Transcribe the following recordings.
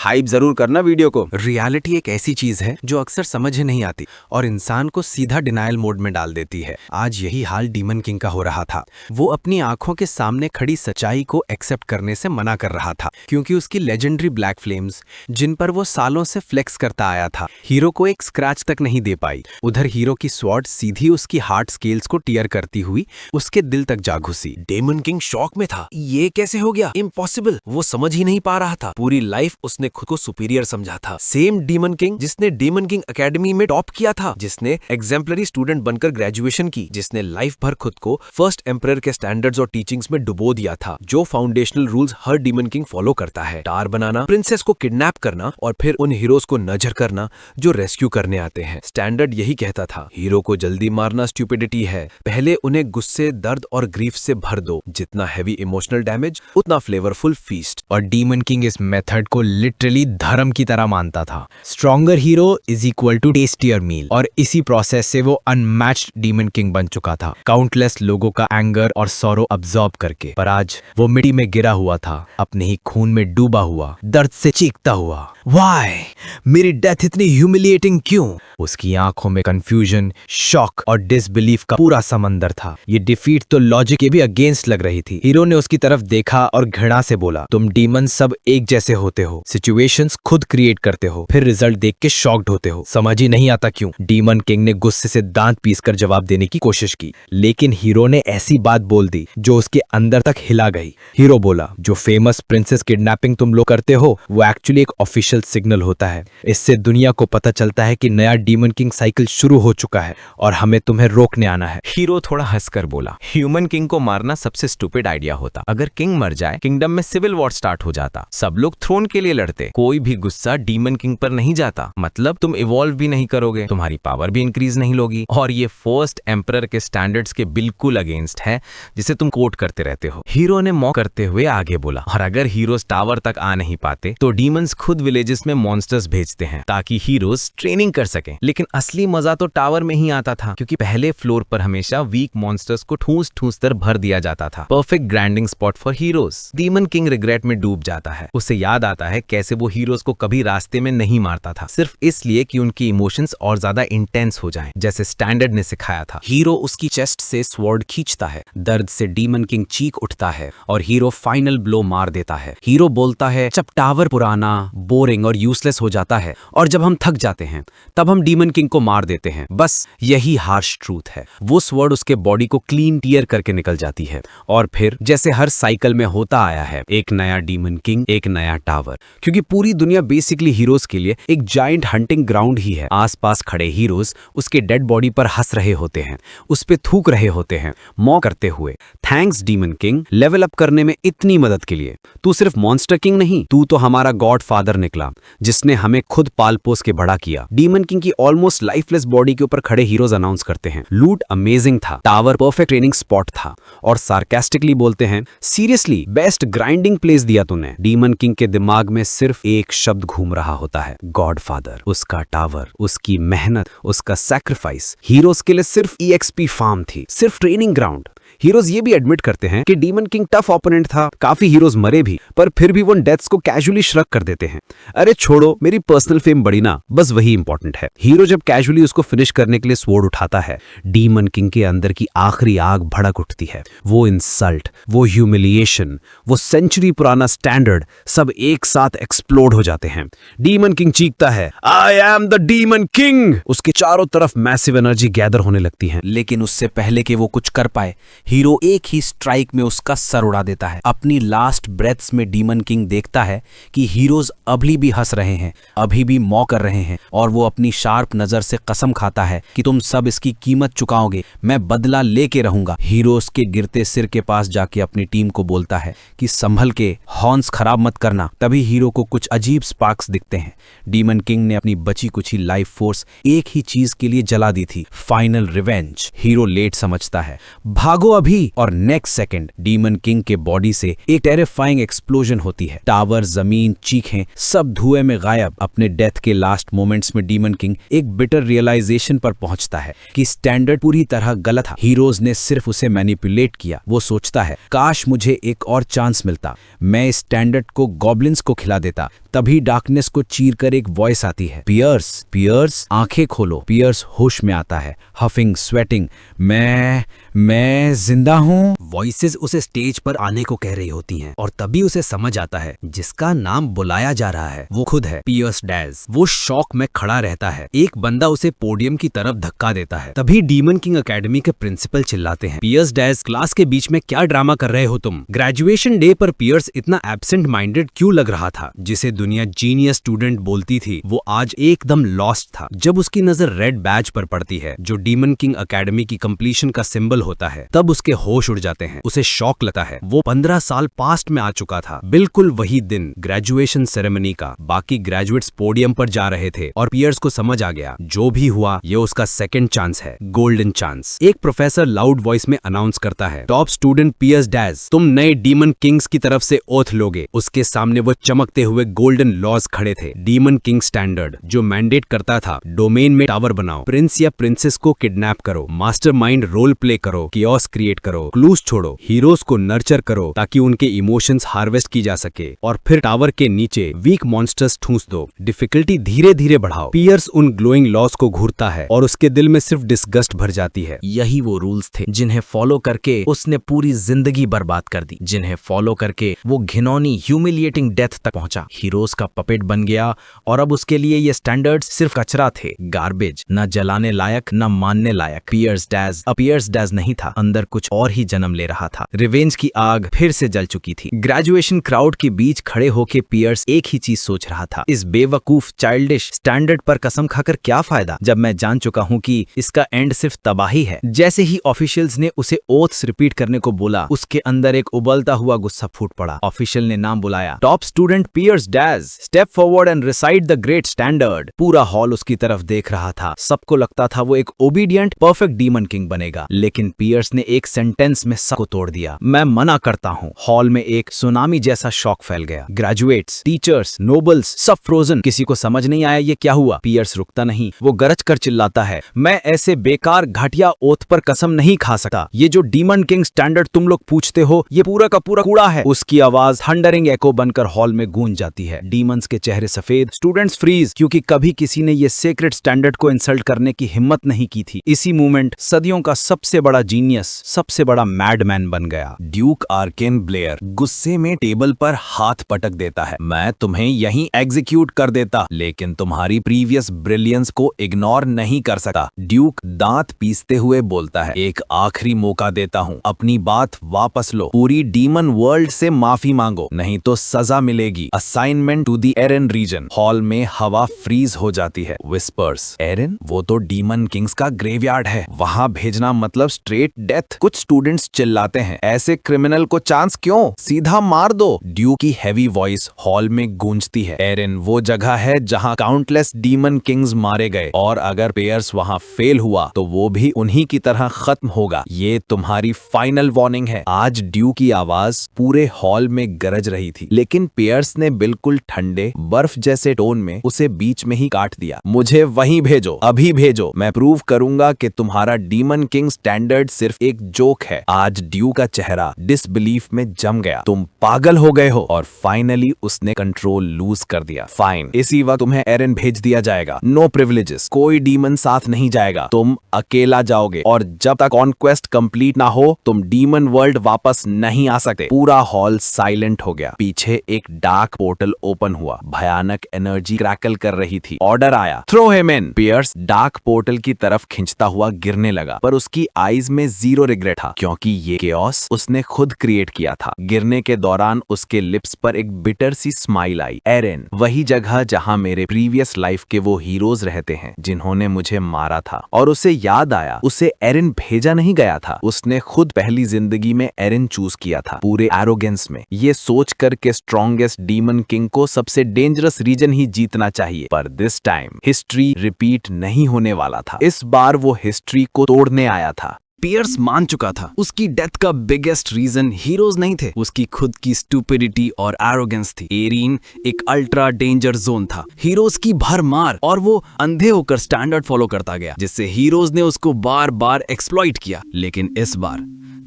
Hype जरूर करना video को। रियलिटी एक ऐसी चीज है जो अक्सर समझ ही नहीं आती और इंसान को सीधा डिनायल मोड में डाल देती है। आज यही हाल डीमन किंग का हो रहा था। वो अपनी आंखों के सामने खड़ी सच्चाई को एक्सेप्ट करने से मना कर रहा था, क्योंकि उसकी लेजेंडरी ब्लैक फ्लेम्स, जिन पर वो सालों से फ्लेक्स करता आया था, हीरो को एक स्क्रैच तक नहीं दे पाई। उधर हीरो की स्वॉर्ड सीधी उसकी हार्ट स्केल्स को टीयर करती हुई उसके दिल तक जा घुसी। डेमन किंग शॉक में था। ये कैसे हो गया? इम्पॉसिबल। वो समझ ही नहीं पा रहा था। पूरी लाइफ उसने खुद को सुपीरियर समझा था। सेम डेमन किंग जिसने डेमन किंग एकेडमी में टॉप किया था, जिसने एग्जाम्पलरी स्टूडेंट बनकर ग्रेजुएशन की, जिसने लाइफ भर खुद को फर्स्ट एम्परर के स्टैंडर्ड्स और टीचिंग्स में डुबो दिया था, जो फाउंडेशनल रूल्स हर डेमन किंग फॉलो करता है। टार बनाना, प्रिंसेस को किडनैप करना और फिर उन हीरोज को नजर करना जो रेस्क्यू करने आते हैं। स्टैंडर्ड यही कहता था, हीरो को जल्दी मारना स्टुपिडिटी है, पहले उन्हें गुस्से, दर्द और ग्रीफ से भर दो। जितना हैवी इमोशनल डैमेज उतना फ्लेवरफुल फीस्ट। और डीमन किंग इस मेथड को लिटरली धर्म की तरह मानता था। Stronger hero is equal to tastier meal, और इसी प्रोसेस से वो अनमैच्ड डीमन किंग बन चुका था, काउंटलेस लोगों का एंगर और सॉरो अब्सॉर्ब करके। पर आज वो मिट्टी में गिरा हुआ था, अपने ही खून में डूबा हुआ, दर्द से चीखता हुआ, व्हाई मेरी डेथ इतनी ह्यूमिलिएटिंग क्यों? उसकी आंखों में कंफ्यूजन, शॉक और डिसबिलीफ का पूरा समंदर था। ये डिफीट तो लॉजिक के भी अगेंस्ट लग रही थी। हीरो ने उसकी तरफ देखा और घृणा से बोला, तुम डीमन सब एक जैसे होते हो, सिचुएशंस खुद क्रिएट करते हो, फिर रिजल्ट देख के शॉक्ड होते हो। समझ ही नहीं आता क्यों? डीमन किंग ने गुस्से से दांत पीसकर जवाब देने की कोशिश की, लेकिन हीरो ने ऐसी बात बोल दी जो उसके अंदर तक हिला गई। हीरो बोला, जो फेमस प्रिंसेस किडनैपिंग तुम लोग करते हो, वो एक्चुअली एक ऑफिशियल सिग्नल होता है। इससे दुनिया को पता चलता है कि नया डीमन किंग साइकिल शुरू हो चुका है और हमें तुम्हें रोकने आना है। हीरो थोड़ा हंसकर बोला, ह्यूमन किंग को मारना सबसे स्टूपिड आइडिया होता। अगर किंग मर जाए, किंगडम में सिविल वॉर स्टार्ट हो जाता, सब लोग थ्रोन के लिए लड़ते, कोई भी गुस्सा डीमन किंग पर नहीं जाता। मतलब तुम इवॉल्व भी नहीं करोगे, तुम्हारी पावर भी इंक्रीज नहीं होगी, और ये फर्स्ट एम्परर के स्टैंडर्ड्स के बिल्कुल अगेंस्ट है, जिसे तुम कोट करते रहते हो। हीरो ने मॉक करते हुए आगे बोला, और अगर हीरोज टावर तक आ नहीं पाते तो डीमंस खुद विलेजेस में मॉन्स्टर्स भेजते हैं ताकि हीरोज ट्रेनिंग कर सकें। लेकिन असली मजा तो टावर में ही आता था, क्योंकि पहले फ्लोर पर हमेशा वीक मॉन्स्टर्स को ठूस ठूस कर भर दिया जाता था। Perfect grinding spot for heroes. Demon king regret में डूब जाता है। उसे याद आता है कैसे वो हीरोज को कभी रास्ते में नहीं मारता था, सिर्फ इसलिए कि उनकी इमोशंस और ज्यादा इंटेंस हो जाएं, जैसे स्टैंडर्ड ने सिखाया था। हीरो उसकी चेस्ट से स्वॉर्ड खींचता है, दर्द से डीमन किंग चीख उठता है और हीरो फाइनल ब्लो मार देता है। हीरो बोलता है, जब टावर पुराना, बोरिंग और यूजलेस हो जाता है और जब हम थक जाते हैं, तब हम डीमन किंग को मार देते हैं। बस यही हार्श ट्रूथ है। वो स्वॉर्ड उसके बॉडी को क्लीन टीयर करके निकल जाती है और फिर जैसे हर साइकिल में होता आया है, एक नया डीमन किंग, एक नया टावर। क्योंकि पूरी दुनिया बेसिकली हीरोज के लिए एक जायंट हंटिंग ग्राउंड ही है। आसपास खड़े हीरोज उसके डेड बॉडी पर हंस रहे होते हैं, उस पे थूक रहे होते हैं, मॉक करते हुए, thanks demon king level up करने में इतनी मदद के लिए। तू सिर्फ मॉन्स्टर किंग नहीं, तू तो हमारा गॉड फादर निकला, जिसने हमें खुद पाल पोस के बड़ा किया। डीमन किंग की ऑलमोस्ट लाइफलेस बॉडी के ऊपर खड़े हीरोज अनाउंस करते हैं, लूट अमेजिंग था, टावर परफेक्ट ट्रेनिंग स्पॉट था, और सार्कास्टिकली बोलते हैं, सीरियसली बेस्ट ग्राइंडिंग प्लेस दिया तूने। डीमन किंग के दिमाग में सिर्फ एक शब्द घूम रहा होता है, गॉड फादर। उसका टावर, उसकी मेहनत, उसका सैक्रिफाइस हीरोज के लिए सिर्फ EXP फार्म थी, सिर्फ ट्रेनिंग ग्राउंड। हीरोज ये भी एडमिट करते हैं कि डीमन किंग टफ ओपोनेंट था, काफी हीरोज मरे भी, पर फिर भी वो डेथ्स को कैजुअली श्रक कर देते हैं। अरे छोड़ो, मेरी पर्सनल फेम बड़ी ना, बस वही इंपॉर्टेंट है। हीरो जब कैजुअली उसको फिनिश करने के लिए स्वॉर्ड उठाता है, डीमन किंग के अंदर की आखिरी आग भड़क उठती है। वो इंसल्ट, वो ह्यूमिलिएशन, वो सेंचुरी पुराना स्टैंडर्ड सब एक साथ एक्सप्लोड हो जाते हैं। डीमन किंग चीखता है, आई एम द डीमन किंग। उसके चारों तरफ मैसिव एनर्जी गैदर होने लगती है, लेकिन उससे पहले कि वो कुछ कर पाए, हीरो एक ही स्ट्राइक में उसका सर उड़ा देता है। अपनी लास्ट ब्रेथ्स में डीमन किंग देखता है कि हीरोज अभी भी हंस रहे हैं, अभी भी मॉक कर रहे हैं, और वो अपनी शार्प नजर से कसम खाता है कि तुम सब इसकी कीमत चुकाओगे, मैं बदला लेके रहूंगा। हीरोज के गिरते सिर के पास जाके अपनी टीम को बोलता है कि संभल के, हॉर्न्स खराब मत करना। तभी हीरो को कुछ अजीब स्पार्क्स दिखते हैं। डीमन किंग ने अपनी बची कुछ ही लाइफ फोर्स एक ही चीज के लिए जला दी थी, फाइनल रिवेंज। हीरो लेट समझता है, भागो अभी, और नेक्स्ट सेकंड डीमन किंग के बॉडी से एक टेरिफाइंग एक्सप्लोजन होती है। टावर, जमीन, चीखें सब धुएं में गायब। अपने डेथ के लास्ट मोमेंट्स में डीमन किंग एक बिटर रियलाइजेशन पर पहुंचता है कि स्टैंडर्ड पूरी तरह गलत था, हीरोज ने सिर्फ उसे मैनिपुलेट किया। वो सोचता है, काश मुझे एक और चांस मिलता, मैं इस स्टैंडर्ड को गॉब्लिन्स को खिला देता, तभी डार्कनेस को चीर कर एक वॉइस आती है, पियर्स पियर्स आंखें खोलो। पियर्स होश में आता है, हफिंग स्वेटिंग, मैं जिंदा हूँ। वॉइसेस उसे स्टेज पर आने को कह रही होती हैं और तभी उसे समझ आता है जिसका नाम बुलाया जा रहा है वो खुद है, पियर्स डैज। वो शॉक में खड़ा रहता है। एक बंदा उसे पोडियम की तरफ धक्का देता है। तभी डीमन किंग एकेडमी के प्रिंसिपल चिल्लाते हैं, पियर्स डैज, क्लास के बीच में क्या ड्रामा कर रहे हो तुम? ग्रेजुएशन डे पर पियर्स इतना एब्सेंट माइंडेड क्यों लग रहा था? जिसे दुनिया जीनियस स्टूडेंट बोलती थी, वो आज एकदम लॉस्ट था। जब उसकी नजर रेड बैज पर पड़ती है जो डीमन किंग एकेडमी की कंप्लीशन का सिंबल होता है, तब उसके होश उड़ जाते हैं। उसे शॉक लगता है वो 15 साल पास्ट में आ चुका था, बिल्कुल वही दिन ग्रेजुएशन सेरेमनी का। बाकी ग्रेजुएट्स पोडियम पर जा रहे थे और पियर्स को समझ आ गया जो भी हुआ ये उसका सेकंड चांस है, गोल्डन चांस। एक प्रोफेसर लाउड वॉइस में अनाउंस करता है, टॉप स्टूडेंट पियर्स डैज, तुम नए डीमन किंग्स की तरफ से ओथ लोगे। उसके सामने वो चमकते हुए गोल्डन लॉज खड़े थे। डीमन किंग स्टैंडर्ड जो मैंडेट करता था, डोमेन में टावर बनाओ, प्रिंस या प्रिंसेस को किडनैप करो, मास्टरमाइंड रोल प्ले करो, कियोस क्रिएट करो, क्लूज छोड़ो, हीरोज को नर्चर करो ताकि उनके इमोशंस हार्वेस्ट की जा सके, और फिर टावर के नीचे वीक मॉन्स्टर्स ठूंस दो। डिफिकल्टी धीरे धीरे बढ़ाओ। पियर्स उन ग्लोइंग लॉज को घूरता है और उसके दिल में सिर्फ डिस्गस्ट भर जाती है। यही वो रूल्स थे जिन्हें फॉलो करके उसने पूरी जिंदगी बर्बाद कर दी, जिन्हें फॉलो करके वो घिनौनी ह्यूमिलिएटिंग डेथ तक पहुंचा, हीरोज का पपेट बन गया। और अब उसके लिए ये स्टैंडर्ड्स सिर्फ कचरा थे, गार्बेज, न जलाने लायक न मानने लायक। पियर्स डैज अब पियर्स डैज नहीं था, अंदर कुछ और ही जन्म ले रहा था। रिवेंज की आग फिर से जल चुकी थी। ग्रेजुएशन क्राउड के बीच खड़े होके पियर्स एक ही चीज सोच रहा था, इस बेवकूफ चाइल्डिश स्टैंडर्ड पर कसम खाकर क्या फायदा जब मैं जान चुका हूं कि इसका एंड सिर्फ तबाही है। जैसे ही ऑफिशियल्स ने उसे ओथ्स रिपीट करने को बोला, उसके अंदर एक उबलता हुआ गुस्सा फूट पड़ा। ऑफिशियल ने नाम बुलाया, top student Pierce Daz, step forward and recite the great standard. पूरा हॉल उसकी तरफ देख रहा था। सबको लगता था वो एक ओबीडियंट परफेक्ट डीमन किंग बनेगा, लेकिन पियर्स ने एक सेंटेंस में सबको तोड़ दिया, मैं मना करता हूँ। हॉल में एक सुनामी जैसा शॉक फैल गया। ग्रेजुएट्स, टीचर्स, नोबल्स सब फ्रोजन। किसी को समझ नहीं आया ये क्या हुआ। पियर्स रुकता नहीं, वो गरज कर चिल्लाता है, मैं ऐसे बेकार घटिया ओथ पर कसम नहीं खा सकता। ये जो डीमन किंग स्टैंडर्ड तुम लोग पूछते हो, ये पूरा का पूरा कूड़ा है। उसकी आवाज हंडरिंग एको बनकर हॉल में गूंज जाती है। डीमंस के चेहरे सफेद, स्टूडेंट्स फ्रीज, क्योंकि कभी किसी ने ये सेक्रेट स्टैंडर्ड को इंसल्ट करने की हिम्मत नहीं की थी। इसी मोमेंट सदियों का सबसे बड़ा जीनियस, सबसे बड़ा मैडमैन बन गया। ड्यूक आर्केन ब्लेयर गुस्से में टेबल पर हाथ पटक देता है, मैं तुम्हें यहीं एग्जीक्यूट कर देता, लेकिन तुम्हारी प्रीवियस ब्रिलियंस को इग्नोर नहीं कर सकता। ड्यूक दांत पीसते हुए बोलता है, एक आखिरी मौका देता हूँ, अपनी बात वापस लो, पूरी डीमन वर्ल्ड से माफी मांगो, नहीं तो सजा मिलेगी। Assignment to the Aaron region. Hall में हवा फ्रीज हो जाती है। Whispers, Aaron? वो तो डीमन किंग्स का ग्रेवयार्ड है, वहां भेजना मतलब स्ट्रेट डेथ। कुछ स्टूडेंट्स चिल्लाते हैं, ऐसे क्रिमिनल को चांस क्यों, सीधा मार दो। ड्यूक की हैवी वॉइस हॉल में गूंजती है, एरन वो जगह है जहां काउंटलेस डीमन किंग्स मारे गए, और अगर पियर्स वहां फेल हुआ तो वो भी उन्हीं की तरह खत्म होगा। ये तुम्हारी फाइनल वार्निंग है। आज ड्यूक की आवाज पूरे हॉल में गरज रही थी, लेकिन पियर्स ने बिल्कुल ठंडे बर्फ जैसे टोन में उसे बीच में ही काट दिया। मुझे वहीं भेजो, अभी भेजो, मैं प्रूव करूंगा कि तुम्हारा डीमन किंग स्टैंडर्ड सिर्फ एक जोक है। आज ड्यू का चेहरा डिसबिलीफ में जम गया, तुम पागल हो गए हो। और फाइनली उसने कंट्रोल लूज कर दिया। फाइन, इसी वक्त तुम्हें एरन भेज दिया जाएगा। नो प्रिविलेजेस, कोई डीमन साथ नहीं जाएगा, तुम अकेला जाओगे, और जब तक कॉन्क्वेस्ट कंप्लीट ना हो तुम डीमन वर्ल्ड वापस नहीं आ सकते। पूरा हॉल साइलेंट हो गया। पीछे एक डार्क पोर्टल ओपन हुआ, भयानक एनर्जी क्रैकल कर रही थी। ऑर्डर आया, throw him in. Pierce dark portal की तरफ खिंचता हुआ गिरने लगा, पर उसकी आईज में जीरो रिग्रेट था, क्योंकि ये केओस उसने खुद क्रिएट किया था। गिरने के दौरान उसके लिप्स पर एक बिटर सी स्माइल आई। एरन, वही जगह जहां मेरे प्रीवियस लाइफ के वो हीरोज रहते हैं जिन्होंने मुझे मारा था। और उसे याद आया, उसे एरन भेजा नहीं गया था, उसने खुद पहली जिंदगी में एरन चूज किया था, पूरे एरोगेंस में, ये सोच कर के स्ट्रॉन्गेस्ट डीमन किंग को सबसे डेंजरस रीजन ही जीतना चाहिए। पर दिस टाइम हिस्ट्री रिपीट नहीं होने वाला था। इस बार वो हिस्ट्री को तोड़ने आया था। पियर्स मान चुका था, उसकी डेथ का बिगेस्ट रीजन हीरोज नहीं थे, उसकी खुद की स्टूपिडिटी और एरोगेंस थी। एरीन एक अल्ट्रा डेंजर जोन था, हीरोज की भरमार, और वो अंधे होकर स्टैंडर्ड फॉलो करता गया, जिससे हीरोज ने उसको बार बार एक्सप्लॉइट किया। लेकिन इस बार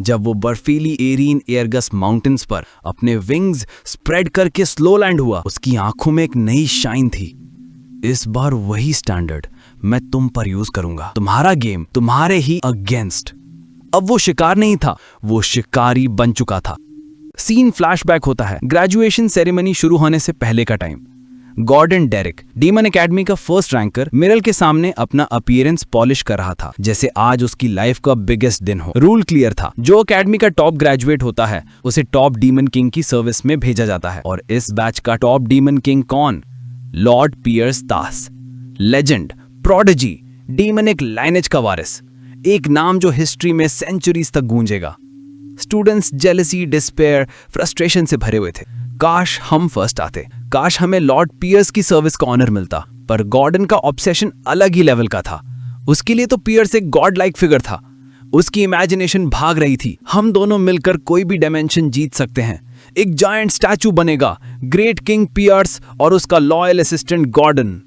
जब वो बर्फीली एरीन एयरगस माउंटेन्स पर अपने विंग्स स्प्रेड करके स्लो लैंड हुआ, उसकी आंखों में एक नई शाइन थी। इस बार वही स्टैंडर्ड मैं तुम पर यूज करूंगा, तुम्हारा गेम तुम्हारे ही अगेंस्ट। अब वो शिकार नहीं था, वो शिकारी बन चुका था। सीन फ्लैशबैक होता है ग्रेजुएशन सेरेमनी शुरू होने से पहले का time. Gordon Derrick, demon academy का फर्स्ट रैंकर, मिरर के सामने अपना अपीयरेंस पॉलिश कर रहा था, जैसे आज उसकी लाइफ का बिगेस्ट दिन हो। रूल क्लियर था, जो एकेडमी का टॉप ग्रेजुएट होता है उसे टॉप डीमन किंग की सर्विस में भेजा जाता है। और इस बैच का टॉप डीमन किंग कौन? लॉर्ड पियर्स दास, लेजेंड, प्रोडिजी, डीमनिक लाइनेज का वारिस, एक नाम जो हिस्ट्री में सेंचुरीज तक गूंजेगा। स्टूडेंट्स जेलसी, डिस्पेयर, फ्रस्ट्रेशन से भरे हुए थे। काश हम फर्स्ट आते, काश हमें लॉर्ड पियर्स की सर्विस का ऑनर मिलता। पर गॉर्डन का ऑब्सेशन अलग ही लेवल का था। उसके लिए तो पियर्स एक गॉड लाइक फिगर था। उसकी इमेजिनेशन भाग रही थी, हम दोनों मिलकर कोई भी डायमेंशन जीत सकते हैं। एक जायंट स्टैचू बनेगा, ग्रेट किंग पियर्स और उसका लॉयल असिस्टेंट गॉर्डन।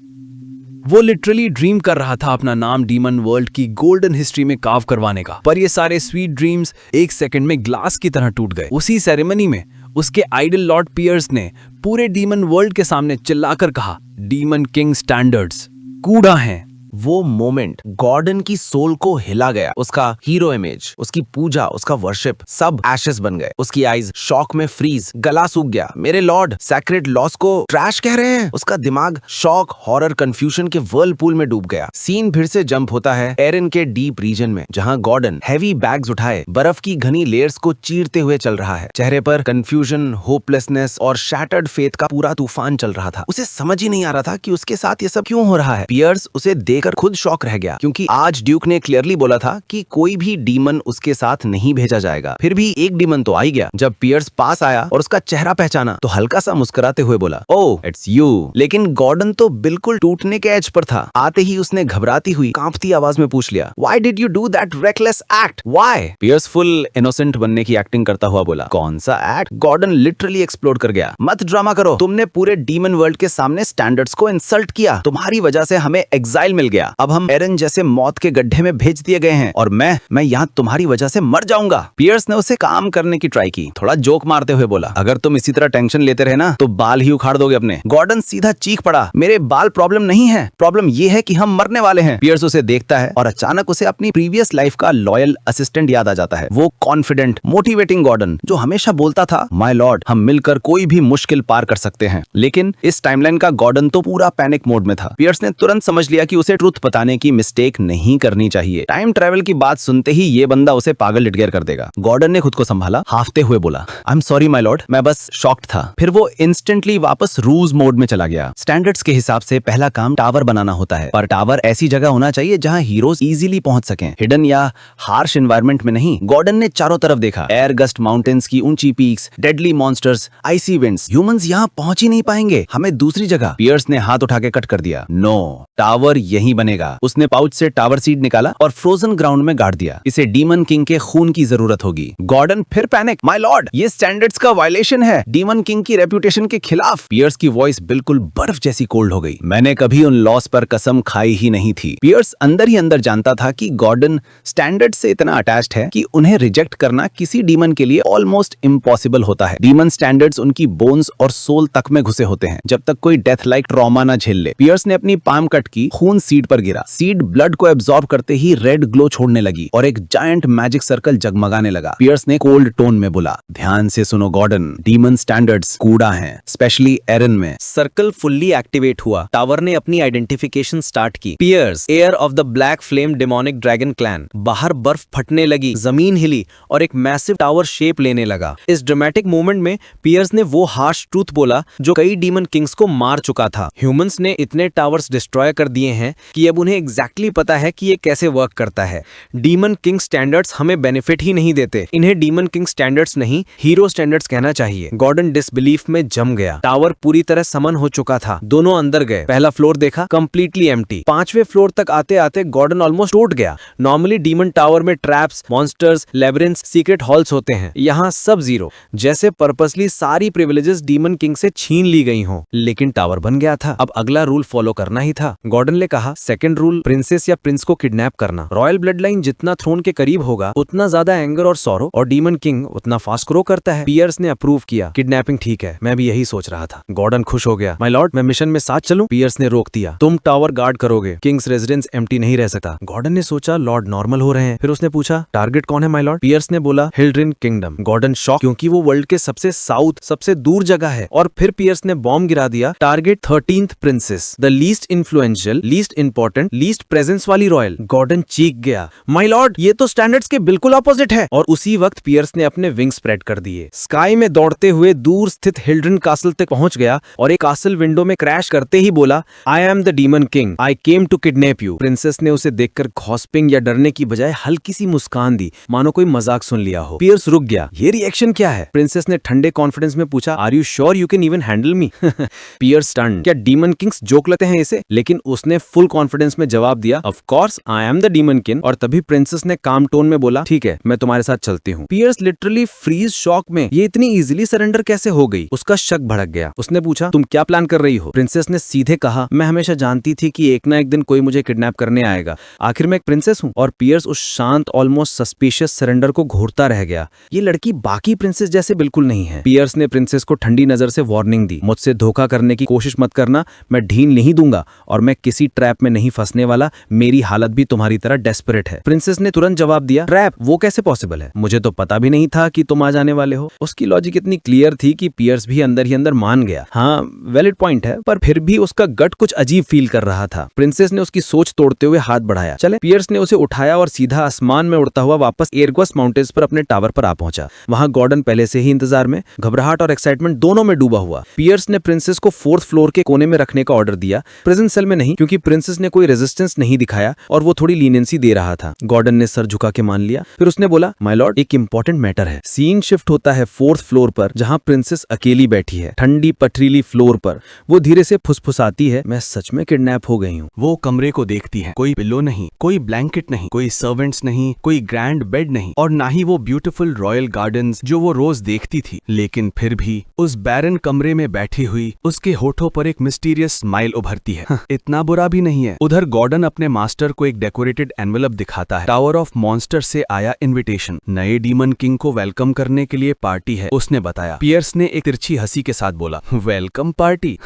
वो लिटरली ड्रीम कर रहा था अपना नाम डीमन वर्ल्ड की गोल्डन हिस्ट्री में कार्व करवाने का। पर ये सारे स्वीट ड्रीम्स एक सेकंड में ग्लास की तरह टूट गए। उसी सेरेमनी में उसके आइडल लॉर्ड पियर्स ने पूरे डीमन वर्ल्ड के सामने चिल्लाकर कहा, डीमन किंग स्टैंडर्ड्स कूड़ा हैं। वो मोमेंट गॉर्डन की सोल को हिला गया। उसका हीरो इमेज, उसकी पूजा, उसका वर्शिप सब एशेस बन गए। उसकी आईज शॉक में फ्रीज, गला सूख गया। मेरे लॉर्ड सैक्रेड लॉस को ट्रैश कह रहे हैं। उसका दिमाग शॉक, हॉरर, कंफ्यूजन के व्हर्लपूल में डूब गया। सीन फिर से जंप होता है एरिन के डीप रीजन में, जहां गॉर्डन हैवी बैग्स उठाए बर्फ की घनी लेयर्स को चीरते हुए चल रहा है। चेहरे पर कंफ्यूजन, होपलेसनेस और शैटर्ड फेथ का पूरा तूफान चल रहा था। उसे समझ ही नहीं आ रहा था कि उसके साथ ये सब क्यों हो रहा है। पियर्स उसे देखकर खुद शॉक रह गया, क्योंकि आज ड्यूक ने क्लियरली बोला था कि कोई भी डीमन उसके साथ नहीं भेजा जाएगा। फिर भी एक डीमन तो आ ही गया। जब पियर्स पास आया और उसका चेहरा पहचाना तो हल्का सा मुस्कुराते हुए बोला, ओह इट्स यू। लेकिन गॉर्डन तो बिल्कुल टूटने के एज पर था। आते ही उसने घबराती हुई कांपती आवाज में पूछ लिया, why did you do that reckless act, why? Pierce full innocent बनने की एक्टिंग करता हुआ बोला, कौन सा एक्ट? गॉर्डन लिटरली एक्सप्लोड कर गया, मत ड्रामा करो। तुमने पूरे डीमन वर्ल्ड के सामने स्टैंडर्ड्स को इंसल्ट किया। तुम्हारी वजह से हमें एग्जाइल मिल गया। अब हम एरन जैसे मौत के गड्ढे में भेज दिए गए हैं और मैं यहाँ तुम्हारी वजह से मर जाऊंगा। पियर्स ने उसे काम करने की ट्राई की, थोड़ा जोक मारते हुए बोला, अगर तुम इसी तरह टेंशन लेते रहे ना तो बाल ही उखाड़ दोगे अपने। गॉर्डन सीधा चीख पड़ा, मेरे बाल प्रॉब्लम नहीं है, प्रॉब्लम ये है कि हम मरने वाले हैं। पियर्स उसे देखता है और अचानक उसे अपनी प्रीवियस लाइफ का लॉयल असिस्टेंट याद आ जाता है। वो कॉन्फिडेंट, मोटिवेटिंग गॉर्डन जो हमेशा बोलता था, माय लॉर्ड हम मिलकर कोई भी मुश्किल पार कर सकते हैं। लेकिन इस टाइमलाइन का गॉर्डन तो पूरा पैनिक मोड में था। पियर्स ने तुरंत समझ लिया कि उसे ट्रुथ बताने की मिस्टेक नहीं करनी चाहिए। टाइम ट्रेवल की बात सुनते ही ये बंदा उसे पागल डिटगेयर कर देगा। गॉर्डन ने खुद को संभाला, हाफते हुए बोला, I am sorry my Lord, मैं बस शॉक्ड था। फिर वो इंस्टेंटली वापस रूज मोड में चला गया। स्टैंडर्ड्स के हिसाब से पहला काम टावर बनाना होता है, पर टावर ऐसी जगह होना चाहिए जहां हीरोज इजीली पहुंच सकें, हिडन या हार्श एनवायरनमेंट में नहीं। गॉर्डन ने चारों तरफ देखा, एयर गस्ट माउंटेन्स की ऊंची पीक्स, डेडली मॉन्स्टर्स, आइसी विंड्स, ह्यूमंस यहाँ पहुंच ही नहीं पाएंगे, हमें दूसरी जगह। पियर्स ने हाथ उठा के कट कर दिया, नो, टावर यहीं बनेगा। उसने पाउच से टावर सीड निकाला और फ्रोजन ग्राउंड में गाड़ दिया। इसे डीमन किंग के खून की जरूरत होगी। गॉर्डन फिर पैनिक, माय लॉर्ड ये स्टैंडर्ड्स का वायलेशन है, डीमन किंग की रेपुटेशन के खिलाफ। पियर्स की वॉइस बिल्कुल बर्फ जैसी कोल्ड हो गई, मैंने कभी उन लॉस पर कसम खाई ही नहीं थी। पियर्स अंदर ही अंदर जानता था कि गॉर्डन स्टैंडर्ड से इतना अटैच्ड है कि उन्हें रिजेक्ट करना किसी डीमन के लिए ऑलमोस्ट इम्पॉसिबल होता है। डीमन स्टैंडर्ड्स उनकी बोन्स और सोल तक में घुसे होते हैं, जब तक कोई डेथ लाइक ट्रॉमा ना झेल ले। पियर्स ने अपनी पाम कट की, खून सीड पर गिरा। सीड ब्लड को एब्जॉर्ब करते ही रेड ग्लो छोड़ने लगी और एक जायंट मैजिक सर्कल जगमगाने लगा। पियर्स ने कोल्ड टोन में बोला, ध्यान से सुनो गॉर्डन, डीमन स्टैंडर्ड्स कूड़ा हैं, स्पेशली एरन में। सर्कल फुल्ली एक्टिवेट हुआ। टावर ने अपनी आइडेंटिफिकेशन स्टार्ट की। Pierce, heir of the black flame demonic dragon clan. बाहर बर्फ फटने लगी, जमीन हिली और एक मैसिव टावर शेप लेने लगा। इस ड्रामेटिक मोमेंट में पियर्स ने वो हार्श ट्रूथ बोला जो कई डीमन किंग्स को मार चुका था। ह्यूमंस ने इतने टावर्स डिस्ट्रॉय कर दिए हैं कि अब उन्हें एग्जैक्टली पता है कि ये कैसे वर्क करता है। डीमन किंग स्टैंडर्ड्स हमें बेनिफिट ही नहीं देते, इन्हें डीमन किंग स्टैंडर्ड्स नहीं हीरो स्टैंडर्ड्स कहना चाहिए। गॉर्डन डिसबिलीफ में जम गया। टावर पूरी तरह समन हो चुका था। दोनों अंदर गए। पहला फ्लोर देखा, कंप्लीटली एम्प्टी। 5वें फ्लोर तक आते आते गॉर्डन ऑलमोस्ट टूट गया। नॉर्मली डीमन टावर में ट्रैप्स, मॉन्स्टर्स, लेबिरिंथ्स, सीक्रेट हॉल्स होते हैं, यहाँ सब जीरो, जैसे पर्पसली सारी प्रिविलेजेस डीमन किंग से छीन ली गई हों। लेकिन टावर बन गया था, अब अगला रूल फॉलो करना ही था। गॉर्डन ने कहा, सेकंड रूल, प्रिंसेस या प्रिंस को किडनैप करना। रॉयल ब्लड लाइन जितना थ्रोन के करीब होगा उतना ज्यादा एंगर और सॉरो, और डीमन किंग उतना फास्ट ग्रो करता है। पियर्स ने अप्रूव किया, किडनैपिंग ठीक है, मैं भी यही सोच रहा था। गॉर्डन खुश हो गया, माय लॉर्ड मैं मिशन में साथ चलूं? पियर्स ने रोक दिया, तुम टावर गार्ड करोगे, किंग्स रेजिडेंस एम्प्टी नहीं रह सकता। गॉर्डन ने सोचा लॉर्ड नॉर्मल हो रहे हैं, फिर उसने पूछा टारगेट कौन है माय लॉर्ड? पियर्स ने बोला हिल्ड्रिन किंगडम। गॉर्डन शॉक, क्योंकि वो वर्ल्ड के सबसे साउथ, सबसे दूर जगह है। और फिर पियर्स ने बॉम्ब गिरा दिया, target 13th princess, the least influential, least important, least presence वाली रॉयल। गॉर्डन चीख गया, माय लॉर्ड ये तो स्टैंडर्ड्स के बिल्कुल अपोजिट है। और उसी वक्त पियर्स ने अपने विंग स्प्रेड कर दिए, स्काई में दौड़ते हुए दूर स्थित हिल्ड्रिन कासल तक पहुंच गया और एक कासल विंडो में क्रैश करते ही बोला, I am the demon king, I came to kidnap you. Princess ने उसे देखकर घॉस्पिंग या डरने की बजाय हल्की सी मुस्कान दी, मानो कोई मजाक सुन लिया हो। पियर्स रुक गया, ये रिएक्शन क्या है? प्रिंसेस ने ठंडे कॉन्फिडेंस में पूछा, are you sure you can even handle me? Pierce stunned, क्या डीमन किंग्स जोक लेते हैं इसे? लेकिन उसने फुल कॉन्फिडेंस में जवाब दिया, of course I am the demon king. और तभी प्रिंसेस ने काम टोन में बोला, ठीक है मैं तुम्हारे साथ चलती हूँ। पियर्स लिटरली फ्रीज शॉक में, ये इतनी इजीली सरेंडर कैसे हो गई? उसका शक भड़क गया। उसने पूछा, तुम क्या प्लान कर रही हो? प्रिंसेस ने सीधे कहा, मैं हमेशा जानती थी कि एक ना एक दिन कोई मुझे किडनैप करने आएगा, आखिर मैं एक प्रिंसेस हूँ। और पियर्स उस शांत ऑलमोस्ट सस्पिशियस सरेंडर को घूरता रह गया, ये लड़की बाकी प्रिंसेस जैसे बिल्कुल नहीं है। पियर्स ने प्रिंसेस को ठंडी नजर से वार्निंग दी, मुझसे धोखा करने की कोशिश मत करना, मैं ढील नहीं दूंगा और मैं किसी ट्रैप में नहीं फंसने वाला, मेरी हालत भी तुम्हारी तरह डेस्परेट है। प्रिंसेस ने तुरंत जवाब दिया, ट्रैप? वो कैसे पॉसिबल है? मुझे तो पता भी नहीं था कि तुम आ जाने वाले हो। उसकी लॉजिक इतनी क्लियर थी कि पियर्स भी अंदर ही अंदर मान गया। हाँ वैलिड पॉइंट है, पर फिर भी उसका गट कुछ अजीब फील कर रहा था। प्रिंसेस ने उसकी सोच तोड़ते हुए हाथ बढ़ाया, चले। पियर्स ने उसे उठाया और सीधा आसमान में उड़ता हुआ वापस एयरगोस माउंटेन्स पर अपने टावर पर आ पहुंचा। वहां गॉर्डन पहले से ही इंतजार में, घबराहट और एक्साइटमेंट दोनों में डूबा हुआ। पियर्स ने प्रिंसेस को 4th फ्लोर के कोने में रखने का ऑर्डर दिया, प्रेजेंट सेल में नहीं, क्योंकि प्रिंसेस ने कोई रेजिस्टेंस नहीं दिखाया और वो थोड़ी लीनियंसी दे रहा था। गॉर्डन ने सर झुका के मान लिया। फिर उसने बोला, माय लॉर्ड एक इंपॉर्टेंट मैटर है। सीन शिफ्ट होता है 4th फ्लोर पर, जहां प्रिंसेस अकेली बैठी है, ठंडी पथरीली फ्लोर पर। वो धीरे से फुसफुसाती है, मैं सच में किडनैप हो गई हूँ। वो कमरे को देखती है, कोई पिलो नहीं, कोई ब्लैंकेट नहीं, कोई सर्वेंट्स नहीं, कोई ग्रैंड बेड नहीं, और ना ही वो ब्यूटीफुल रॉयल गार्डन्स जो वो रोज देखती थी। लेकिन फिर भी उस बैरन कमरे में बैठी हुई उसके होठों पर एक मिस्टीरियस स्माइल उभरती है। इतना बुरा भी नहीं है। उधर गॉर्डन अपने मास्टर को एक डेकोरेटेड एनवेलप दिखाता है, टावर ऑफ मॉन्स्टर से आया इनविटेशन, नए डीमन किंग को वेलकम करने के लिए पार्टी है, उसने बताया। पियर्स ने एक तिरछी हंसी के साथ बोला, वेलकम पार्टी?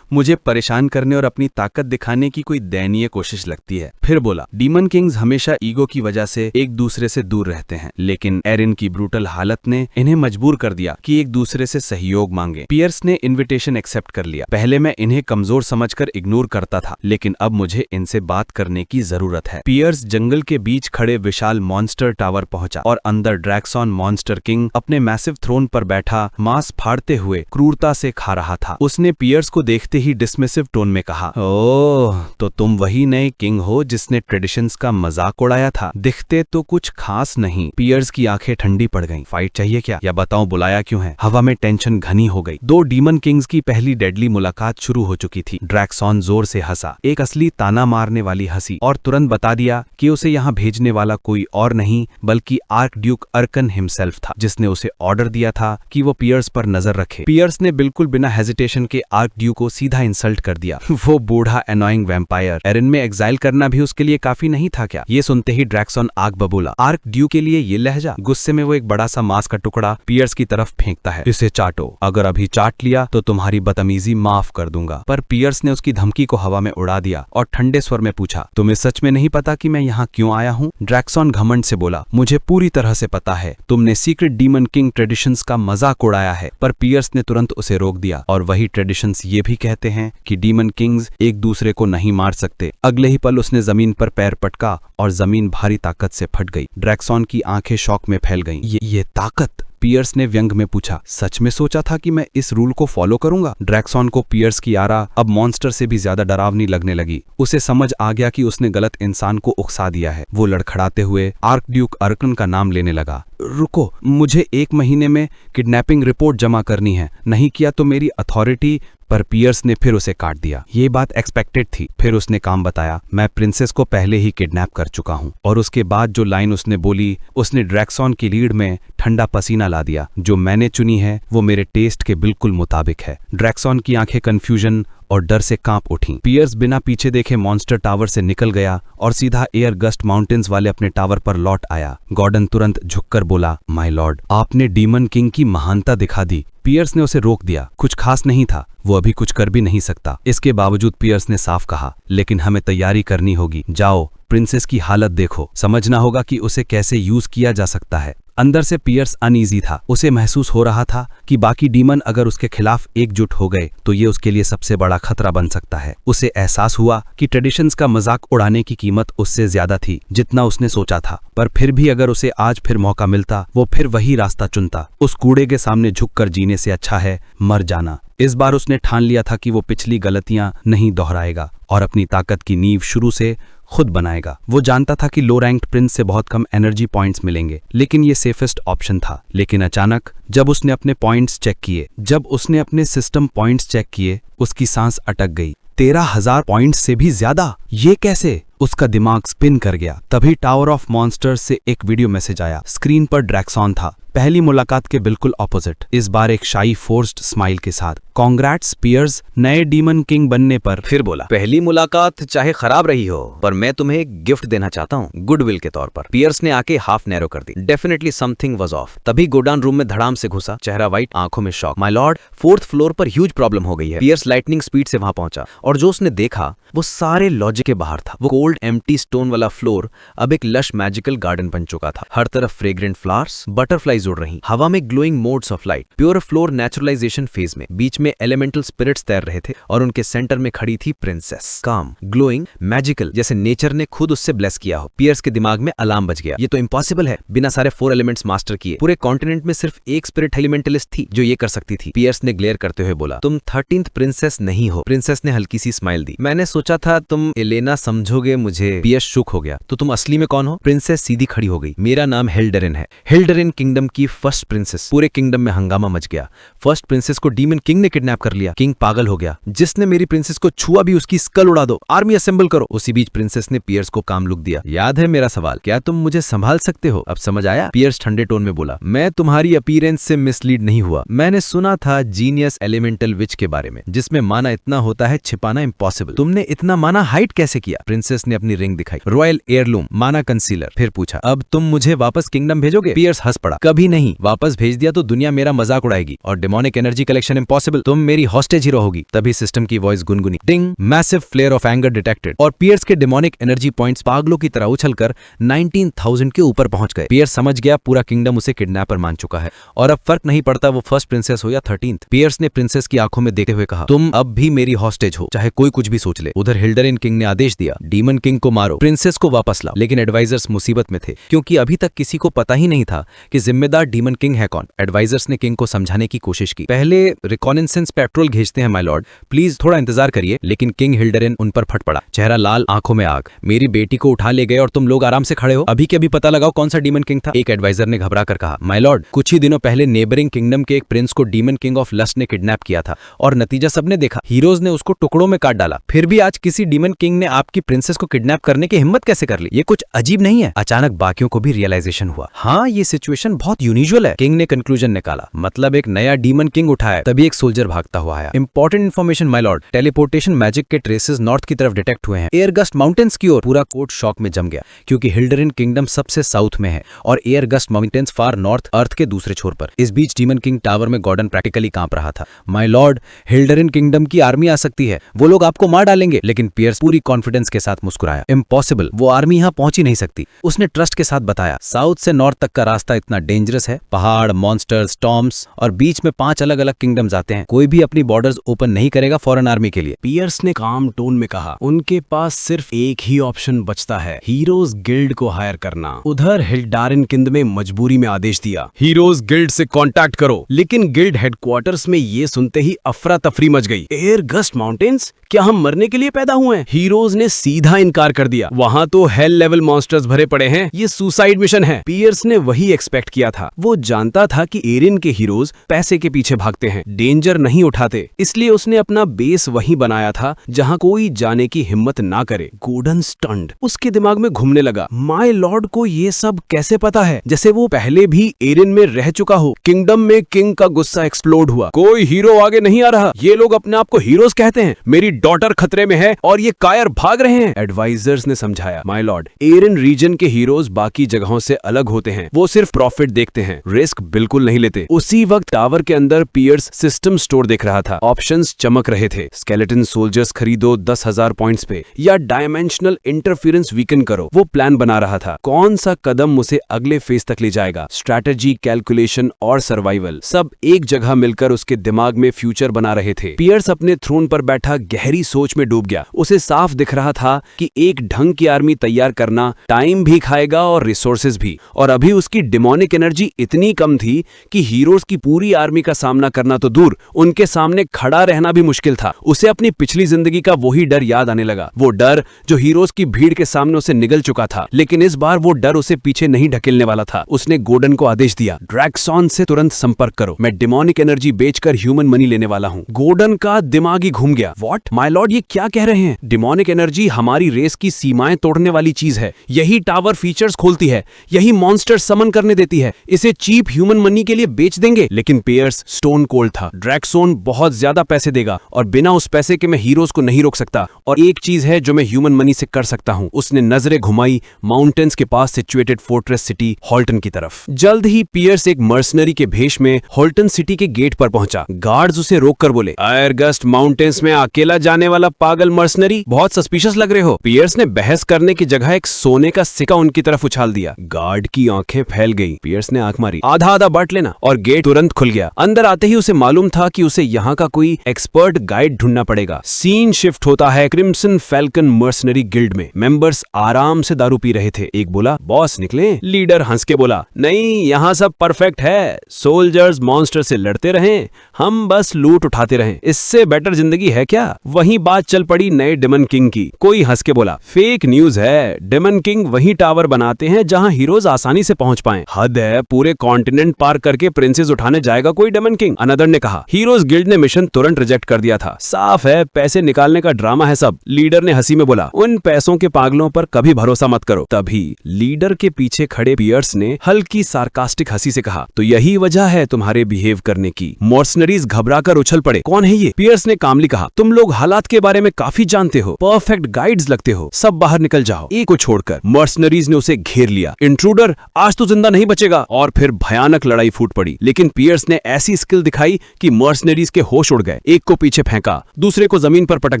मुझे परेशान करने और अपनी ताकत दिखाने की कोई दयनीय कोशिश लगती है। फिर बोला, डीमन किंग्स हमेशा ईगो की वजह से एक दूसरे से दूर रहते हैं, लेकिन एरिन की ब्रूटल हालत ने इन्हें मजबूर कर दिया कि एक दूसरे से सहयोग मांगे। पियर्स ने इनविटेशन एक्सेप्ट कर लिया। पहले मैं इन्हें कमजोर समझकर इग्नोर करता था, लेकिन अब मुझे इनसे बात करने की जरूरत है। पियर्स जंगल के बीच खड़े विशाल मॉन्स्टर टावर पहुंचा और अंदर ड्रैक्सॉन मॉन्स्टर किंग अपने मैसिव थ्रोन पर बैठा मांस फाड़ते हुए क्रूरता से खा रहा था। उसने पियर्स को देखते ही डिसमिसिव टोन में कहा, ओह तो तुम वही नए किंग हो जिसने ट्रेडिशंस का मजाक उड़ाया था, दिखते तो कुछ खास नहीं। पियर्स की आंखें ठंडी पड़ गईं। फाइट चाहिए क्या, या बताऊं बुलाया क्यों है? हवा में टेंशन घनी हो गई। दो डीमन किंग्स की पहली डेडली मुलाकात शुरू हो चुकी थी। ड्रैक्सॉन जोर से हंसा, एक असली ताना मारने वाली हंसी, और तुरंत बता दिया कि उसे यहाँ भेजने वाला कोई और नहीं बल्कि आर्क ड्यूक अर्कन हिमसेल्फ था, जिसने उसे ऑर्डर दिया था कि वो पियर्स पर नजर रखे। पियर्स ने बिल्कुल बिना हेजिटेशन के आर्क ड्यूक को सीधा इंसल्ट कर दिया। वो बूढ़ा एनोइंग वैम्पायर, एरिन में एग्जाइल करना भी उसके लिए काफी नहीं था क्या? ये सुनते ही ड्रैक्सॉन आग बबूला। आर्क ड्यूक के लिए ये लहजा? गुस्से में वो एक बड़ा सा मांस का टुकड़ा पियर्स की तरफ फेंकता है, इसे चाटो, अगर अभी चाट लिया तो तुम्हारी बदतमीजी माफ कर दूंगा। पर पियर्स ने उसकी धमकी को हवा में उड़ा दिया और ठंडे स्वर में पूछा, तुम्हें सच में नहीं पता कि मैं यहाँ क्यों आया हूँ? ड्रैक्सॉन घमंड से बोला, मुझे पूरी तरह से पता है, तुमने सीक्रेट डीमन किंग ट्रेडिशंस का मजाक उड़ाया है। पर पियर्स ने तुरंत उसे रोक दिया, और वही ट्रेडिशंस ये भी कहते हैं कि डीमन किंग्स एक दूसरे को नहीं मार सकते। अगले ही पल उसने जमीन पर पैर पटका और जमीन भारी ताकत से फट गई। ड्रैक्सॉन की आंखें शॉक में फैल गईं। ये ताकत? पियर्स ने व्यंग में पूछा, सच में सोचा था कि मैं इस रूल को फॉलो करूंगा? ड्रैक्सॉन को पियर्स की आरा अब मॉन्स्टर से भी ज्यादा डरावनी लगने लगी। उसे समझ आ गया कि उसने गलत इंसान को उकसा दिया है। वो लड़खड़ाते हुए आर्क ड्यूक अर्कन का नाम लेने लगा। रुको, मुझे 1 महीने में किडनैपिंग रिपोर्ट जमा करनी है, नहीं किया तो मेरी अथॉरिटी पर पियर्स ने फिर उसे काट दिया। ये बात एक्सपेक्टेड थी। फिर उसने काम बताया, मैं प्रिंसेस को पहले ही किडनैप कर चुका हूँ। और उसके बाद जो लाइन उसने बोली, उसने ड्रैक्सॉन की लीड में ठंडा पसीना ला दिया। जो मैंने चुनी है वो मेरे टेस्ट के बिल्कुल मुताबिक है। ड्रैक्सॉन की आंखें कंफ्यूजन और डर से कांप उठी। पियर्स बिना पीछे देखे मॉन्स्टर टावर से निकल गया और सीधा एयर गस्ट माउंटेन्स वाले अपने टावर पर लौट आया। गॉर्डन तुरंत झुककर बोला, माय लॉर्ड, आपने डीमन किंग की महानता दिखा दी। पियर्स ने उसे रोक दिया। कुछ खास नहीं था, वो अभी कुछ कर भी नहीं सकता। इसके बावजूद पियर्स ने साफ कहा, लेकिन हमें तैयारी करनी होगी। जाओ, प्रिंसेस की हालत देखो, समझना होगा कि उसे कैसे यूज किया जा सकता है। अंदर से पियर्स अनईजी था। उसे महसूस हो रहा था कि बाकी डीमन अगर उसके खिलाफ एकजुट हो गए तो ये उसके लिए सबसे बड़ा खतरा बन सकता है। उसे एहसास हुआ कि ट्रेडिशंस का मजाक उड़ाने की कीमत उससे ज्यादा थी जितना उसने सोचा था। पर फिर भी अगर उसे आज फिर मौका मिलता, वो फिर वही रास्ता चुनता। उस कूड़े के सामने झुककर जीने से अच्छा है मर जाना। इस बार उसने ठान लिया था कि वो पिछली गलतियां नहीं दोहराएगा और अपनी ताकत की नींव शुरू से खुद बनाएगा। वो जानता था कि लो रैंक्ड प्रिंस से बहुत कम एनर्जी पॉइंट्स मिलेंगे, लेकिन ये सेफेस्ट ऑप्शन था। लेकिन अचानक जब उसने अपने पॉइंट्स चेक किए, जब उसने अपने सिस्टम पॉइंट्स चेक किए, उसकी सांस अटक गई। 13,000 पॉइंट्स से भी ज्यादा, ये कैसे? उसका दिमाग स्पिन कर गया। तभी टावर ऑफ मॉन्स्टर्स से एक वीडियो मैसेज आया। स्क्रीन पर ड्रैक्सॉन था, पहली मुलाकात के बिल्कुल ऑपोजिट। इस बार एक शाई फोर्स्ड स्माइल के साथ। कांग्रेट्स पियर्स, नए डीमन किंग बनने पर। फिर बोला, पहली मुलाकात चाहे खराब रही हो, पर मैं तुम्हें एक गिफ्ट देना चाहता हूँ, गुडविल के तौर पर। पियर्स ने आके हाफ नैरो कर दी। Definitely something was off. तभी गोडाउन रूम में धड़ाम से घुसा, चेहरा वाइट, आंखों में shock. My lord, 4th floor पर ह्यूज प्रॉब्लम हो गई है। पियर्स लाइटनिंग स्पीड से वहां पहुंचा और जो उसने देखा वो सारे लॉजिक के बाहर था। वो कोल्ड एम्प्टी स्टोन वाला फ्लोर अब एक लश मैजिकल गार्डन बन चुका था। हर तरफ फ्रेग्रेंट फ्लावर्स, बटरफ्लाइज उड़ रही, हवा में glowing modes of light. Pure floor naturalisation phase में। बीच में एलिमेंटल स्पिरिट्स तैर रहे थे और उनके सेंटर में खड़ी थी प्रिंसेस, काम, ग्लोइंग, मैजिकल, जैसे नेचर ने खुद उससे ब्लेस किया हो। पियर्स के दिमाग में अलार्म बज गया। ये तो इम्पॉसिबल है, बिना सारे 4 एलिमेंट्स मास्टर किए। पूरे कॉन्टिनेंट में सिर्फ एक स्पिरिट एलिमेंटलिस्ट थी जो ये कर सकती थी। पियर्स ने ग्लेयर करते हुए बोला, तुम 13th प्रिंसेस नहीं हो। प्रिंसेस ने हल्की सी स्माइल दी। मैंने सोचा था तुम एलेना समझोगे मुझे। पियर्स शुक हो गया। तो तुम असली में कौन हो? प्रिंसेस सीधी खड़ी हो गई। मेरा नाम हिल्डरिन है, हिल्डरिन किंगडम की फर्स्ट प्रिंसेस। पूरे किंगडम में हंगामा मच गया। फर्स्ट प्रिंसेस को डीमन किंग ने किडनैप कर लिया। किंग पागल हो गया, जिसने मेरी प्रिंसेस को छुआ भी उसकी स्कल उड़ा दो, आर्मी असेंबल करो। उसी बीच प्रिंसेस ने पियर्स को काम लुक दिया। याद है मेरा सवाल, क्या तुम मुझे संभाल सकते हो? अब समझ आया? पियर्स ठंडे टोन में बोला, मैं तुम्हारी अपीयरेंस से मिसलीड नहीं हुआ। मैंने सुना था जीनियस एलिमेंटल विच के बारे में, जिसमें माना इतना होता है छिपाना इम्पॉसिबल। तुमने इतना माना हाइड कैसे किया? प्रिंसेस ने अपनी रिंग दिखाई, रॉयल एयरलूम, माना कंसीलर। फिर पूछा, अब तुम मुझे वापस किंगडम भेजोगे? पियर्स हंस पड़ा, कभी नहीं। वापस भेज दिया तो दुनिया मेरा मजाक उड़ाएगी और डेमोनिक एनर्जी कलेक्शन इम्पॉसिबल। तुम मेरी हॉस्टेज हीरो होगी। तभी सिस्टम की वॉइस गुनगुनी, ding, massive flare of anger detected. और पियर्स के डेमोनिक एनर्जी पॉइंट्स पागलों की तरह उछलकर 19,000 के ऊपर पहुंच गए। पियर्स समझ गया पूरा किंगडम उसे किडनैपर मान चुका है और अब फर्क नहीं पड़ता वो फर्स्ट प्रिंसेस हो या 13th। पियर्स ने प्रिंसेस की आंखों में देखते हुए कहा, तुम अब भी मेरी हॉस्टेज हो, चाहे कोई कुछ भी सोच ले। उधर हिल्डरिन किंग ने आदेश दिया, डीमन किंग को मारो, प्रिंसेस को वापस लाओ। लेकिन एडवाइजर्स मुसीबत में थे, क्योंकि अभी तक किसी को पता ही नहीं था कि जिम्मेदार डीमन किंग है कौन। एडवाइजर्स ने किंग को समझाने की कोशिश की, पहले रिकॉनेसेंस पेट्रोल भेजते हैं माय लॉर्ड, प्लीज थोड़ा इंतजार करिए। लेकिन किंग हिल्डरिन उन पर फट पड़ा, चेहरा लाल, आंखों में आग। मेरी बेटी को उठा ले गए और तुम लोग आराम से खड़े हो। अभी के अभी पता लगाओ कौन सा डीमन किंग था। एक एडवाइजर ने घबरा कर कहा, माय लॉर्ड, कुछ ही दिनों पहले नेबरिंग किंगडम के एक प्रिंस को डीमन किंग ऑफ लस्ट ने किडनैप किया था और नतीजा सबने देखा, हीरोज ने उसको टुकड़ों में काट डाला। फिर भी आज किसी डीमन किंग ने आपकी प्रिंसेस को किडनैप करने की हिम्मत कैसे कर ली? ये कुछ अजीब नहीं है? अचानक बाकियों को भी रियलाइजेशन हुआ, हाँ ये सिचुएशन बहुत यूनिजुअल है। किंग ने कंक्लूजन निकाला, मतलब एक नया डीमन किंग उठा है। तभी एक सोल्जर भागता हुआ आया, important information my Lord, teleportation magic के ट्रेसेस नॉर्थ की तरफ डिटेक्ट हुए हैं, एयर गस्ट माउंटेन्स की ओर। पूरा कोर्ट शॉक में जम गया, क्योंकि हिल्डरिन किंगडम सबसे साउथ में है और एयर गस्ट माउंटेन्स फार नॉर्थ, अर्थ के दूसरे छोर पर। इस बीच डीमन किंग टावर में गॉर्डन प्रैक्टिकली कांप रहा था। माय लॉर्ड, हिल्डरिन किंगडम की आर्मी आ सकती है, वो लोग आपको मार डालेंगे। लेकिन पियर्स पूरी कॉन्फिडेंस के साथ मुस्कुराया, इम्पॉसिबल, वो आर्मी यहाँ पहुंच ही नहीं सकती। उसने ट्रस्ट के साथ बताया, साउथ से नॉर्थ तक का रास्ता इतना डेंजरस है, पहाड़, मॉन्स्टर्स, स्टॉर्म्स और बीच में 5 अलग अलग किंगडम्स आते हैं। कोई भी अपनी बॉर्डर्स ओपन नहीं करेगा फॉरेन आर्मी के लिए। पियर्स ने काम टोन में कहा, उनके पास सिर्फ एक ही ऑप्शन बचता है, हीरोज गिल्ड को हायर करना। उधर हिल्डारिन किंग में मजबूरी में आदेश दिया, हीरोज गिल्ड से कांटेक्ट करो। लेकिन गिल्ड हेडक्वार्टर्स में ये सुनते ही अफरा तफरी मच गई। एयर गस्ट माउंटेन्स, क्या हम मरने के लिए पैदा हुए हैं? हीरोज ने सीधा इनकार कर दिया, वहां तो हेल लेवल मॉन्स्टर्स भरे पड़े हैं, ये सुसाइड मिशन है। पियर्स ने वही एक्सपेक्ट किया था। वो जानता था कि एरिन के हीरोज पैसे के पीछे भागते हैं, डेंजर नहीं उठाते, इसलिए उसने अपना बेस वहीं बनाया था जहां कोई जाने की हिम्मत ना करे। गोल्डन स्टंड उसके दिमाग में घूमने लगा। माय लॉर्ड को ये सब कैसे पता है? जैसे वो पहले भी एरिन में रह चुका हो। किंगडम में किंग का गुस्सा एक्सप्लोड हुआ। कोई हीरो आगे नहीं आ रहा, ये लोग अपने आप को हीरोज कहते हैं, मेरी डॉटर खतरे में है और ये कायर भाग रहे हैं। एडवाइजर्स ने समझाया, माय लॉर्ड, एरिन रीजन के हीरोज बाकी जगहों से अलग होते हैं, वो सिर्फ प्रॉफिट देखते हैं, रिस्क बिल्कुल नहीं लेते। उसी वक्त टावर के अंदर पियर्स सिस्टम स्टोर देख रहा था। ऑप्शंस चमक रहे थे, स्केलेटन सोल्जर्स खरीदो 10,000 पॉइंट्स पे, या डायमेंशनल इंटरफेरेंस वीकन करो। वो प्लान बना रहा था, कौन सा कदम उसे अगले फेज तक ले जाएगा। स्ट्रैटेजी, कैलकुलेशन और सर्वाइवल सब एक जगह मिलकर उसके दिमाग में फ्यूचर बना रहे थे। पियर्स अपने थ्रोन पर बैठा गहरी सोच में डूब गया। उसे साफ दिख रहा था कि एक ढंग की आर्मी तैयार करना टाइम भी खाएगा और रिसोर्सेज भी, और अभी उसकी डिमोनिक एनर्जी इतनी कम थी कि हीरोज की पूरी आर्मी का सामना करना तो दूर, उनके सामने खड़ा रहना भी मुश्किल था। उसे अपनी पिछली जिंदगी का वही डर याद आने लगा, वो डर जो हीरोज की भीड़ के सामने उसे निगल चुका था। लेकिन इस बार वो डर उसे पीछे नहीं ढकेलने वाला था। उसने गोर्डन को आदेश दिया, ड्रैक्सॉन से तुरंत संपर्क करो, मैं डिमोनिक एनर्जी बेचकर ह्यूमन मनी लेने वाला हूँ। गोर्डन का दिमाग ही घूम गया। व्हाट माय लॉर्ड, ये क्या कह रहे हैं? डिमोनिक एनर्जी हमारी रेस की सीमाएं तोड़ने वाली चीज है, यही टावर फीचर्स खोलती है, यही मॉन्स्टर समन करने देती है, इसे चीप ह्यूमन मनी के लिए बेच देंगे। लेकिन पियर्स स्टोन कोल्ड था, ड्रैक्सोन बहुत ज्यादा पैसे देगा और बिना उस पैसे के मैं हीरोज को नहीं रोक सकता, और एक चीज है जो मैं ह्यूमन मनी से कर सकता हूँ। उसने नजरें घुमाई माउंटेन्स के पास सिचुएटेड फोर्ट्रेस सिटी हॉल्टन की तरफ। जल्द ही पियर्स एक मर्सनरी के भेष में हॉल्टन सिटी के गेट पर पहुंचा। गार्ड्स उसे रोककर बोले, आयरगस्ट माउंटेन्स में अकेला जाने वाला पागल मर्सनरी, बहुत सस्पिशियस लग रहे हो। पियर्स ने बहस करने की जगह एक सोने का सिक्का उनकी तरफ उछाल दिया। गार्ड की आंखें फैल गई। पियर्स ने आंख मारी, आधा आधा बांट लेना, और गेट तुरंत खुल गया। अंदर आते ही उसे मालूम था कि उसे यहाँ का कोई एक्सपर्ट गाइड ढूंढना पड़ेगा। सीन शिफ्ट होता है क्रिम्सन फैल्कन मर्सनरी गिल्ड में। मेंबर्स आराम से दारू पी रहे थे। एक बोला, बॉस निकले? लीडर हंस के बोला, नहीं, यहाँ सब परफेक्ट है, सोल्जर्स मॉन्स्टर से लड़ते रहें, हम बस लूट उठाते रहें, इससे बेटर जिंदगी है क्या? वहीं बात चल पड़ी नए डेमन किंग की। कोई हंस के बोला, फेक न्यूज है, डेमन किंग वही टावर बनाते हैं जहां हीरोज आसानी से पहुंच पाएं। हद है, पूरे कॉन्टिनेंट पार करके प्रिंसेस उठाने जाएगा कोई डेमन किंग? अनदर ने कहा। हीरोज गिल्ड ने मिशन तुरंत रिजेक्ट कर दिया था, साफ है पैसे निकालने का ड्रामा है सब। लीडर ने हंसी में बोला, उन पैसों के पागलों पर कभी भरोसा मत करो। तभी लीडर के पीछे खड़े पियर्स ने हल्की सार्कास्टिक हंसी से कहा, तो यही वजह है तुम्हारे बिहेव करने की। मर्सनरीज घबराकर उछल पड़े। कौन है ये? पियर्स ने कामली कहा, तुम लोग हालात के बारे में काफी जानते हो, परफेक्ट गाइड्स लगते हो, सब बाहर निकल जाओ। एक को छोड़कर मर्सनरीज ने उसे घेर लिया। इंट्रूडर, आज तो जिंदा नहीं बचेगा। और फिर भयानक लड़ाई फूट पड़ी। लेकिन पियर्स ने ऐसी स्किल दिखाई कि मर्सनरीज के होश उड़ गए। एक को पीछे फेंका, दूसरे को जमीन पर पटक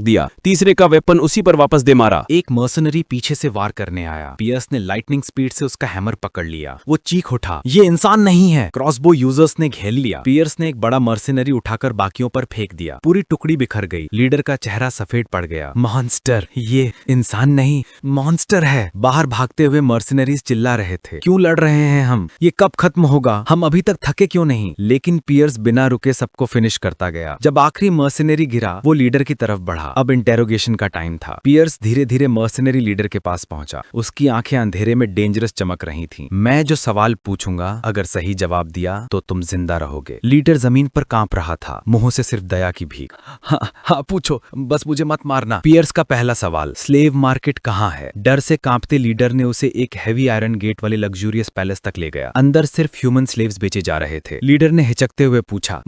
दिया, तीसरे का वेपन उसी पर वापस दे मारा। एक मर्सनरी पीछे से वार करने आया। पियर्स ने लाइटनिंग स्पीड से उसका हैमर पकड़ लिया। वो चीख उठा, ये इंसान नहीं है। क्रॉसबो यूजर्स ने घेर लिया। पियर्स ने एक बड़ा मर्सनरी उठाकर बाकियों पर फेंक दिया। पूरी टुकड़ी बिखर गई। लीडर का चेहरा सफेद पड़ गया। मॉन्स्टर, ये इंसान नहीं, मॉन्स्टर है। बाहर भागते हुए मर्सनरीज चिल्ला रहे थे, क्यों लड़ रहे हैं हम? ये कब खत्म होगा? हम अभी तक थके क्यों नहीं? लेकिन पियर्स बिना रुके सबको फिनिश करता गया। जब आखिरी मर्सनरी गिरा, वो लीडर की तरफ बढ़ा। अब इंटेरोगेशन का टाइम था। पियर्स धीरे धीरे मर्सनरी लीडर के पास पहुंचा। उसकी आंखें अंधेरे में डेंजरस चमक रही थीं। मैं जो सवाल पूछूंगा, अगर सही जवाब दिया तो तुम जिंदा रहोगे। लीडर जमीन पर कांप रहा था, मुंह से सिर्फ दया की भीख। हाँ पूछो, बस मुझे मत मारना। पियर्स का पहला सवाल, स्लेव मार्केट कहाँ है? डर से कांपते लीडर ने उसे एक हैवी आयरन गेट वाले लग्जूरियस पैलेस तक ले गया। अंदर सिर्फ ह्यूमन स्लेव्स बेचे जा रहे थे। लीडर ने हिचकते हुए पूछा,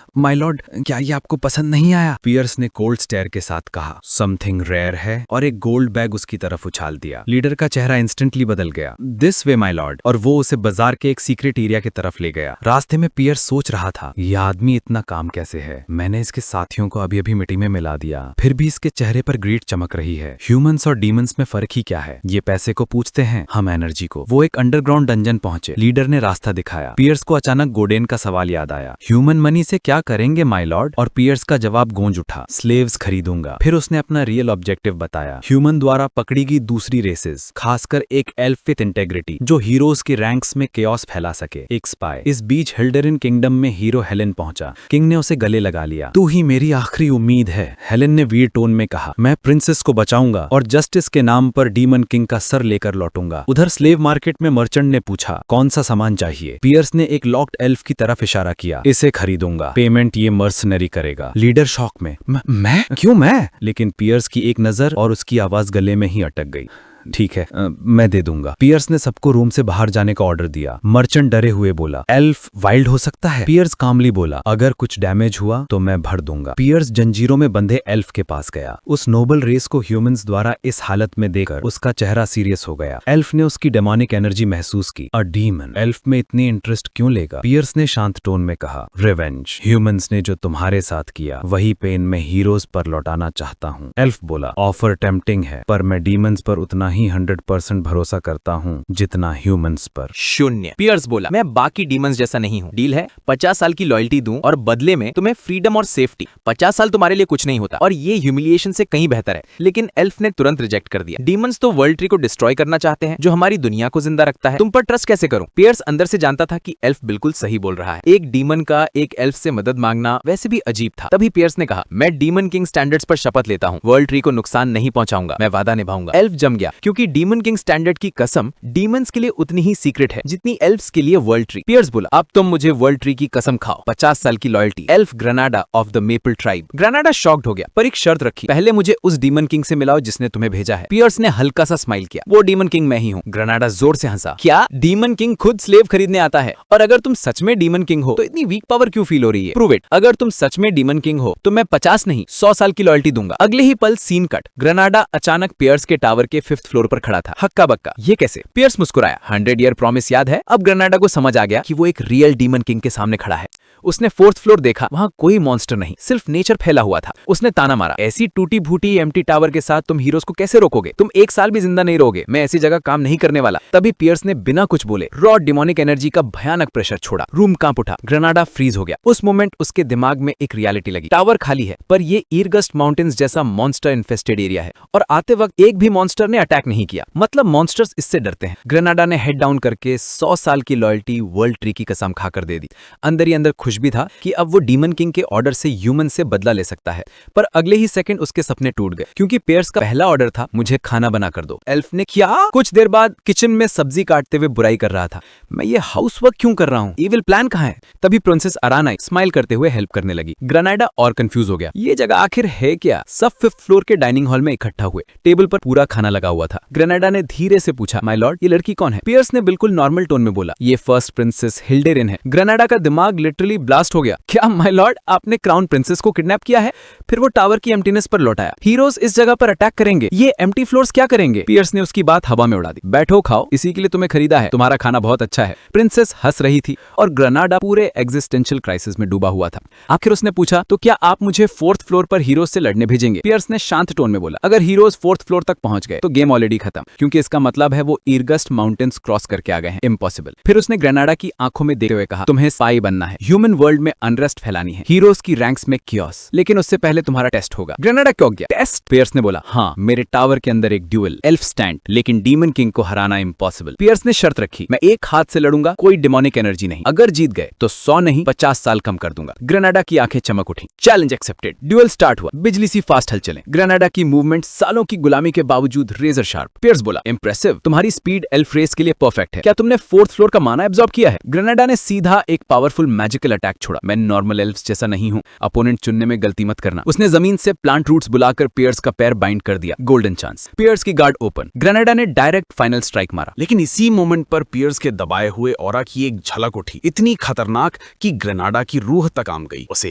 माय लॉर्ड, क्या ये आपको पसंद नहीं आया? पियर्स ने कोल्ड स्टेयर के साथ कहा, समथिंग रेयर है, और एक गोल्ड बैग उसकी तरफ उछाल दिया। लीडर का चेहरा इंस्टेंटली बदल गया। दिस वे माय लॉर्ड, और वो उसे बाजार के एक सीक्रेट एरिया की तरफ ले गया। रास्ते में पियर्स सोच रहा था, यह आदमी इतना काम कैसे है? मैंने इसके साथियों को अभी अभी मिट्टी में मिला दिया, फिर भी इसके चेहरे पर ग्रीड चमक रही है। ह्यूमंस और डीमंस में फर्क ही क्या है? ये पैसे को पूछते हैं, हम एनर्जी को। वो एक अंडरग्राउंड डंजन पहुंचे। लीडर ने रास्ता दिखाया। पियर्स को अचानक गोडेन का सवाल याद आया, ह्यूमन मनी से क्या करेंगे माय लॉर्ड? और पियर्स का जवाब गूंज उठा, स्लेव्स खरीदूंगा। फिर उसने अपना रियल ऑब्जेक्टिव बताया, ह्यूमन द्वारा पकड़ी गई दूसरी रेसेस, खासकर एक एल्फ विद इंटेग्रिटी जो हीरोज के रैंक्स में केओस फैला सके, एक स्पाई। इस बीच हिल्डरिन किंगडम में हीरो हेलेन पहुंचा। किंग ने उसे गले लगा लिया। तू ही मेरी आखिरी उम्मीद है, हेलेन ने वीर टोन में कहा। मैं प्रिंसेस को बचाऊंगा और जस्टिस के नाम पर डीमन किंग का सर लेकर लौटूंगा। उधर स्लेव मार्केट में मर्चेंट ने पूछा, कौन सा सामान सामान चाहिए। पियर्स ने एक लॉक्ड एल्फ की तरफ इशारा किया। इसे खरीदूंगा, पेमेंट ये मर्सनरी करेगा। लीडर शॉक में, मैं? क्यों मैं? लेकिन पियर्स की एक नजर और उसकी आवाज गले में ही अटक गई। ठीक है, मैं दे दूंगा। पियर्स ने सबको रूम से बाहर जाने का ऑर्डर दिया। मर्चेंट डरे हुए बोला, एल्फ वाइल्ड हो सकता है। पियर्स कामली बोला, अगर कुछ डैमेज हुआ तो मैं भर दूंगा। पियर्स जंजीरों में बंधे एल्फ के पास गया। उस नोबल रेस को ह्यूमंस द्वारा इस हालत में देखकर उसका चेहरा सीरियस हो गया। एल्फ ने उसकी डेमोनिक एनर्जी महसूस की। अ डीमन एल्फ में इतनी इंटरेस्ट क्यों लेगा? पियर्स ने शांत टोन में कहा, रिवेंज। ह्यूमंस ने जो तुम्हारे साथ किया वही पेन मैं हीरोज पर लौटाना चाहता हूँ। एल्फ बोला, ऑफर टेम्पटिंग है, पर मैं डीमंस पर उतना ही 100% भरोसा करता हूँ जितना ह्यूमंस पर। शून्य। पियर्स बोला, मैं बाकी डीमंस जैसा नहीं हूँ। डील है 50 साल की लॉयल्टी दूं और बदले में तुम्हें फ्रीडम और सेफ्टी। 50 साल तुम्हारे लिए कुछ नहीं होता और ये ह्यूमिलिएशन से कहीं बेहतर है। लेकिन एल्फ ने तुरंत रिजेक्ट कर दिया। डीमंस तो वर्ल्ड ट्री को डिस्ट्रॉय करना चाहते हैं जो हमारी दुनिया को जिंदा रखता है। तुम पर ट्रस्ट कैसे करूं? पियर्स अंदर से जानता था कि एल्फ बिल्कुल सही बोल रहा है। एक डीमन का एक एल्फ से मदद मांगना वैसे भी अजीब था। तभी पियर्स ने कहा, मैं डीमन किंग स्टैंडर्ड्स पर शपथ लेता हूँ, वर्ल्ड ट्री को नुकसान नहीं पहुंचाऊंगा, मैं वादा निभाऊंगा। एल्फ जम गया क्योंकि डीमन किंग स्टैंडर्ड की कसम डीमंस के लिए उतनी ही सीक्रेट है जितनी एल्फ्स के लिए वर्ल्ड ट्री। पियर्स बोला, अब तुम मुझे वर्ल्ड ट्री की कसम खाओ, 50 साल की loyalty. Elf Grenada of the maple tribe. Grenada shocked हो गया, पर एक शर्त रखी, पहले मुझे उस डीमन किंग से मिलाओ जिसने तुम्हें भेजा है। पियर्स ने हल्का सा स्माइल किया, वो डीमन किंग मैं ही हूँ। ग्रेनाडा जोर से हंसा, क्या डीमन किंग खुद स्लेव खरीदने आता है? और अगर तुम सच में डीमन किंग हो तो इतनी वीक पावर क्यों फील हो रही है? Prove it. अगर तुम सच में डीमन किंग हो तो मैं 50 नहीं 100 साल की लॉयल्टी दूंगा। अगले ही पल सीन कट। ग्रेनाडा अचानक पियर्स के टावर के 5th फ्लोर पर खड़ा था। हक्का बक्का, ये कैसे? पियर्स मुस्कुराया, 100 ईयर प्रॉमिस याद है? अब ग्रेनाडा को समझ आ गया कि वो एक रियल डीमन किंग के सामने खड़ा है। उसने 4th फ्लोर देखा, वहां कोई मॉन्स्टर नहीं, सिर्फ नेचर फैला हुआ था। उसने ताना मारा, ऐसी टूटी फूटी एम्प्टी टावर के साथ तुम हीरोज को कैसे रोकोगे? तुम 1 साल भी जिंदा नहीं रहोगे, मैं ऐसी जगह काम नहीं करने वाला। तभी पियर्स ने बिना कुछ बोले रॉ डिमोनिक एनर्जी का भयानक प्रेशर छोड़ा। रूम कांप उठा, ग्रेनाडा फ्रीज हो गया। उस मोमेंट उसके दिमाग में एक रियलिटी लगी, टावर खाली है पर ये ईरगस्ट माउंटेन्स जैसा मॉन्स्टर इन्फेस्टेड एरिया है और आते वक्त एक भी मॉन्स्टर ने अटैक नहीं किया। मतलब मॉन्स्टर्स इससे डरते हैं। ग्रेनाडा ने हेड डाउन करके 100 साल की लॉयल्टी वर्ल्ड ट्री की कसम खाकर दे दी। अंदर ही अंदर खुश भी था कि अब वो डीमन किंग के ऑर्डर से ह्यूमन से बदला ले सकता है। पर अगले ही सेकंड उसके सपने टूट गए क्योंकि पियर्स का पहला ऑर्डर था, मुझे खाना बना कर दो। एल्फ ने क्या? कुछ देर बाद किचन में सब्जी काटते हुए बुराई कर रहा था, मैं ये हाउसवर्क क्यों कर रहा हूँ? इविल प्लान कहाँ है? तभी प्रिंसेस अरान आई, स्माइल करते हुए हेल्प करने लगी। ग्रेनाडा और कंफ्यूज हो गया, ये जगह आखिर है क्या? सब 5th फ्लोर के डाइनिंग हॉल में इकट्ठा हुए। टेबल पर पूरा खाना लगा हुआ था। ग्रेनाडा ने धीरे से पूछा, माय लॉर्ड, ये लड़की कौन है? पियर्स ने बिल्कुल नॉर्मल टोन में बोला, ये फर्स्ट प्रिंसेस हिल्डेरिन है। ग्रेनाडा का दिमाग लिटरली ब्लास्ट हो गया, क्या माय लॉर्ड आपने क्राउन प्रिंसेस को किडनैप किया है? फिर वो टावर की एम्प्टीनेस पर लौटाया, हीरोज इस जगह पर अटैक करेंगे, ये एम्प्टी फ्लोर्स क्या करेंगे? पियर्स ने उसकी बात हवा में उड़ा दी, बैठो खाओ, इसी के लिए तुम्हें खरीदा है, तुम्हारा खाना बहुत अच्छा है। प्रिंसेस हंस रही थी और ग्रेनाडा पूरे एग्जिस्टेंशियल क्राइसिस में डूबा हुआ था। आखिर उसने पूछा, तो क्या आप मुझे 4th फ्लोर पर हीरोज से लड़ने भेजेंगे? पियर्स ने शांत टोन में बोला, अगर हीरोज 4th फ्लोर तक पहुंच गए तो गेम ऑलरेडी खत्म, क्योंकि इसका मतलब है वो ईरगस्ट माउंटेन्स क्रॉस करके आ गए हैं, इम्पॉसिबल। फिर उसने ग्रेनाडा की आंखों में देखते हुए कहा, तुम्हें स्पाई बनना है, ह्यूमन वर्ल्ड में अनरेस्ट फैलानी है, हीरोज की रैंक्स में कियोस, लेकिन उससे पहले तुम्हारा टेस्ट होगा। ग्रेनाडा क्यों गया? टेस्ट? पियर्स ने बोला, हाँ, मेरे टावर के अंदर एक ड्यूएल, एल्फ स्टैंड, लेकिन डीमन किंग को हराना इम्पॉसिबल। पियर्स ने शर्त रखी, मैं एक हाथ से लड़ूंगा, कोई डिमोनिक एनर्जी नहीं, अगर जीत गए तो 100 नहीं 50 साल कम कर दूंगा। ग्रेनाडा की आंखें चमक उठी, चैलेंज एक्सेप्टेड। ड्यूएल स्टार्ट हुआ, बिजली सी फास्ट हलचलें। ग्रेनाडा की मूवमेंट सालों की गुलामी के बावजूद रेजर शार्प। पियर्स बोला, इंप्रेसिव, तुम्हारी स्पीड एल्फ रेस के लिए परफेक्ट है। क्या तुमने 4th फ्लोर का माना एब्जॉर्ब किया है? ग्रेनाडा ने सीधा एक पावरफुल मैजिकल अटैक छोड़ा, मैं नॉर्मल एल्फ्स जैसा नहीं हूं, अपोनेंट चुनने में गलती मत करना। उसने जमीन से प्लांट रूट्स बुलाकर पियर्स का पैर बाइंड कर दिया, गोल्डन चांस। पियर्स की गार्ड ओपन, ग्रेनाडा ने डायरेक्ट फाइनल स्ट्राइक मारा। लेकिन इसी मोमेंट पर पियर्स के दबाए हुए ऑरा की एक झलक उठी, इतनी खतरनाक कि ग्रेनाडा की रूह तक काम गई। उसे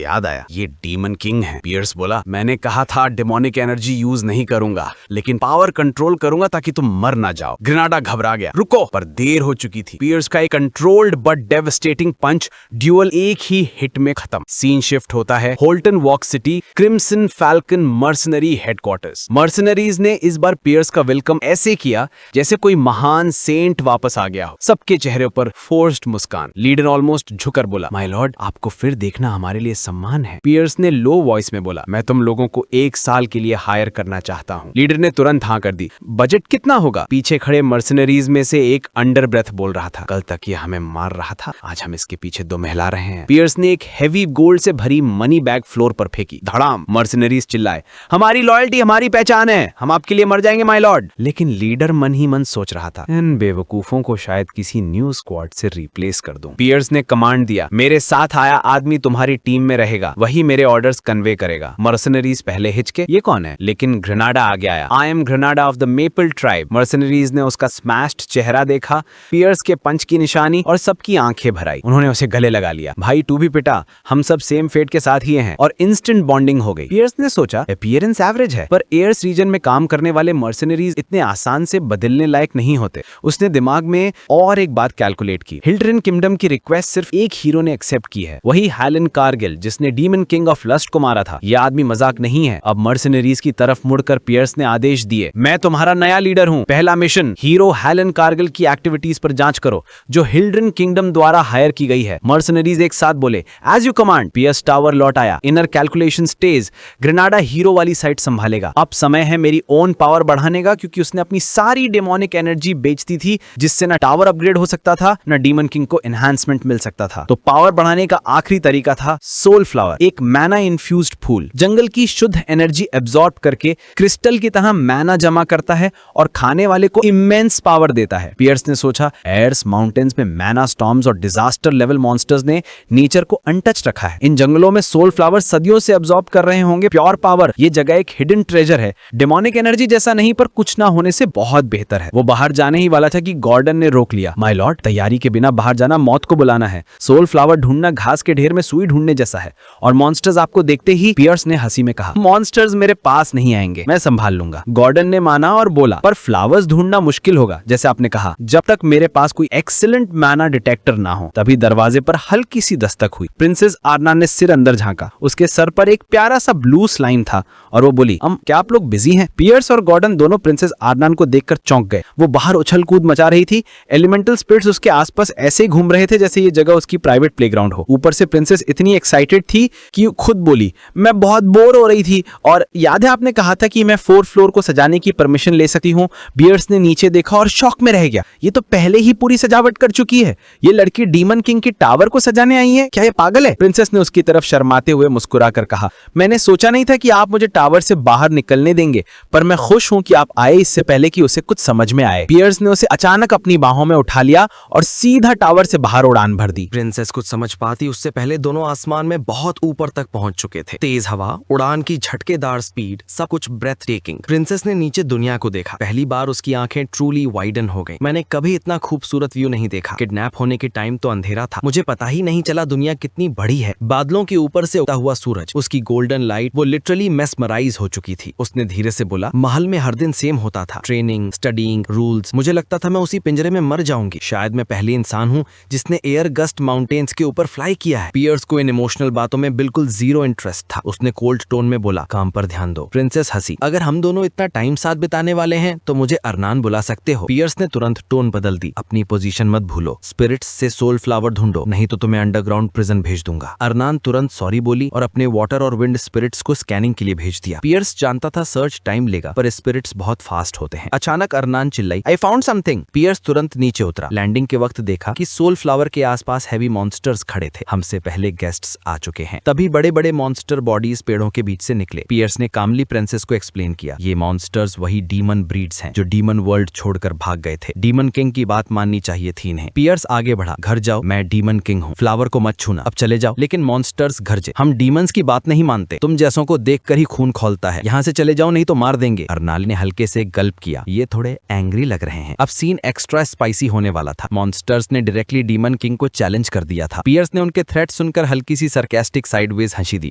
याद आया, ये डीमन किंग है। पियर्स बोला, मैंने कहा था डेमोनिक एनर्जी यूज नहीं करूंगा, लेकिन पावर कंट्रोल करूंगा ताकि तुम मर ना जाओ। ग्रेनाडा घबरा गया, रुको, पर देर हो चुकी थी। पियर्स का एक controlled but devastating punch, dual एक ही हिट में खत्म। सीन शिफ्ट होता है Holton walk city, crimson falcon mercenary headquarters. Mercenaries ने इस बार पियर्स का वेलकम ऐसे किया जैसे कोई महान सेंट वापस आ गया हो। सबके चेहरे पर फोर्स्ड मुस्कान। लीडर ऑलमोस्ट झुकर बोला, माय लॉर्ड, आपको फिर देखना हमारे लिए सम्मान है। पियर्स ने लो वॉइस में बोला, मैं तुम लोगों को 1 साल के लिए हायर करना चाहता हूँ। लीडर ने तुरंत हाँ कर दी, बजट कितना होगा? पीछे खड़े मर्सनरीज में से एक अंडर ब्रेथ बोल रहा था, कल तक ये हमें मार रहा था, आज हम इसके पीछे दो महला रहे हैं। पियर्स ने एक हेवी गोल्ड से भरी मनी बैग फ्लोर पर फेंकी। धड़ाम। मर्सनरीज चिल्लाए, हमारी लॉयल्टी हमारी पहचान है, हम आपके लिए मर जाएंगे माय लॉर्ड। लेकिन लीडर मन ही मन सोच रहा था, इन बेवकूफों को शायद किसी न्यू स्क्वाड से रिप्लेस कर दूं। पियर्स ने कमांड दिया, मेरे साथ आया आदमी तुम्हारी टीम में रहेगा, वही मेरे ऑर्डर्स कन्वे करेगा। मर्सनरीज पहले हिचके, ये कौन है? लेकिन ग्रेनाडा आगे आया। I am Grenada of the maple tribe. Mercenaries ने उसका स्मैश्ड चेहरा देखा, पियर्स के पंच की निशानी, और सबकी आंखें भर आई। उन्होंने उसे गले लगा लिया। भाई तू भी पिटा, हम सब सेम फेट के साथ ही हैं, और इंस्टेंट बॉन्डिंग हो गई। पियर्स ने सोचा अपीयरेंस एवरेज है, पर एयर्स रीजन में काम करने वाले मर्सनरीज इतने आसान से बदलने लायक नहीं होते। उसने दिमाग में और एक बात कैलकुलेट की। हिल्ड्रिन किंगडम की रिक्वेस्ट सिर्फ एक हीरो ने एक्सेप्ट की है, वही हैलन कारगिल, जिसने डीमन किंग ऑफ लस्ट को मारा था। यह आदमी मजाक नहीं है। अब मर्सनरीज की तरफ मुड़कर पियर्स ने आदेश दिए, मैं तुम्हारा नया लीडर हूं। पहला मिशन, हीरो हैलन कारगिल की एक्टिविटीज पर जांच करो, जो हिल्ड्रिन किंगडम द्वारा हायर की गई है। मर्सनरीज एक साथ बोले, as you command. Pierce tower लौट आया। Inner calculation stage, Grenada hero वाली साइट संभालेगा। अब समय है मेरी ओन पावर बढ़ाने का, क्योंकि उसने अपनी सारी डेमोनिक एनर्जी बेच दी थी, जिससे ना टावर अपग्रेड हो सकता था, ना डीमन किंग को एनहांसमेंट मिल सकता था। तो पावर बढ़ाने का आखिरी तरीका था सोल फ्लावर, एक मैना इन्फ्यूज्ड फूल, जंगल की शुद्ध एनर्जी एब्जॉर्ब करके क्रिस्टल की तरह मैना जमा करता है और खाने वाले को इमेंस पावर देता है। पियर्स ने सोचा, एयर्स माउंटेन्स में मैना स्टॉर्म्स और डिजास्टर लेवल मॉन्स्टर्स ने नेचर को अनटच रखा है। इन जंगलों में सोल फ्लावर सदियों से एब्जॉर्ब कर रहे होंगे प्योर पावर। ये जगह एक हिडन ट्रेजर है, डेमोनिक एनर्जी जैसा नहीं, पर कुछ ना होने से बहुत बेहतर है। वो बाहर जाने ही वाला था कि गॉर्डन ने रोक लिया। माय लॉर्ड, तैयारी के बिना बाहर जाना मौत को बुलाना है। सोल फ्लावर ढूंढना घास के ढेर में सुई ढूंढने जैसा है, और मॉन्स्टर्स आपको देखते ही, पियर्स ने हंसी में कहा, मॉन्स्टर्स मेरे पास नहीं आएंगे, मैं संभाल लूंगा। गॉर्डन ने माना और बोला, पर फ्लावर्स ढूंढना मुश्किल होगा, जैसे आपने कहा, जब तक मेरे पास कोई एक्सीलेंट मैना डिटेक्टर ना हो। तभी दरवाजे पर हल्की सी दस्तक हुई। प्रिंसेस आर्ना ने सिर अंदर झांका। उसके सर पर एक प्यारा सा ब्लू स्लाइम था, और वो बोली, क्या आप लोग बिजी हैं? पियर्स और गॉर्डन दोनों प्रिंसेस आर्नान को देखकर चौंक गए। वो बाहर उछल कूद मचा रही थी। एलिमेंटल स्पिरिट्स उसके आसपास ऐसे ही घूम रहे थे जैसे ये जगह उसकी प्राइवेट प्लेग्राउंड हो। ऊपर से प्रिंसेस इतनी एक्साइटेड थी कि खुद बोली, मैं बहुत बोर हो रही थी, और याद है आपने कहा था कि मैं 4th फ्लोर को सजाने की परमिशन ले सकती हूँ। पियर्स ने नीचे देखा और शॉक में रह गया। ये तो पहले ही पूरी सजावट कर चुकी है। ये लड़की डीमन किंग की टावर को सजाने आई है, क्या ये पागल है? प्रिंसेस ने उसकी तरफ शर्माते हुए मुस्कुराकर कहा, मैंने सोचा नहीं था कि आप मुझे टावर से बाहर निकलने देंगे, पर मैं खुश हूं कि आप आए इससे पहले कि उसे कुछ समझ में आए। पियर्स ने उसे अचानक अपनी बाहों में उठा लिया और सीधा टावर से बाहर उड़ान भर दी। प्रिंसेस कुछ समझ पाती उससे पहले दोनों आसमान में बहुत ऊपर तक पहुंच चुके थे। तेज हवा, उड़ान की झटकेदार स्पीड, सब कुछ ब्रेथ टेकिंग। प्रिंसेस ने नीचे दुनिया को देखा। पहली बार उसकी आंखें ट्रूली वाइडन हो गई। मैंने कभी इतना खूबसूरत व्यू नहीं देखा। किडनैप होने के टाइम तो अंधेरा था, मुझे पता ही नहीं चला दुनिया कितनी बड़ी है। बादलों के ऊपर से उगता हुआ सूरज, उसकी गोल्डन लाइट, वो लिटरली मेस्मराइज हो चुकी थी। उसने धीरे से बोला, महल में हर दिन सेम होता था, ट्रेनिंग, स्टडीइंग, रूल्स। मुझे लगता था मैं उसी पिंजरे में मर जाऊंगी। शायद मैं पहली इंसान हूँ जिसने एयर गस्ट माउंटेन्स के ऊपर फ्लाई किया है। पियर्स को इन इमोशनल बातों में बिल्कुल जीरो इंटरेस्ट था। उसने कोल्ड टोन में बोला, काम पर ध्यान दो। प्रिंसेस हंसी, अगर हम दोनों इतना टाइम साथ बिताने वाले हैं तो मुझे अरनान बुला सकते हो। पियर्स ने तुरंत टोन बदल दी, अपनी पोजीशन मत भूलो, स्पिरिट्स से सोल फ्लावर ढूंढो, नहीं तो तुम्हें अंडरग्राउंड प्रिजन भेज दूंगा। अरनान तुरंत सॉरी बोली और अपने वाटर और विंड स्पिरिट्स को स्कैनिंग के लिए भेज दिया। पियर्स जानता था सर्च टाइम लेगा, पर स्पिरिट्स बहुत फास्ट होते हैं। अचानक अरनान चिल्लाई, आई फाउंड समथिंग। पियर्स तुरंत नीचे उतरा। लैंडिंग के वक्त देखा कि सोल फ्लावर के आसपास हैवी मॉन्स्टर्स खड़े थे। हमसे पहले गेस्ट्स आ चुके हैं। तभी बड़े बड़े मॉन्स्टर बॉडीज पेड़ों के बीच से निकले। पियर्स ने कामली प्रिंसेस को एक्सप्लेन किया, ये मॉन्स्टर्स वही डीमन ब्रीड्स हैं जो डीमन वर्ल्ड छोड़कर भाग गए थे। डीमन किंग की बात माननी चाहिए थी इन्हें। पियर्स आगे बढ़ा, घर जाओ, मैं डीमन किंग हूँ, फ्लावर को मत छूना, अब चले जाओ। लेकिन मॉन्स्टर्स गरजे, हम डीमंस की बात नहीं मानते, तुम जैसों को देखकर ही खून खौलता है, यहाँ से चले जाओ नहीं तो मार देंगे। अर्नाल ने हल्के से गल्प किया, ये थोड़े एंग्री लग रहे हैं। अब सीन एक्स्ट्रा स्पाइसी होने वाला था। मॉन्स्टर्स ने डायरेक्टली डीमन किंग को चैलेंज कर दिया था। पियर्स ने उनके थ्रेट सुनकर हल्की सी सरकास्टिक साइडवेज हंसी दी।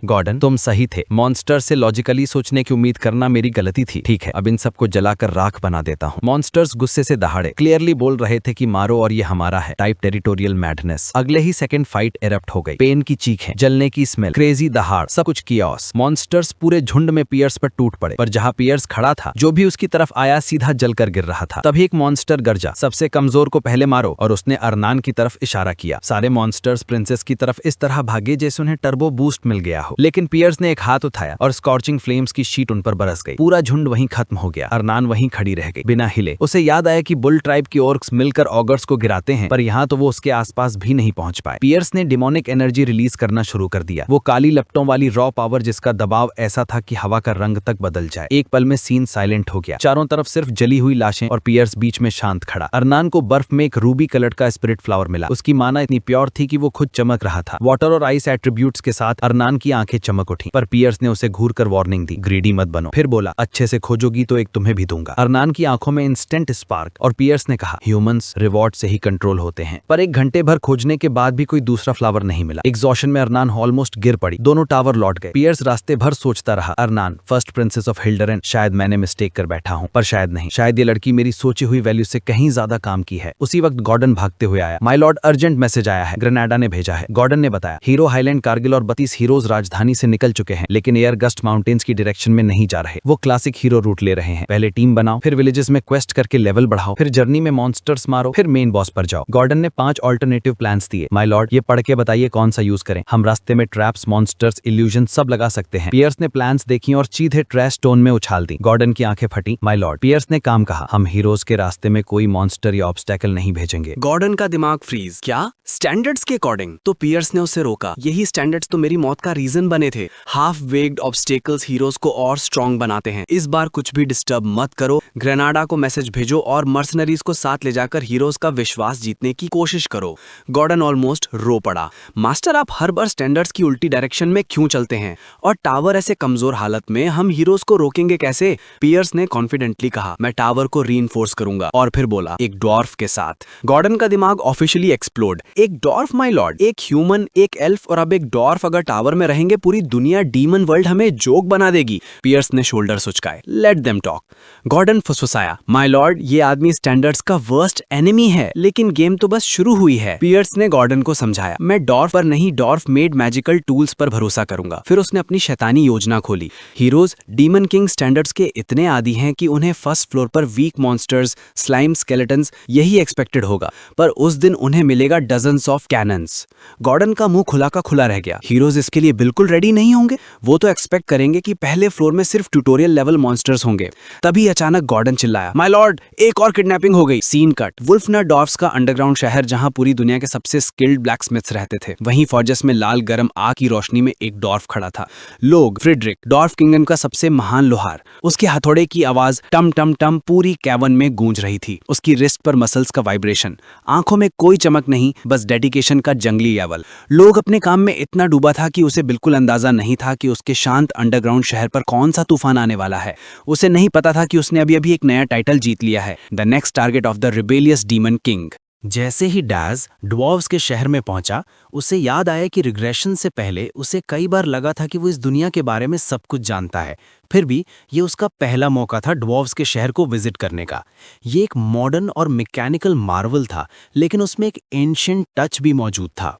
गॉर्डन, तुम सही थे, मॉन्स्टर से लॉजिकली सोचने की उम्मीद करना मेरी गलती थी। ठीक है, अब इन सबको जलाकर राख बना देता हूँ। मॉन्स्टर्स गुस्से से दहाड़े, क्लियरली बोल रहे थे कि मारो और ये हमारा है, टाइप टेरिटोरियल मैडनेस। अगले ही सेकंड फाइट एरप्ट हो गई। पेन की चीखें, जलने की स्मेल, क्रेजी दहाड़, सब कुछ कियोस। मॉन्स्टर्स पूरे झुंड में पियर्स पर टूट पड़े, पर जहाँ पियर्स खड़ा था, जो भी उसकी तरफ आया सीधा जलकर गिर रहा था। तभी एक मॉन्स्टर गरजा, सबसे कमजोर को पहले मारो, और उसने अरनान की तरफ इशारा किया। सारे मॉन्स्टर्स प्रिंसेस की तरफ इस तरह भागे जैसे उन्हें टर्बो बूस्ट मिल गया हो। लेकिन पियर्स ने एक हाथ उठाया और स्कॉर्चिंग फ्लेम्स की शीट उन पर बरस गई। पूरा झुंड वहीं खत्म हो गया। अरनान अरनान वहीं खड़ी रह गई बिना हिले। उसे याद आया कि बुल ट्राइब की ऑर्क्स मिलकर ऑगर्स को गिराते हैं, पर यहाँ तो वो उसके आसपास भी नहीं पहुंच पाए। पियर्स ने डिमोनिक एनर्जी रिलीज करना शुरू कर दिया, वो काली लपटों वाली रॉ पावर जिसका दबाव ऐसा था कि हवा का रंग तक बदल जाए। एक पल में सीन साइलेंट हो गया, चारों तरफ सिर्फ जली हुई लाशें और पियर्स बीच में शांत खड़ा। अरनान को बर्फ में एक रूबी कलर का स्पिरिट फ्लावर मिला। उसकी माना इतनी प्योर थी कि वो खुद चमक रहा था। वाटर और आइस एट्रीब्यूट्स के साथ अरनान की आंखें चमक उठी, पर पियर्स ने उसे घूरकर वार्निंग दी, ग्रीडी मत बनो। फिर बोला, अच्छे से खोजोगी तो एक तुम्हें भी दूंगा। अरनान की आंखों में इंस्टेंट स्पार्क, और पियर्स ने कहा, ह्यूमंस रिवॉर्ड से ही कंट्रोल होते हैं। पर एक घंटे भर खोजने के बाद भी कोई दूसरा फ्लावर नहीं मिला। एग्जॉशन में अरनान ऑलमोस्ट गिर पड़ी। दोनों टावर लौट गए। पियर्स रास्ते भर सोचता रहा, अरनान फर्स्ट प्रिंसेस ऑफ हिल्डरन, शायद मैंने मिस्टेक कर बैठा हूं, पर शायद नहीं। शायद ये लड़की मेरी सोची हुई वैल्यू से कहीं ज्यादा काम की है। उसी वक्त गॉर्डन भागते हुए आया। माय लॉर्ड, अर्जेंट मैसेज आया है, ग्रेनाडा ने भेजा है। गॉर्डन ने बताया, हीरो हाईलैंड, कारगिल और 32 हीरोज राजधानी से निकल चुके हैं, लेकिन एयर गस्ट माउंटेन्स की डायरेक्शन में नहीं जा रहे। वो क्लासिक हीरो रूट ले रहे हैं। पहले टीम बनाओ, फिर विलेजेस में क्वेस्ट करके लेवल बढ़ाओ, फिर जर्नी में मॉन्स्टर्स मारो, फिर मेन बॉस पर जाओ। गॉर्डन ने 5 ऑल्टरनेटिव प्लान्स दिए। माय लॉर्ड, ये पढ़ के बताइए कौन सा यूज करें। हम रास्ते में ट्रैप्स, मॉन्स्टर्स, इल्यूजन सब लगा सकते हैं। पियर्स ने प्लान्स देखी और सीधे ट्रैश टोन में उछाल दी। गॉर्डन की आंखें फटी। माय लॉर्ड, पियर्स ने काम कहा, हम हीरोज के रास्ते में कोई मॉन्स्टर या ऑब्स्टेकल नहीं भेजेंगे। गॉर्डन का दिमाग फ्रीज। क्या स्टैंडर्ड्स के अकॉर्डिंग? तो पियर्स ने उसे रोका, यही स्टैंडर्ड्स तो मेरी मौत का रीजन बने थे। हाफ वेग्ड ऑब्स्टेकल्स हीरोज को और स्ट्रॉन्ग बनाते हैं। इस बार कुछ भी डिस्टर्ब मत करो। ग्रेनाडा को मैसेज भेजो और मर्सनरीज को साथ ले जाकर हीरोज का विश्वास जीतने की कोशिश करो। गॉर्डन ऑलमोस्ट रो पड़ा। मास्टर, आप हर बार स्टैंडर्ड्स की उल्टी डायरेक्शन में क्यों चलते हैं? और टावर ऐसे कमजोर हालत में हम हीरोज को रोकेंगे कैसे? पियर्स ने कॉन्फिडेंटली कहा, मैं टावर को रीइंफोर्स करूंगा। और फिर बोला, एक डॉर्फ के साथ। गॉर्डन का दिमाग ऑफिशियली एक्सप्लोड। एक डॉर्फ माय लॉर्ड, एक ह्यूमन, एक एल्फ और अब एक डॉर्फ अगर टावर में रहेंगे, पूरी दुनिया डीमन वर्ल्ड हमें जोक बना देगी। पियर्स ने शोल्डर सुचकाए। Let them talk. गॉर्डन फुसफुसाया, माय लॉर्ड, ये आदमी स्टैंडर्ड्स का वर्स्ट एनिमी है, लेकिन गेम तो बस शुरू हुई है। पियर्स ने गॉर्डन को समझाया, मैं डॉर्फ पर नहीं, डॉर्फ मेड मैजिकल टूल्स पर भरोसा करूंगा। फिर उसने अपनी शैतानी योजना खोली। हीरोज डीमन किंग स्टैंडर्ड्स के इतने आदी हैं कि उन्हें फर्स्ट फ्लोर पर वीक मॉन्स्टर्स, स्लाइम, स्केलेटन्स यही एक्सपेक्टेड होगा, पर उस दिन उन्हें मिलेगा डजन्स ऑफ कैनन्स। गॉर्डन का मुंह खुला का खुला रह गया। हीरोज इसके लिए बिल्कुल रेडी नहीं होंगे। वो तो एक्सपेक्ट करेंगे कि पहले फ्लोर में सिर्फ ट्यूटोरियल लेवल मॉन्स्टर्स होंगे। तभी अचानक गॉर्डन चिल्लाया, माय लॉर्ड, एक और किडनैपिंग हो गई। Scene cut. वुल्फनर डॉर्फ्स का अंडरग्राउंड शहर, जहां पूरी दुनिया के सबसे स्किल्ड ब्लैकस्मिथ्स रहते थे। वहीं फॉर्जेस में लाल गरम आग की रोशनी में एक डॉर्फ खड़ा था। लोग, फ्रेडरिक, डॉर्फ किंगडम का सबसे महान लोहार। उसके हथौड़े की आवाज टम टम टम पूरी कैवन में गूंज रही थी। उसकी रिस्ट पर मसल्स का वाइब्रेशन, आंखों में कोई चमक नहीं, बस डेडिकेशन का जंगली लेवल। लोग अपने काम में इतना डूबा था कि उसे बिल्कुल अंदाजा नहीं था कि उसके शांत अंडरग्राउंड शहर पर कौन सा तूफान आने वाला है। उसे नहीं पता था कि उसने अभी अभी एक नया टाइटल जीत लिया है, the next target of the rebellious demon king. जैसे ही डैज ड्वार्व्स के शहर में पहुंचा, उसे याद आया कि रिग्रेशन से पहले उसे कई बार लगा था कि वो इस दुनिया के बारे में सब कुछ जानता है। फिर भी ये उसका पहला मौका था ड्वार्व्स के शहर को विजिट करने का। ये एक मॉडर्न और मैकेनिकल मार्वल था, लेकिन उसमें एक एंशिएंट टच भी मौजूद था।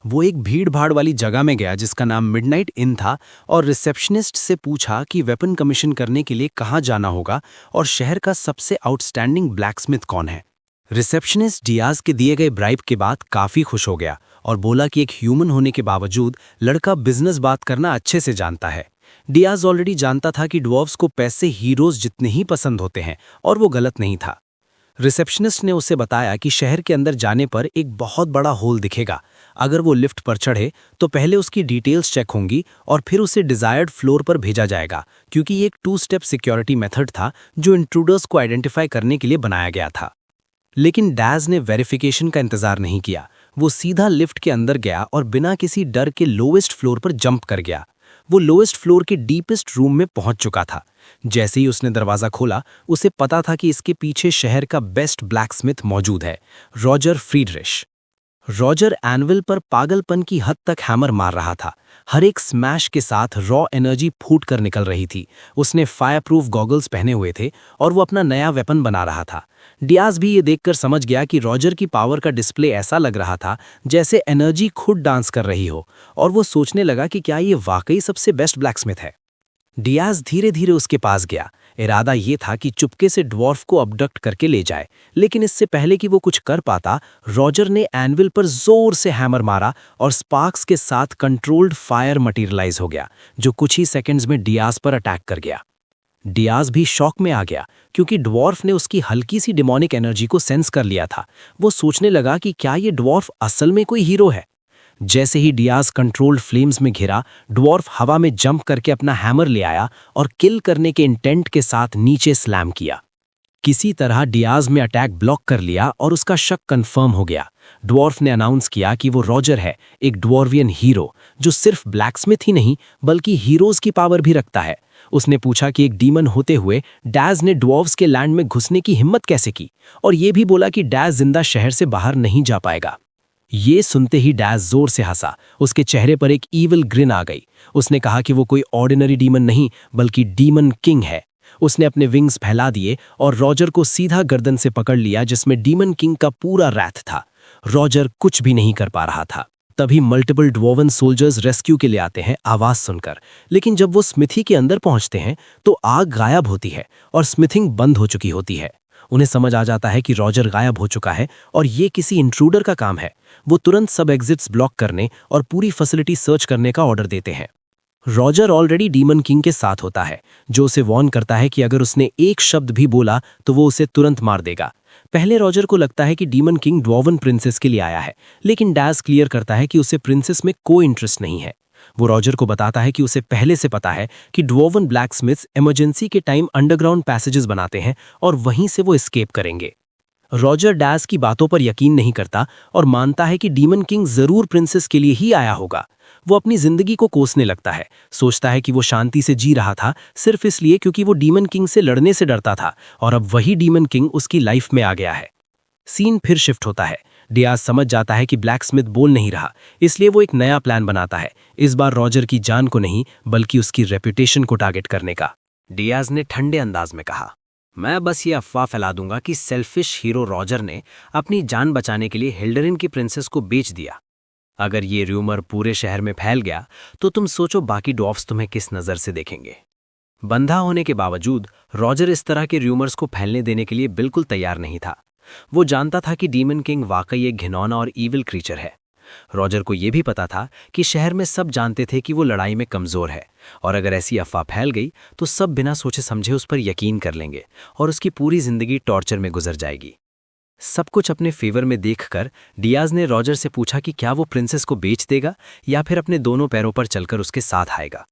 वो एक भीड़-भाड़ वाली जगह में गया जिसका नाम मिडनाइट इन था और रिसेप्शनिस्ट से पूछा कि वेपन कमीशन करने के लिए कहाँ जाना होगा और शहर का सबसे आउटस्टैंडिंग ब्लैकस्मिथ कौन है। रिसेप्शनिस्ट डियाज के दिए गए ब्राइब के बाद काफी खुश हो गया और बोला कि एक ह्यूमन होने के बावजूद लड़का बिजनेस बात करना अच्छे से जानता है। डियाज ऑलरेडी जानता था कि ड्वार्फ्स को पैसे हीरोज जितने ही पसंद होते हैं और वो गलत नहीं था। रिसेप्शनिस्ट ने उसे बताया कि शहर के अंदर जाने पर एक बहुत बड़ा होल दिखेगा। अगर वो लिफ्ट पर चढ़े तो पहले उसकी डिटेल्स चेक होंगी और फिर उसे डिजायर्ड फ्लोर पर भेजा जाएगा, क्योंकि ये एक 2 स्टेप सिक्योरिटी मेथड था जो इंट्रूडर्स को आइडेंटिफाई करने के लिए बनाया गया था। लेकिन डैज ने वेरिफिकेशन का इंतजार नहीं किया। वो सीधा लिफ्ट के अंदर गया और बिना किसी डर के लोवेस्ट फ्लोर पर जंप कर गया। वो लोवेस्ट फ्लोर के डीपेस्ट रूम में पहुंच चुका था। जैसे ही उसने दरवाजा खोला, उसे पता था कि इसके पीछे शहर का बेस्ट ब्लैकस्मिथ मौजूद है, रॉजर फ्रीडरिश। रॉजर एनविल पर पागलपन की हद तक हैमर मार रहा था। हर एक स्मैश के साथ रॉ एनर्जी फूट कर निकल रही थी। उसने फायरप्रूफ गॉगल्स पहने हुए थे और वो अपना नया वेपन बना रहा था। डियाज भी ये देखकर समझ गया कि रॉजर की पावर का डिस्प्ले ऐसा लग रहा था जैसे एनर्जी खुद डांस कर रही हो, और वो सोचने लगा कि क्या ये वाकई सबसे बेस्ट ब्लैकस्मिथ है। डियाज धीरे धीरे उसके पास गया। इरादा ये था कि चुपके से ड्वार्फ को अबडक्ट करके ले जाए, लेकिन इससे पहले कि वो कुछ कर पाता, रॉजर ने एनविल पर जोर से हैमर मारा और स्पार्क्स के साथ कंट्रोल्ड फायर मटेरियलाइज हो गया, जो कुछ ही सेकंड्स में डियाज पर अटैक कर गया। डियाज भी शॉक में आ गया क्योंकि ड्वार्फ ने उसकी हल्की सी डिमोनिक एनर्जी को सेंस कर लिया था। वो सोचने लगा कि क्या ये ड्वार्फ असल में कोई हीरो है। जैसे ही डियाज कंट्रोल्ड फ्लेम्स में घिरा, ड्वार्फ हवा में जंप करके अपना हैमर ले आया और किल करने के इंटेंट के साथ नीचे स्लैम किया। किसी तरह डियाज में अटैक ब्लॉक कर लिया और उसका शक कंफर्म हो गया। ड्वार्फ ने अनाउंस किया कि वो रॉजर है, एक ड्वार्वियन हीरो जो सिर्फ ब्लैकस्मिथ ही नहीं बल्कि हीरोज की पावर भी रखता है। उसने पूछा कि एक डीमन होते हुए डैज ने ड्वार्व्स के लैंड में घुसने की हिम्मत कैसे की, और ये भी बोला कि डैज जिंदा शहर से बाहर नहीं जा पाएगा। ये सुनते ही डैज जोर से हंसा। उसके चेहरे पर एक ईविल ग्रिन आ गई। उसने कहा कि वो कोई ऑर्डिनरी डीमन नहीं बल्कि डीमन किंग है। उसने अपने विंग्स फैला दिए और रॉजर को सीधा गर्दन से पकड़ लिया, जिसमें डीमन किंग का पूरा रैथ था। रॉजर कुछ भी नहीं कर पा रहा था। तभी मल्टीपल ड्वार्वन सोल्जर्स रेस्क्यू के लिए आते हैं आवाज सुनकर, लेकिन जब वो स्मिथी के अंदर पहुंचते हैं तो आग गायब होती है और स्मिथिंग बंद हो चुकी होती है। उन्हें समझ आ जाता है कि रॉजर गायब हो चुका है और ये किसी इंट्रूडर का काम है। वो तुरंत सब एग्जिट्स ब्लॉक करने और पूरी फैसिलिटी सर्च करने का ऑर्डर देते हैं। रॉजर ऑलरेडी डीमन किंग के साथ होता है, जो उसे वार्न करता है कि अगर उसने एक शब्द भी बोला तो वो उसे तुरंत मार देगा। पहले रॉजर को लगता है कि डीमन किंग ड्वार्वन प्रिंसेस के लिए आया है, लेकिन डैज क्लियर करता है कि उसे प्रिंसेस में कोई इंटरेस्ट नहीं है। वो रॉजर को बताता है कि उसे पहले से पता है कि ड्वार्वन ब्लैकस्मिथ्स इमरजेंसी के टाइम अंडरग्राउंड पैसेजेस बनाते हैं और वहीं से वो एस्केप करेंगे। रॉजर डैज की बातों पर यकीन नहीं करता और मानता है कि डीमन किंग जरूर प्रिंसेस के लिए ही आया होगा। वो अपनी जिंदगी को कोसने लगता है, सोचता है कि वो शांति से जी रहा था सिर्फ इसलिए क्योंकि वो डीमन किंग से लड़ने से डरता था, और अब वही डीमन किंग उसकी लाइफ में आ गया है। सीन फिर शिफ्ट होता है। डियाज समझ जाता है कि ब्लैकस्मिथ बोल नहीं रहा, इसलिए वो एक नया प्लान बनाता है, इस बार रॉजर की जान को नहीं बल्कि उसकी रेपुटेशन को टारगेट करने का। डियाज ने ठंडे अंदाज में कहा, मैं बस ये अफवाह फैला दूंगा कि सेल्फिश हीरो रॉजर ने अपनी जान बचाने के लिए हिल्डरिन की प्रिंसेस को बेच दिया। अगर ये र्यूमर पूरे शहर में फैल गया तो तुम सोचो बाकी ड्वार्फ्स तुम्हें किस नज़र से देखेंगे। बंधा होने के बावजूद रॉजर इस तरह के र्यूमर्स को फैलने देने के लिए बिल्कुल तैयार नहीं था। वो जानता था कि डीमन किंग वाकई एक घिनौना और ईविल क्रीचर है। रॉजर को यह भी पता था कि शहर में सब जानते थे कि वो लड़ाई में कमज़ोर है, और अगर ऐसी अफवाह फैल गई तो सब बिना सोचे समझे उस पर यकीन कर लेंगे और उसकी पूरी जिंदगी टॉर्चर में गुजर जाएगी। सब कुछ अपने फेवर में देखकर डियाज ने रॉजर से पूछा कि क्या वो प्रिंसेस को बेच देगा या फिर अपने दोनों पैरों पर चलकर उसके साथ आएगा।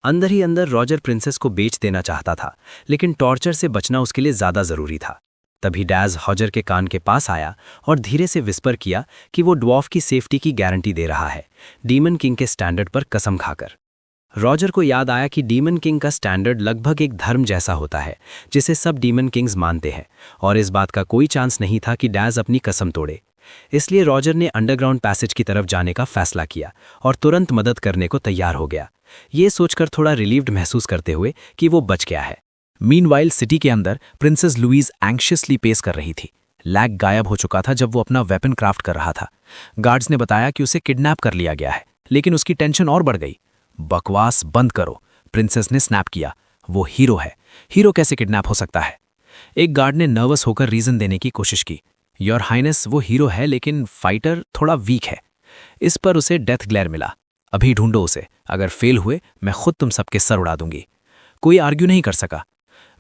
अंदर ही अंदर रॉजर प्रिंसेस को बेच देना चाहता था, लेकिन टॉर्चर से बचना उसके लिए ज्यादा जरूरी था। तभी डैज रॉजर के कान के पास आया और धीरे से विस्पर किया कि वो ड्वार्फ की सेफ्टी की गारंटी दे रहा है, डीमन किंग के स्टैंडर्ड पर कसम खाकर। रॉजर को याद आया कि डीमन किंग का स्टैंडर्ड लगभग एक धर्म जैसा होता है जिसे सब डीमन किंग्स मानते हैं, और इस बात का कोई चांस नहीं था कि डैज अपनी कसम तोड़े। इसलिए रॉजर ने अंडरग्राउंड पैसेज की तरफ जाने का फैसला किया और तुरंत मदद करने को तैयार हो गया, ये सोचकर थोड़ा रिलीव्ड महसूस करते हुए कि वो बच गया है। मीनवाइल सिटी के अंदर प्रिंसेस लुईज एंग्शियसली पेस कर रही थी। लैग गायब हो चुका था जब वो अपना वेपन क्राफ्ट कर रहा था। गार्ड्स ने बताया कि उसे किडनैप कर लिया गया है, लेकिन उसकी टेंशन और बढ़ गई। बकवास बंद करो, प्रिंसेस ने स्नैप किया। वो हीरो है, हीरो कैसे किडनैप हो सकता है? एक गार्ड ने नर्वस होकर रीजन देने की कोशिश की। योर हाइनेस, वो हीरो है लेकिन फाइटर थोड़ा वीक है। इस पर उसे डेथ ग्लेयर मिला। अभी ढूंढो उसे, अगर फेल हुए मैं खुद तुम सबके सर उड़ा दूंगी। कोई आर्ग्यू नहीं कर सका।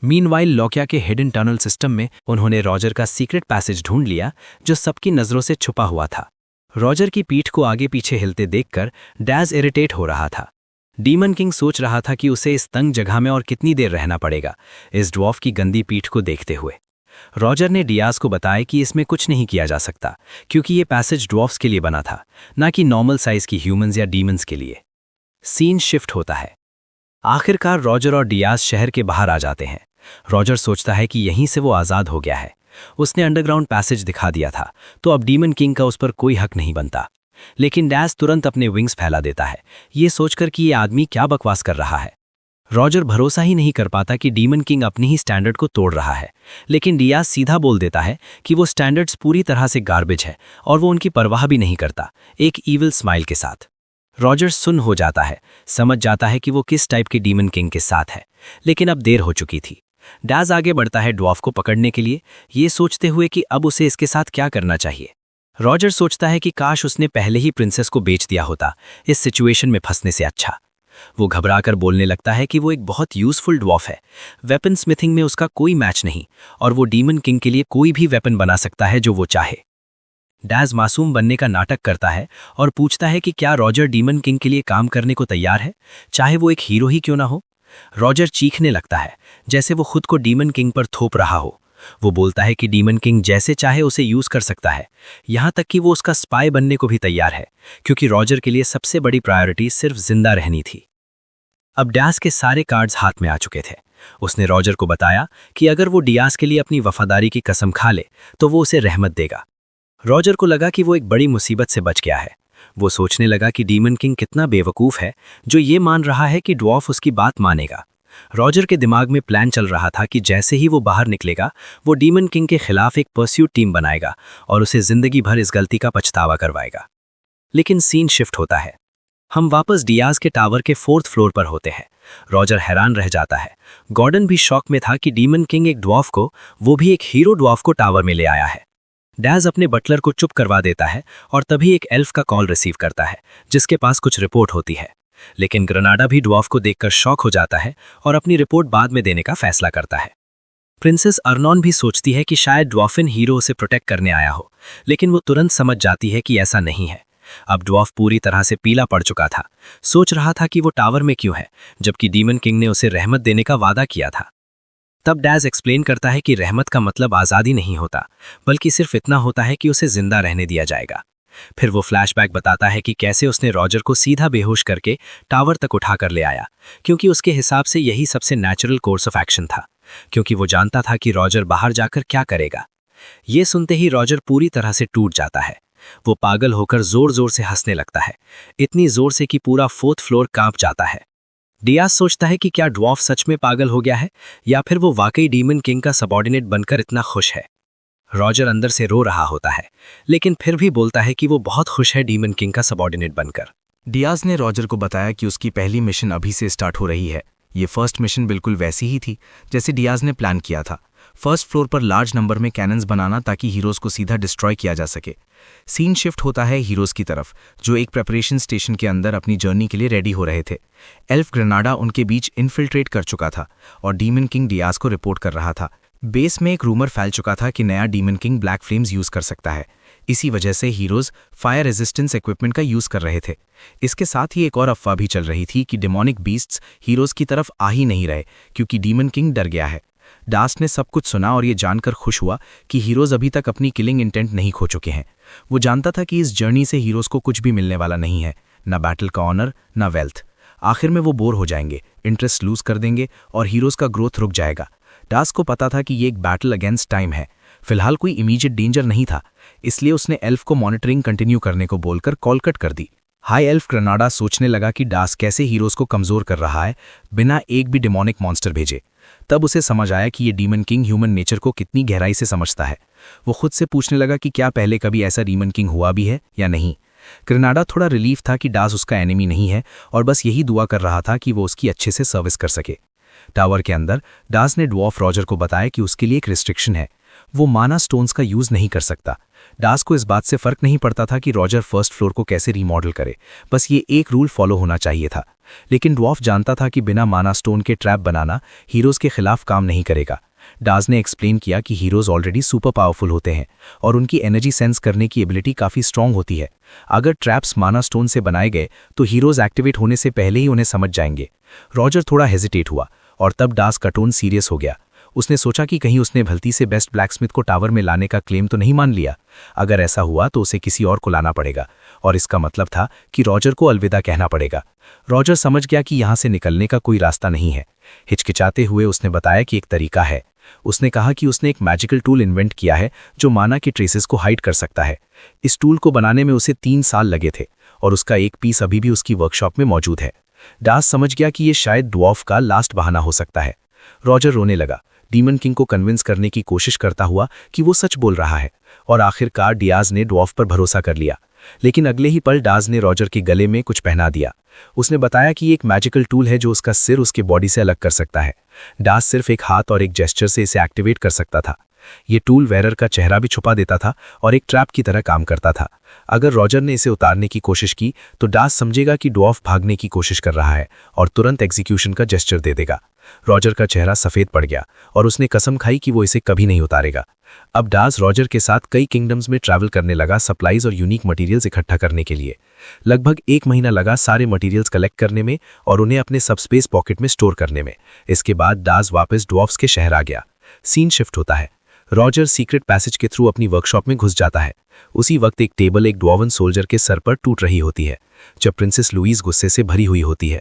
मीनवाइल लॉकिया के हिडन टनल सिस्टम में उन्होंने रॉजर का सीक्रेट पैसेज ढूंढ लिया जो सबकी नजरों से छुपा हुआ था। रॉजर की पीठ को आगे पीछे हिलते देखकर डैज इरिटेट हो रहा था। डीमन किंग सोच रहा था कि उसे इस तंग जगह में और कितनी देर रहना पड़ेगा इस ड्वार्फ की गंदी पीठ को देखते हुए। रॉजर ने डियाज को बताया कि इसमें कुछ नहीं किया जा सकता क्योंकि ये पैसेज ड्वार्फ्स के लिए बना था, ना कि नॉर्मल साइज की ह्यूमंस या डीमंस के लिए। सीन शिफ्ट होता है। आखिरकार रॉजर और डियाज शहर के बाहर आ जाते हैं। रॉजर सोचता है कि यहीं से वो आज़ाद हो गया है। उसने अंडरग्राउंड पैसेज दिखा दिया था तो अब डीमन किंग का उस पर कोई हक नहीं बनता। लेकिन डैज तुरंत अपने विंग्स फैला देता है, ये सोचकर कि ये आदमी क्या बकवास कर रहा है। रॉजर भरोसा ही नहीं कर पाता कि डीमन किंग अपनी ही स्टैंडर्ड को तोड़ रहा है, लेकिन डियाज सीधा बोल देता है कि वो स्टैंडर्ड्स पूरी तरह से गार्बेज है और वो उनकी परवाह भी नहीं करता, एक ईविल स्माइल के साथ। रॉजर सुन हो जाता है, समझ जाता है कि वो किस टाइप के डीमन किंग के साथ है, लेकिन अब देर हो चुकी थी। डैज आगे बढ़ता है ड्वार्फ को पकड़ने के लिए, ये सोचते हुए कि अब उसे इसके साथ क्या करना चाहिए। रॉजर सोचता है कि काश उसने पहले ही प्रिंसेस को बेच दिया होता, इस सिचुएशन में फंसने से अच्छा। वो घबराकर बोलने लगता है कि वो एक बहुत यूजफुल ड्वार्फ है, वेपन स्मिथिंग में उसका कोई मैच नहीं और वो डीमन किंग के लिए कोई भी वेपन बना सकता है जो वो चाहे। डैज मासूम बनने का नाटक करता है और पूछता है कि क्या रॉजर डीमन किंग के लिए काम करने को तैयार है, चाहे वो एक हीरो ही क्यों ना हो। रॉजर चीखने लगता है जैसे वो खुद को डीमन किंग पर थोप रहा हो। वो बोलता है कि डीमन किंग जैसे चाहे उसे यूज कर सकता है, यहां तक कि वो उसका स्पाई बनने को भी तैयार है, क्योंकि रॉजर के लिए सबसे बड़ी प्रायोरिटी सिर्फ जिंदा रहनी थी। अब डैज के सारे कार्ड्स हाथ में आ चुके थे। उसने रॉजर को बताया कि अगर वो डियाज के लिए अपनी वफादारी की कसम खा ले तो वो उसे रहमत देगा। रॉजर को लगा कि वो एक बड़ी मुसीबत से बच गया है। वो सोचने लगा कि डीमन किंग कितना बेवकूफ है जो ये मान रहा है कि ड्वार्फ उसकी बात मानेगा। रॉजर के दिमाग में प्लान चल रहा था कि जैसे ही वो बाहर निकलेगा वो डीमन किंग के खिलाफ एक परस्यूट टीम बनाएगा और उसे जिंदगी भर इस गलती का पछतावा करवाएगा। लेकिन सीन शिफ्ट होता है। हम वापस डियाज के टावर के 4th फ्लोर पर होते हैं। रॉजर हैरान रह जाता है। गॉर्डन भी शॉक में था कि डीमन किंग एक ड्वार्फ को, वो भी एक हीरो ड्वार्फ को टावर में ले आया है। डैज अपने बटलर को चुप करवा देता है और तभी एक एल्फ का कॉल रिसीव करता है जिसके पास कुछ रिपोर्ट होती है। लेकिन ग्रेनाडा भी ड्वार्फ को देखकर शॉक हो जाता है और अपनी रिपोर्ट बाद में देने का फैसला करता है। प्रिंसेस अर्नॉन भी सोचती है कि शायद ड्वार्फिन हीरो उसे प्रोटेक्ट करने आया हो, लेकिन वो तुरंत समझ जाती है कि ऐसा नहीं है। अब ड्वार्फ पूरी तरह से पीला पड़ चुका था। सोच रहा था कि वो टावर में क्यों है जबकि डीमन किंग ने उसे रहमत देने का वादा किया था। तब डैज एक्सप्लेन करता है कि रहमत का मतलब आज़ादी नहीं होता, बल्कि सिर्फ इतना होता है कि उसे जिंदा रहने दिया जाएगा। फिर वो फ्लैशबैक बताता है कि कैसे उसने रॉजर को सीधा बेहोश करके टावर तक उठा कर ले आया, क्योंकि उसके हिसाब से यही सबसे नेचुरल कोर्स ऑफ एक्शन था, क्योंकि वो जानता था कि रॉजर बाहर जाकर क्या करेगा। ये सुनते ही रॉजर पूरी तरह से टूट जाता है। वो पागल होकर जोर जोर से हंसने लगता है, इतनी जोर से कि पूरा 4th फ्लोर कांप जाता है। डियाज सोचता है कि क्या ड्वार्फ सच में पागल हो गया है या फिर वो वाकई डीमन किंग का सबऑर्डिनेट बनकर इतना खुश है। रॉजर अंदर से रो रहा होता है, लेकिन फिर भी बोलता है कि वो बहुत खुश है डीमन किंग का सबऑर्डिनेट बनकर। डियाज ने रॉजर को बताया कि उसकी पहली मिशन अभी से स्टार्ट हो रही है। ये फर्स्ट मिशन बिल्कुल वैसी ही थी जैसे डियाज ने प्लान किया था। 1st फ्लोर पर लार्ज नंबर में कैनन्स बनाना ताकि हीरोज को सीधा डिस्ट्रॉय किया जा सके। सीन शिफ्ट होता है हीरोज की तरफ, जो एक प्रेपरेशन स्टेशन के अंदर अपनी जर्नी के लिए रेडी हो रहे थे। एल्फ ग्रेनाडा उनके बीच इन्फिल्ट्रेट कर चुका था और डीमन किंग डियाज को रिपोर्ट कर रहा था। बेस में एक रूमर फैल चुका था कि नया demon king black flames use कर सकता है। इसी वजह से हीरोज फायर रेजिस्टेंस इक्विपमेंट का यूज कर रहे थे। इसके साथ ही एक और अफवाह भी चल रही थी कि डेमोनिक बीस्ट्स हीरोज की तरफ आ ही नहीं रहे क्योंकि डीमन किंग डर गया है। डास्ट ने सब कुछ सुना और ये जानकर खुश हुआ कि हीरोज अभी तक अपनी किलिंग इंटेंट नहीं खो चुके हैं। वो जानता था कि इस जर्नी से हीरोज को कुछ भी मिलने वाला नहीं है, ना बैटल का ऑनर, ना वेल्थ। आखिर में वो बोर हो जाएंगे, इंटरेस्ट लूज कर देंगे और हीरोज का ग्रोथ रुक जाएगा। डास्ट को पता था कि ये एक बैटल अगेंस्ट टाइम है। फिलहाल कोई इमीडिएट डेंजर नहीं था, इसलिए उसने एल्फ को मॉनिटरिंग कंटिन्यू करने को बोलकर कॉल कट कर दी। हाई एल्फ ग्रेनाडा सोचने लगा कि डास्ट कैसे हीरोज को कमजोर कर रहा है बिना एक भी डेमोनिक मॉन्स्टर भेजे। तब उसे समझ आया कि ये डीमन किंग ह्यूमन नेचर को कितनी गहराई से समझता है। वो खुद से पूछने लगा कि क्या पहले कभी ऐसा डीमन किंग हुआ भी है या नहीं। ग्रेनाडा थोड़ा रिलीफ था कि डास उसका एनिमी नहीं है और बस यही दुआ कर रहा था कि वो उसकी अच्छे से सर्विस कर सके। टावर के अंदर डास ने ड्वार्फ रॉजर को बताया कि उसके लिए एक रिस्ट्रिक्शन है, वो माना स्टोन्स का यूज नहीं कर सकता। डास को इस बात से फर्क नहीं पड़ता था कि रॉजर 1st फ्लोर को कैसे रीमॉडल करे, बस ये एक रूल फॉलो होना चाहिए था। लेकिन ड्वार्फ जानता था कि बिना माना स्टोन के ट्रैप बनाना हीरोज के खिलाफ काम नहीं करेगा। डास ने एक्सप्लेन किया कि हीरोज ऑलरेडी सुपर पावरफुल होते हैं और उनकी एनर्जी सेंस करने की एबिलिटी काफी स्ट्रांग होती है। अगर ट्रैप्स माना स्टोन से बनाए गए तो हीरोज एक्टिवेट होने से पहले ही उन्हें समझ जाएंगे। रॉजर थोड़ा हेजिटेट हुआ और तब डास का टोन सीरियस हो गया। उसने सोचा कि कहीं उसने भलती से बेस्ट ब्लैकस्मिथ को टावर में लाने का क्लेम तो नहीं मान लिया। अगर ऐसा हुआ तो उसे किसी और को लाना पड़ेगा और इसका मतलब था कि रॉजर को अलविदा कहना पड़ेगा। रॉजर समझ गया कि यहां से निकलने का कोई रास्ता नहीं है। हिचकिचाते हुए उसने बताया कि एक तरीका है। उसने कहा कि उसने एक मैजिकल टूल इन्वेंट किया है जो माना के ट्रेसेस को हाइड कर सकता है। इस टूल को बनाने में उसे 3 साल लगे थे और उसका एक पीस अभी भी उसकी वर्कशॉप में मौजूद है। डास समझ गया कि ये शायद ड्वार्फ का लास्ट बहाना हो सकता है। रॉजर रोने लगा, डीमन किंग को कन्विंस करने की कोशिश करता हुआ कि वो सच बोल रहा है और आखिरकार डियाज ने ड्वार्फ पर भरोसा कर लिया। लेकिन अगले ही पल डाज ने रॉजर के गले में कुछ पहना दिया। उसने बताया कि ये एक मैजिकल टूल है जो उसका सिर उसके बॉडी से अलग कर सकता है। डाज सिर्फ एक हाथ और एक जेस्चर से इसे एक्टिवेट कर सकता था। ये टूल वेरर का चेहरा भी छुपा देता था और एक ट्रैप की तरह काम करता था। अगर रॉजर ने इसे उतारने की कोशिश की तो डास समझेगा कि ड्वार्फ भागने की कोशिश कर रहा है और तुरंत एग्जीक्यूशन का जेस्चर दे देगा। रॉजर का चेहरा सफेद पड़ गया और उसने कसम खाई कि वो इसे कभी नहीं उतारेगा। अब डास रॉजर के साथ कई किंगडम्स में ट्रैवल करने लगा सप्लाईज और यूनिक मटेरियल्स इकट्ठा करने के लिए। लगभग 1 महीना लगा सारे मटेरियल्स कलेक्ट करने में और उन्हें अपने सबस्पेस पॉकेट में स्टोर करने में। इसके बाद डास वापस ड्वार्फ्स के शहर आ गया। सीन शिफ्ट होता है। रॉजर सीक्रेट पैसेज के थ्रू अपनी वर्कशॉप में घुस जाता है। उसी वक्त एक टेबल एक ड्वार्वन सोल्जर के सर पर टूट रही होती है जब प्रिंसेस लुईस गुस्से से भरी हुई होती है।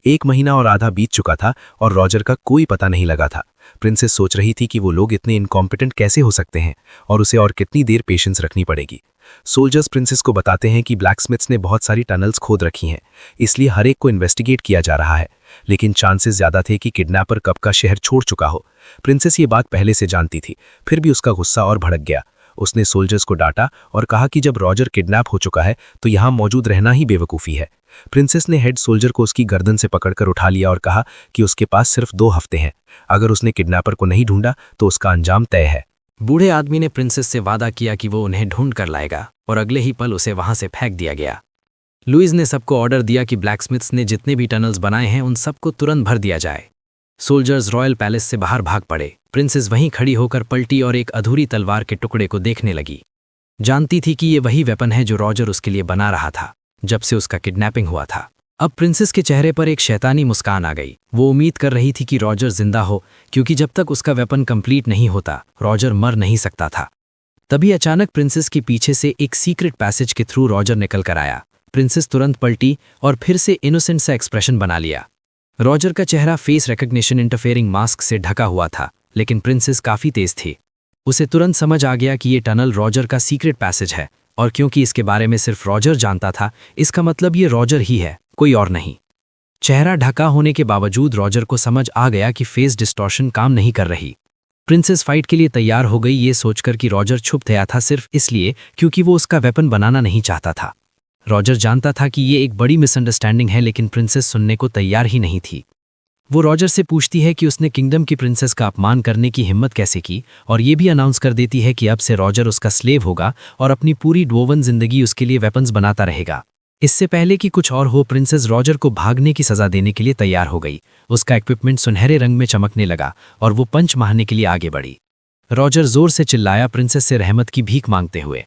1 महीना और आधा बीत चुका था और रॉजर का कोई पता नहीं लगा था। प्रिंसेस सोच रही थी कि वो लोग इतने इनकॉम्पिटेंट कैसे हो सकते हैं और उसे और कितनी देर पेशेंस रखनी पड़ेगी। सोल्जर्स प्रिंसेस को बताते हैं कि ब्लैकस्मिथ्स ने बहुत सारी टनल्स खोद रखी हैं, इसलिए हर एक को इन्वेस्टिगेट किया जा रहा है, लेकिन चांसेस ज्यादा थे कि किडनैपर कब का शहर छोड़ चुका हो। प्रिंसेस ये बात पहले से जानती थी, फिर भी उसका गुस्सा और भड़क गया। उसने सोल्जर्स को डांटा और कहा कि जब रॉजर किडनैप हो चुका है तो यहाँ मौजूद रहना ही बेवकूफ़ी है। प्रिंसेस ने हेड सोल्जर को उसकी गर्दन से पकड़कर उठा लिया और कहा कि उसके पास सिर्फ 2 हफ्ते हैं। अगर उसने किडनैपर को नहीं ढूंढा तो उसका अंजाम तय है। बूढ़े आदमी ने प्रिंसेस से वादा किया कि वो उन्हें ढूंढ कर लाएगा और अगले ही पल उसे वहां से फेंक दिया गया। लुईस ने सबको ऑर्डर दिया कि ब्लैकस्मिथ्स ने जितने भी टनल्स बनाए हैं उन सबको तुरंत भर दिया जाए। सोल्जर्स रॉयल पैलेस से बाहर भाग पड़े। प्रिंसेस वहीं खड़ी होकर पलटी और एक अधूरी तलवार के टुकड़े को देखने लगी। जानती थी कि ये वही वेपन है जो रॉजर उसके लिए बना रहा था जब से उसका किडनैपिंग हुआ था। अब प्रिंसेस के चेहरे पर एक शैतानी मुस्कान आ गई। वो उम्मीद कर रही थी कि रॉजर जिंदा हो, क्योंकि जब तक उसका वेपन कंप्लीट नहीं होता रॉजर मर नहीं सकता था। तभी अचानक प्रिंसेस के पीछे से एक सीक्रेट पैसेज के थ्रू रॉजर निकल कर आया। प्रिंसेस तुरंत पलटी और फिर से इनोसेंट सा एक्सप्रेशन बना लिया। रॉजर का चेहरा फेस रिकग्निशन इंटरफेयरिंग मास्क से ढका हुआ था, लेकिन प्रिंसेस काफी तेज थी। उसे तुरंत समझ आ गया कि ये टनल रॉजर का सीक्रेट पैसेज है, और क्योंकि इसके बारे में सिर्फ रॉजर जानता था, इसका मतलब ये रॉजर ही है, कोई और नहीं। चेहरा ढका होने के बावजूद रॉजर को समझ आ गया कि फेस डिस्टॉर्शन काम नहीं कर रही। प्रिंसेस फाइट के लिए तैयार हो गई ये सोचकर कि रॉजर छुप गया था सिर्फ इसलिए क्योंकि वो उसका वेपन बनाना नहीं चाहता था। रॉजर जानता था कि ये एक बड़ी मिसअंडरस्टैंडिंग है, लेकिन प्रिंसेस सुनने को तैयार ही नहीं थी। वो रॉजर से पूछती है कि उसने किंगडम की प्रिंसेस का अपमान करने की हिम्मत कैसे की, और ये भी अनाउंस कर देती है कि अब से रॉजर उसका स्लेव होगा और अपनी पूरी ड्वोवन जिंदगी उसके लिए वेपन्स बनाता रहेगा। इससे पहले कि कुछ और हो, प्रिंसेस रॉजर को भागने की सजा देने के लिए तैयार हो गई। उसका इक्विपमेंट सुनहरे रंग में चमकने लगा और वो पंच मारने के लिए आगे बढ़ी। रॉजर जोर से चिल्लाया, प्रिंसेस से रहमत की भीख मांगते हुए।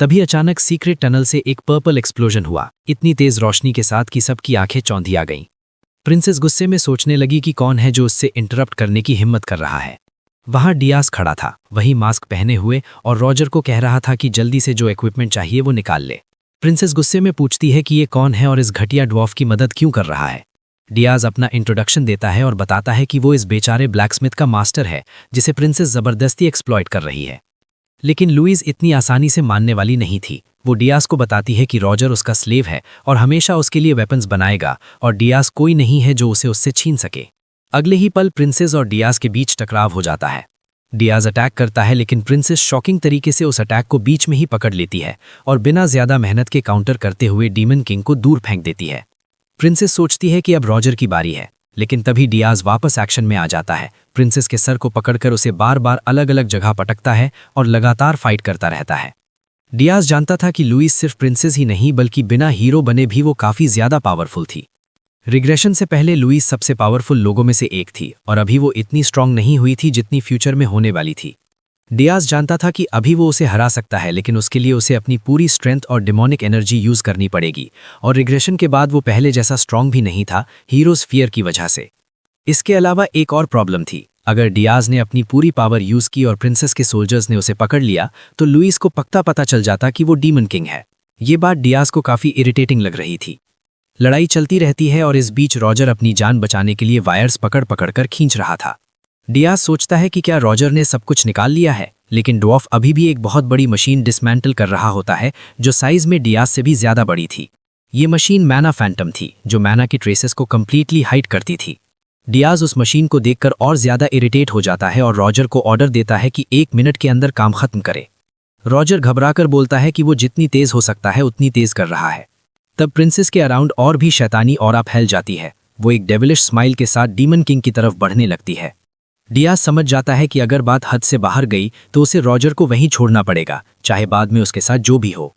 तभी अचानक सीक्रेट टनल से एक पर्पल एक्सप्लोजन हुआ, इतनी तेज रोशनी के साथ कि सबकी आंखें चौंधी आ गईं। प्रिंसेस गुस्से में सोचने लगी कि कौन है जो उससे इंटरप्ट करने की हिम्मत कर रहा है। वहां डियास खड़ा था, वही मास्क पहने हुए, और रॉजर को कह रहा था कि जल्दी से जो इक्विपमेंट चाहिए वो निकाल ले। प्रिंसेस गुस्से में पूछती है कि ये कौन है और इस घटिया ड्वार्फ की मदद क्यों कर रहा है। डियाज अपना इंट्रोडक्शन देता है और बताता है कि वो इस बेचारे ब्लैकस्मिथ का मास्टर है जिसे प्रिंसेस जबरदस्ती एक्सप्लॉइट कर रही है। लेकिन लुईस इतनी आसानी से मानने वाली नहीं थी। वो डियास को बताती है कि रॉजर उसका स्लेव है और हमेशा उसके लिए वेपन्स बनाएगा, और डियास कोई नहीं है जो उसे उससे छीन सके। अगले ही पल प्रिंसेस और डियास के बीच टकराव हो जाता है। डियाज अटैक करता है, लेकिन प्रिंसेस शॉकिंग तरीके से उस अटैक को बीच में ही पकड़ लेती है और बिना ज्यादा मेहनत के काउंटर करते हुए डीमन किंग को दूर फेंक देती है। प्रिंसेस सोचती है कि अब रॉजर की बारी है, लेकिन तभी डियाज वापस एक्शन में आ जाता है। प्रिंसेस के सर को पकड़कर उसे बार बार अलग अलग जगह पटकता है और लगातार फाइट करता रहता है। डियाज जानता था कि लुईस सिर्फ प्रिंसेस ही नहीं बल्कि बिना हीरो बने भी वो काफी ज्यादा पावरफुल थी। रिग्रेशन से पहले लुईस सबसे पावरफुल लोगों में से एक थी, और अभी वो इतनी स्ट्रांग नहीं हुई थी जितनी फ्यूचर में होने वाली थी। डियाज जानता था कि अभी वो उसे हरा सकता है, लेकिन उसके लिए उसे अपनी पूरी स्ट्रेंथ और डिमोनिक एनर्जी यूज करनी पड़ेगी, और रिग्रेशन के बाद वो पहले जैसा स्ट्रांग भी नहीं था, हीरोज फियर की वजह से। इसके अलावा एक और प्रॉब्लम थी। अगर डियाज ने अपनी पूरी पावर यूज की और प्रिंसेस के सोल्जर्स ने उसे पकड़ लिया तो लुईस को पक्का पता चल जाता कि वो डीमन किंग है। ये बात डियाज को काफी इरिटेटिंग लग रही थी। लड़ाई चलती रहती है और इस बीच रॉजर अपनी जान बचाने के लिए वायर्स पकड़ पकड़ कर खींच रहा था। डियाज सोचता है कि क्या रॉजर ने सब कुछ निकाल लिया है, लेकिन ड्वार्फ अभी भी एक बहुत बड़ी मशीन डिसमेंटल कर रहा होता है जो साइज में डियाज से भी ज्यादा बड़ी थी। ये मशीन मैना फैंटम थी जो मैना की ट्रेसेस को कंप्लीटली हाइड करती थी। डियाज उस मशीन को देखकर और ज्यादा इरिटेट हो जाता है और रॉजर को ऑर्डर देता है कि 1 मिनट के अंदर काम खत्म करे। रॉजर घबराकर बोलता है कि वो जितनी तेज हो सकता है उतनी तेज कर रहा है। तब प्रिंसेस के अराउंड और भी शैतानी ऑरा फैल जाती है। वो एक डेविलिश स्माइल के साथ डीमन किंग की तरफ बढ़ने लगती है। डियाज समझ जाता है कि अगर बात हद से बाहर गई तो उसे रॉजर को वहीं छोड़ना पड़ेगा, चाहे बाद में उसके साथ जो भी हो।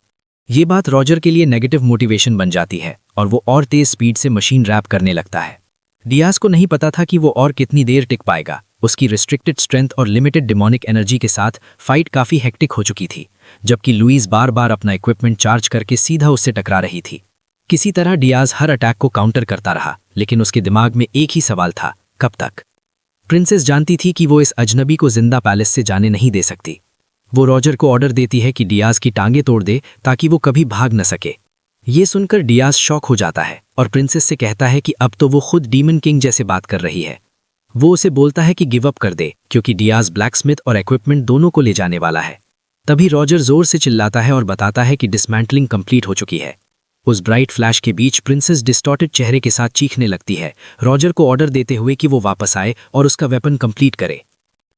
ये बात रॉजर के लिए नेगेटिव मोटिवेशन बन जाती है और वो और तेज स्पीड से मशीन रैप करने लगता है। डियाज को नहीं पता था कि वो और कितनी देर टिक पाएगा। उसकी रिस्ट्रिक्टेड स्ट्रेंथ और लिमिटेड डिमोनिक एनर्जी के साथ फाइट काफी हेक्टिक हो चुकी थी, जबकि लुइस बार बार अपना इक्विपमेंट चार्ज करके सीधा उससे टकरा रही थी। किसी तरह डियाज हर अटैक को काउंटर करता रहा, लेकिन उसके दिमाग में एक ही सवाल था, कब तक? प्रिंसेस जानती थी कि वो इस अजनबी को जिंदा पैलेस से जाने नहीं दे सकती। वो रॉजर को ऑर्डर देती है कि डियाज की टांगें तोड़ दे ताकि वो कभी भाग न सके। ये सुनकर डियाज शॉक हो जाता है और प्रिंसेस से कहता है कि अब तो वो खुद डीमन किंग जैसे बात कर रही है। वो उसे बोलता है कि गिव अप कर दे, क्योंकि डियाज ब्लैकस्मिथ और इक्विपमेंट दोनों को ले जाने वाला है। तभी रॉजर जोर से चिल्लाता है और बताता है कि डिसमेंटलिंग कंप्लीट हो चुकी है। उस ब्राइट फ्लैश के बीच प्रिंसेस डिस्टॉर्टेड चेहरे के साथ चीखने लगती है, रॉजर को ऑर्डर देते हुए कि वो वापस आए और उसका वेपन कंप्लीट करे।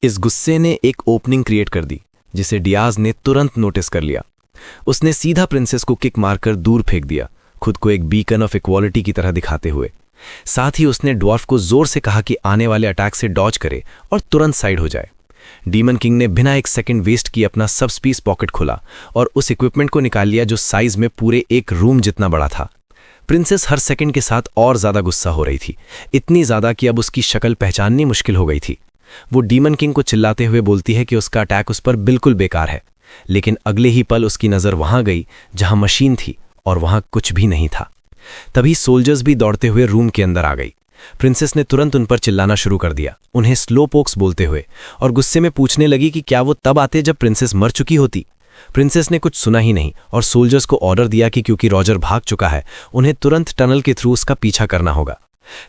इस गुस्से ने एक ओपनिंग क्रिएट कर दी, जिसे डियाज ने तुरंत नोटिस कर लिया। उसने सीधा प्रिंसेस को किक मारकर दूर फेंक दिया, खुद को एक बीकन ऑफ इक्वालिटी की तरह दिखाते हुए। साथ ही उसने ड्वार्फ को जोर से कहा कि आने वाले अटैक से डॉज करे और तुरंत साइड हो जाए। डीमन किंग ने बिना एक सेकंड वेस्ट किए अपना सब स्पीस पॉकेट खोला और उस इक्विपमेंट को निकाल लिया जो साइज में पूरे एक रूम जितना बड़ा था। प्रिंसेस हर सेकंड के साथ और ज्यादा गुस्सा हो रही थी, इतनी ज्यादा कि अब उसकी शक्ल पहचाननी मुश्किल हो गई थी। वो डीमन किंग को चिल्लाते हुए बोलती है कि उसका अटैक उस पर बिल्कुल बेकार है, लेकिन अगले ही पल उसकी नजर वहां गई जहां मशीन थी और वहां कुछ भी नहीं था। तभी सोल्जर्स भी दौड़ते हुए रूम के अंदर आ गई। प्रिंसेस ने तुरंत उन पर चिल्लाना शुरू कर दिया, उन्हें स्लो पोक्स बोलते हुए, और गुस्से में पूछने लगी कि क्या वो तब आते जब प्रिंसेस मर चुकी होती। प्रिंसेस ने कुछ सुना ही नहीं और सोल्जर्स को ऑर्डर दिया कि क्योंकि रॉजर भाग चुका है, उन्हें तुरंत टनल के थ्रू उसका पीछा करना होगा।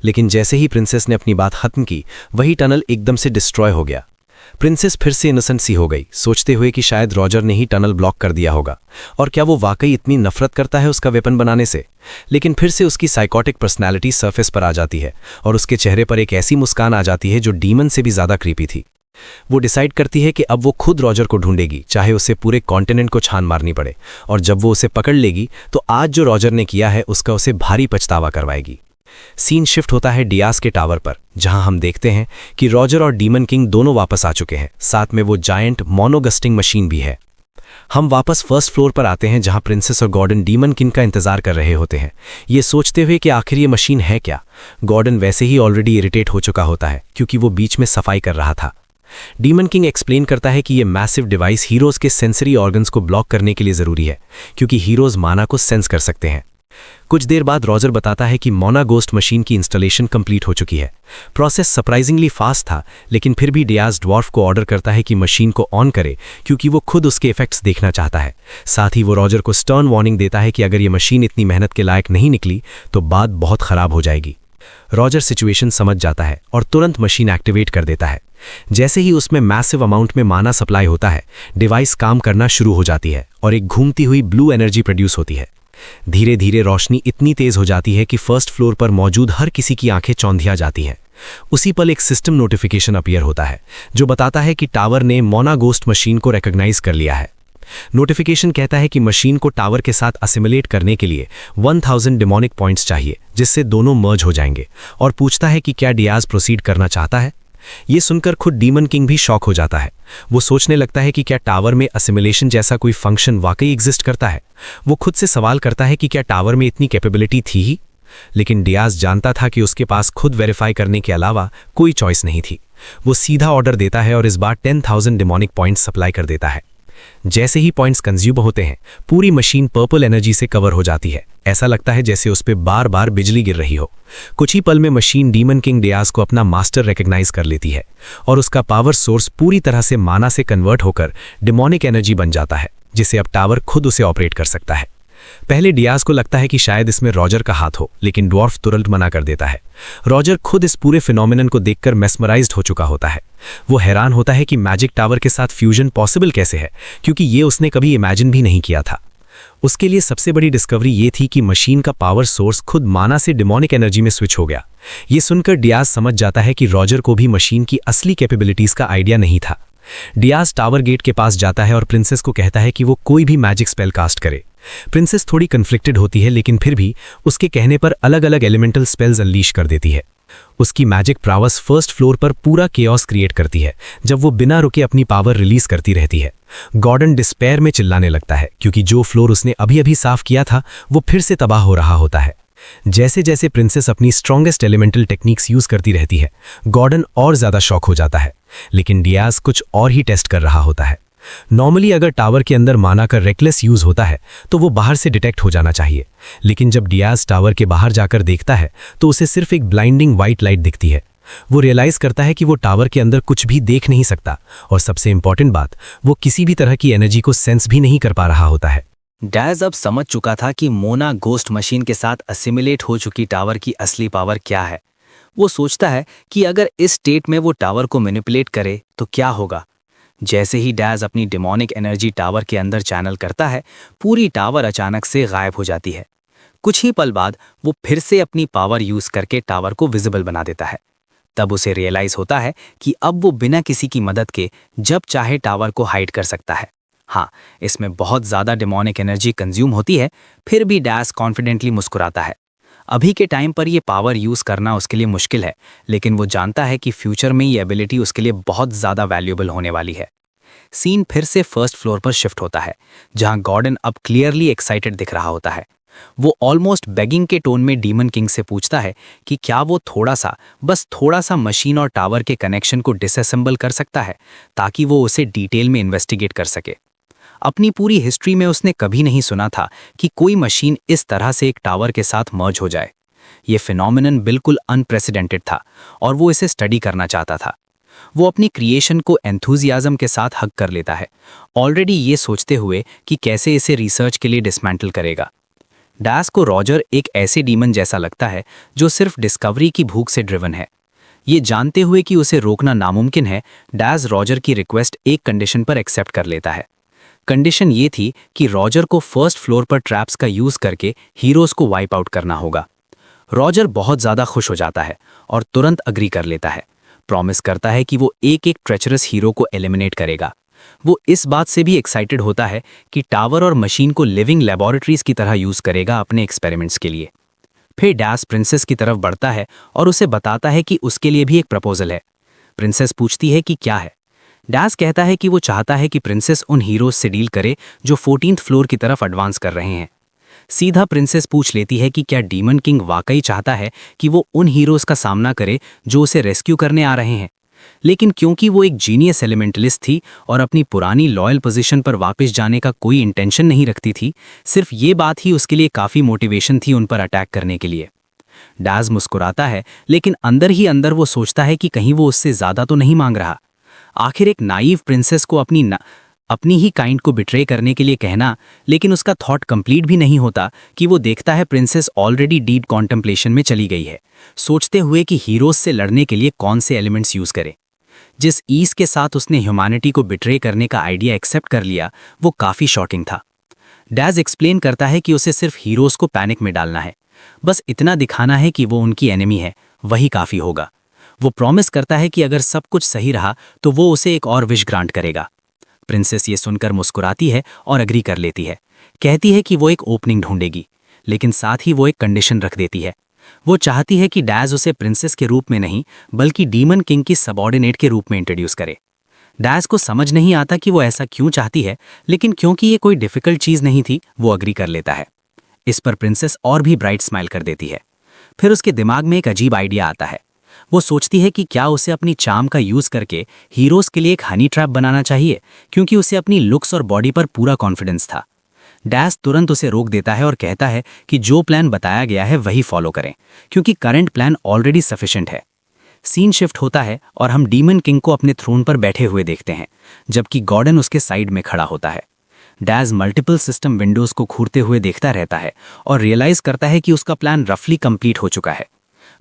लेकिन जैसे ही प्रिंसेस ने अपनी बात खत्म की, वही टनल एकदम से डिस्ट्रॉय हो गया। प्रिंसेस फिर से इनोसेंट सी हो गई, सोचते हुए कि शायद रॉजर ने ही टनल ब्लॉक कर दिया होगा, और क्या वो वाकई इतनी नफरत करता है उसका वेपन बनाने से। लेकिन फिर से उसकी साइकोटिक पर्सनैलिटी सरफेस पर आ जाती है और उसके चेहरे पर एक ऐसी मुस्कान आ जाती है जो डीमन से भी ज्यादा क्रीपी थी। वो डिसाइड करती है कि अब वो खुद रॉजर को ढूंढेगी, चाहे उसे पूरे कॉन्टिनेंट को छान मारनी पड़े, और जब वो उसे पकड़ लेगी तो आज जो रॉजर ने किया है उसका उसे भारी पछतावा करवाएगी। सीन शिफ्ट होता है डियाज के टावर पर, जहां हम देखते हैं कि रॉजर और डीमन किंग दोनों वापस आ चुके हैं, साथ में वो जायंट मोनोगस्टिंग मशीन भी है। हम वापस फर्स्ट फ्लोर पर आते हैं, जहां प्रिंसेस और गॉर्डन डीमन किंग का इंतजार कर रहे होते हैं, ये सोचते हुए कि आखिर ये मशीन है क्या। गॉर्डन वैसे ही ऑलरेडी इरिटेट हो चुका होता है क्योंकि वो बीच में सफाई कर रहा था। डीमन किंग एक्सप्लेन करता है कि ये मैसिव डिवाइस हीरोज के सेंसरी ऑर्गन्स को ब्लॉक करने के लिए जरूरी है, क्योंकि हीरोज माना को सेंस कर सकते हैं। कुछ देर बाद रॉजर बताता है कि मोना गोस्ट मशीन की इंस्टॉलेशन कंप्लीट हो चुकी है। प्रोसेस सरप्राइजिंगली फास्ट था, लेकिन फिर भी डियाज ड्वार्फ को ऑर्डर करता है कि मशीन को ऑन करे, क्योंकि वो खुद उसके इफेक्ट्स देखना चाहता है। साथ ही वो रॉजर को स्टर्न वार्निंग देता है कि अगर ये मशीन इतनी मेहनत के लायक नहीं निकली तो बात बहुत खराब हो जाएगी। रॉजर सिचुएशन समझ जाता है और तुरंत मशीन एक्टिवेट कर देता है। जैसे ही उसमें मैसिव अमाउंट में माना सप्लाई होता है, डिवाइस काम करना शुरू हो जाती है और एक घूमती हुई ब्लू एनर्जी प्रोड्यूस होती है। धीरे धीरे रोशनी इतनी तेज हो जाती है कि फर्स्ट फ्लोर पर मौजूद हर किसी की आंखें चौंधिया जाती हैं। उसी पल एक सिस्टम नोटिफिकेशन अपीयर होता है जो बताता है कि टावर ने मोना गोस्ट मशीन को रिकॉग्नाइज कर लिया है। नोटिफिकेशन कहता है कि मशीन को टावर के साथ असिमुलेट करने के लिए 1000 डेमोनिक पॉइंट्स चाहिए, जिससे दोनों मर्ज हो जाएंगे, और पूछता है कि क्या डियाज प्रोसीड करना चाहता है। ये सुनकर खुद डीमन किंग भी शॉक हो जाता है। वो सोचने लगता है कि क्या टावर में असिमुलेशन जैसा कोई फंक्शन वाकई एग्जिस्ट करता है। वो खुद से सवाल करता है कि क्या टावर में इतनी कैपेबिलिटी थी ही, लेकिन डियाज जानता था कि उसके पास खुद वेरीफाई करने के अलावा कोई चॉइस नहीं थी। वो सीधा ऑर्डर देता है और इस बार 10,000 डेमोनिक पॉइंट्स सप्लाई कर देता है। जैसे ही पॉइंट्स कंज्यूम होते हैं, पूरी मशीन पर्पल एनर्जी से कवर हो जाती है। ऐसा लगता है जैसे उस पे बार बार बिजली गिर रही हो। कुछ ही पल में मशीन डीमन किंग डियाज को अपना मास्टर रिकॉग्नाइज कर लेती है और उसका पावर सोर्स पूरी तरह से माना से कन्वर्ट होकर डेमोनिक एनर्जी बन जाता है, जिसे अब टावर खुद उसे ऑपरेट कर सकता है। पहले डियाज को लगता है कि शायद इसमें रॉजर का हाथ हो, लेकिन ड्वार्फ तुरंत मना कर देता है। रॉजर खुद इस पूरे फिनोमिनन को देखकर मेस्मराइज्ड हो चुका होता है। वो हैरान होता है कि मैजिक टावर के साथ फ्यूजन पॉसिबल कैसे है, क्योंकि ये उसने कभी इमेजिन भी नहीं किया था। उसके लिए सबसे बड़ी डिस्कवरी ये थी कि मशीन का पावर सोर्स खुद माना से डेमोनिक एनर्जी में स्विच हो गया। ये सुनकर डियाज समझ जाता है कि रॉजर को भी मशीन की असली कैपेबिलिटीज का आइडिया नहीं था। डियाज टावर गेट के पास जाता है और प्रिंसेस को कहता है कि वो कोई भी मैजिक स्पेल कास्ट करे। प्रिंसेस थोड़ी कन्फ्लिक्टेड होती है, लेकिन फिर भी उसके कहने पर अलग अलग एलिमेंटल स्पेल्स अनलीश कर देती है। उसकी मैजिक प्रावस फर्स्ट फ्लोर पर पूरा केओस क्रिएट करती है जब वो बिना रुके अपनी पावर रिलीज करती रहती है। गॉर्डन डिस्पेयर में चिल्लाने लगता है क्योंकि जो फ्लोर उसने अभी अभी साफ किया था वो फिर से तबाह हो रहा होता है। जैसे जैसे प्रिंसेस अपनी स्ट्रॉन्गेस्ट एलिमेंटल टेक्निक्स यूज करती रहती है, गॉर्डन और ज्यादा शॉक हो जाता है, लेकिन डियाज कुछ और ही टेस्ट कर रहा होता है। नॉर्मली अगर टावर के अंदर माना का रेकलेस यूज होता है तो वो बाहर से डिटेक्ट हो जाना चाहिए, लेकिन जब डियाज टावर के बाहर जाकर देखता है तो उसे सिर्फ एक ब्लाइंडिंग व्हाइट लाइट दिखती है। वो रियलाइज करता है कि वो टावर के अंदर कुछ भी देख नहीं सकता, और सबसे इंपॉर्टेंट बात, वो किसी भी तरह की एनर्जी को सेंस भी नहीं कर पा रहा होता है। डैज अब समझ चुका था कि मोना गोस्ट मशीन के साथ असिमिलेट हो चुकी टावर की असली पावर क्या है। वो सोचता है कि अगर इस स्टेट में वो टावर को मैनिपुलेट करे तो क्या होगा। जैसे ही डैज अपनी डिमोनिक एनर्जी टावर के अंदर चैनल करता है, पूरी टावर अचानक से गायब हो जाती है। कुछ ही पल बाद वो फिर से अपनी पावर यूज करके टावर को विजिबल बना देता है। तब उसे रियलाइज होता है कि अब वो बिना किसी की मदद के जब चाहे टावर को हाइड कर सकता है। हाँ, इसमें बहुत ज़्यादा डिमोनिक एनर्जी कंज्यूम होती है, फिर भी डैज कॉन्फिडेंटली मुस्कुराता है। अभी के टाइम पर ये पावर यूज़ करना उसके लिए मुश्किल है, लेकिन वो जानता है कि फ्यूचर में ये एबिलिटी उसके लिए बहुत ज़्यादा वैल्यूएबल होने वाली है। सीन फिर से फर्स्ट फ्लोर पर शिफ्ट होता है, जहां गॉर्डन अब क्लियरली एक्साइटेड दिख रहा होता है। वो ऑलमोस्ट बेगिंग के टोन में डीमन किंग से पूछता है कि क्या वो बस थोड़ा सा मशीन और टावर के कनेक्शन को डिसअसेंबल कर सकता है, ताकि वो उसे डिटेल में इन्वेस्टिगेट कर सके। अपनी पूरी हिस्ट्री में उसने कभी नहीं सुना था कि कोई मशीन इस तरह से एक टावर के साथ मर्ज हो जाए। ये फिनोमिनन बिल्कुल अनप्रेसिडेंटेड था और वो इसे स्टडी करना चाहता था। वो अपनी क्रिएशन को एंथुजियाज्म के साथ हक कर लेता है, ऑलरेडी ये सोचते हुए कि कैसे इसे रिसर्च के लिए डिसमेंटल करेगा। डैज को रॉजर एक ऐसे डीमन जैसा लगता है जो सिर्फ डिस्कवरी की भूख से ड्रिवन है। ये जानते हुए कि उसे रोकना नामुमकिन है, डैज रॉजर की रिक्वेस्ट एक कंडीशन पर एक्सेप्ट कर लेता है। कंडीशन ये थी कि रॉजर को फर्स्ट फ्लोर पर ट्रैप्स का यूज करके हीरोज को वाइप आउट करना होगा। रॉजर बहुत ज़्यादा खुश हो जाता है और तुरंत अग्री कर लेता है। प्रॉमिस करता है कि वो एक एक ट्रेचरस हीरो को एलिमिनेट करेगा। वो इस बात से भी एक्साइटेड होता है कि टावर और मशीन को लिविंग लेबोरेटरीज की तरह यूज करेगा अपने एक्सपेरिमेंट्स के लिए। फिर डैज प्रिंसेस की तरफ बढ़ता है और उसे बताता है कि उसके लिए भी एक प्रपोजल है। प्रिंसेस पूछती है कि क्या है। डैज कहता है कि वो चाहता है कि प्रिंसेस उन हीरोज से डील करे जो 14th फ्लोर की तरफ एडवांस कर रहे हैं। सीधा प्रिंसेस पूछ लेती है कि क्या डीमन किंग वाकई चाहता है कि वो उन हीरोज का सामना करे जो उसे रेस्क्यू करने आ रहे हैं। लेकिन क्योंकि वो एक जीनियस एलिमेंटलिस्ट थी और अपनी पुरानी लॉयल पोजीशन पर वापस जाने का कोई इंटेंशन नहीं रखती थी, सिर्फ ये बात ही उसके लिए काफ़ी मोटिवेशन थी उन पर अटैक करने के लिए। डैज मुस्कुराता है, लेकिन अंदर ही अंदर वो सोचता है कि कहीं वो उससे ज़्यादा तो नहीं मांग रहा। आखिर एक नाइव प्रिंसेस को अपनी ही काइंड को बिट्रे करने के लिए कहना, लेकिन उसका थॉट कंप्लीट भी नहीं होता कि वो देखता है प्रिंसेस ऑलरेडी डीप कॉन्टेम्पलेशन में चली गई है, सोचते हुए कि हीरोज से लड़ने के लिए कौन से एलिमेंट्स यूज करे। जिस ईज के साथ उसने ह्यूमैनिटी को बिट्रे करने का आइडिया एक्सेप्ट कर लिया, वो काफ़ी शॉकिंग था। डैज एक्सप्लेन करता है कि उसे सिर्फ हीरोज को पैनिक में डालना है, बस इतना दिखाना है कि वो उनकी एनिमी है, वही काफ़ी होगा। वो प्रॉमिस करता है कि अगर सब कुछ सही रहा तो वो उसे एक और विश ग्रांट करेगा। प्रिंसेस ये सुनकर मुस्कुराती है और अग्री कर लेती है। कहती है कि वो एक ओपनिंग ढूंढेगी, लेकिन साथ ही वो एक कंडीशन रख देती है। वो चाहती है कि डैज उसे प्रिंसेस के रूप में नहीं बल्कि डीमन किंग की सबऑर्डिनेट के रूप में इंट्रोड्यूस करे। डैज को समझ नहीं आता कि वो ऐसा क्यों चाहती है, लेकिन क्योंकि ये कोई डिफिकल्ट चीज़ नहीं थी, वो अग्री कर लेता है। इस पर प्रिंसेस और भी ब्राइट स्माइल कर देती है। फिर उसके दिमाग में एक अजीब आइडिया आता है। वो सोचती है कि क्या उसे अपनी चार्म का यूज करके हीरोज के लिए एक हनी ट्रैप बनाना चाहिए, क्योंकि उसे अपनी लुक्स और बॉडी पर पूरा कॉन्फिडेंस था। डैज तुरंत उसे रोक देता है और कहता है कि जो प्लान बताया गया है वही फॉलो करें, क्योंकि करंट प्लान ऑलरेडी सफिशिएंट है। सीन शिफ्ट होता है और हम डीमन किंग को अपने थ्रोन पर बैठे हुए देखते हैं, जबकि गॉर्डन उसके साइड में खड़ा होता है। डैज मल्टीपल सिस्टम विंडोज को घूरते हुए देखता रहता है और रियलाइज करता है कि उसका प्लान रफली कंप्लीट हो चुका है।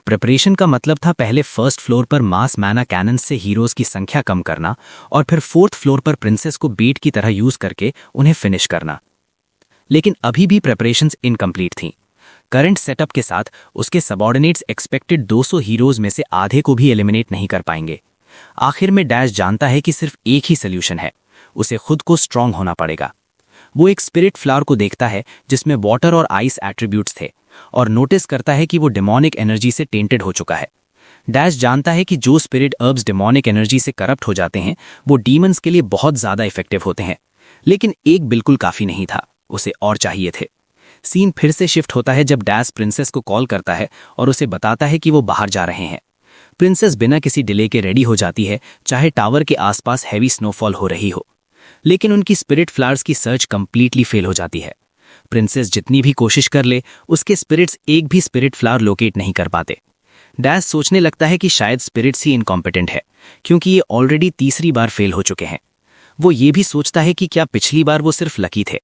प्रिपरेशन का मतलब था पहले फर्स्ट फ्लोर पर मास मैना कैनन्स से हीरोज की संख्या कम करना और फिर 4th फ्लोर पर प्रिंसेस को बेट की तरह यूज करके उन्हें फिनिश करना। लेकिन अभी भी प्रिपरेशंस इनकम्प्लीट थीं। करंट सेटअप के साथ उसके सबऑर्डिनेट्स एक्सपेक्टेड 200 हीरोज में से आधे को भी एलिमिनेट नहीं कर पाएंगे। आखिर में डैश जानता है कि सिर्फ एक ही सोल्यूशन है, उसे खुद को स्ट्रांग होना पड़ेगा। वो एक स्पिरिट फ्लावर को देखता है जिसमें वाटर और आइस एट्रीब्यूट्स थे और नोटिस करता है कि वो डेमोनिक एनर्जी से टेंटेड हो चुका है। डैश जानता है कि जो स्पिरिट हर्ब्स डेमोनिक एनर्जी से करप्ट हो जाते हैं वो डीमंस के लिए बहुत ज्यादा इफेक्टिव होते हैं, लेकिन एक बिल्कुल काफी नहीं था, उसे और चाहिए थे। सीन फिर से शिफ्ट होता है जब डैश प्रिंसेस को कॉल करता है और उसे बताता है कि वो बाहर जा रहे हैं। प्रिंसेस बिना किसी डिले के रेडी हो जाती है, चाहे टावर के आसपास हैवी स्नोफॉल हो रही हो, लेकिन उनकी स्पिरिट फ्लावर्स की सर्च कंप्लीटली फेल हो जाती है। प्रिंसेस जितनी भी कोशिश कर ले, उसके स्पिरिट्स एक भी स्पिरिट फ्लावर लोकेट नहीं कर पाते। डैश सोचने लगता है कि शायद स्पिरिट्स ही इनकॉम्पिटेंट है, क्योंकि ये ऑलरेडी तीसरी बार फेल हो चुके हैं। वो ये भी सोचता है कि क्या पिछली बार वो सिर्फ लकी थे।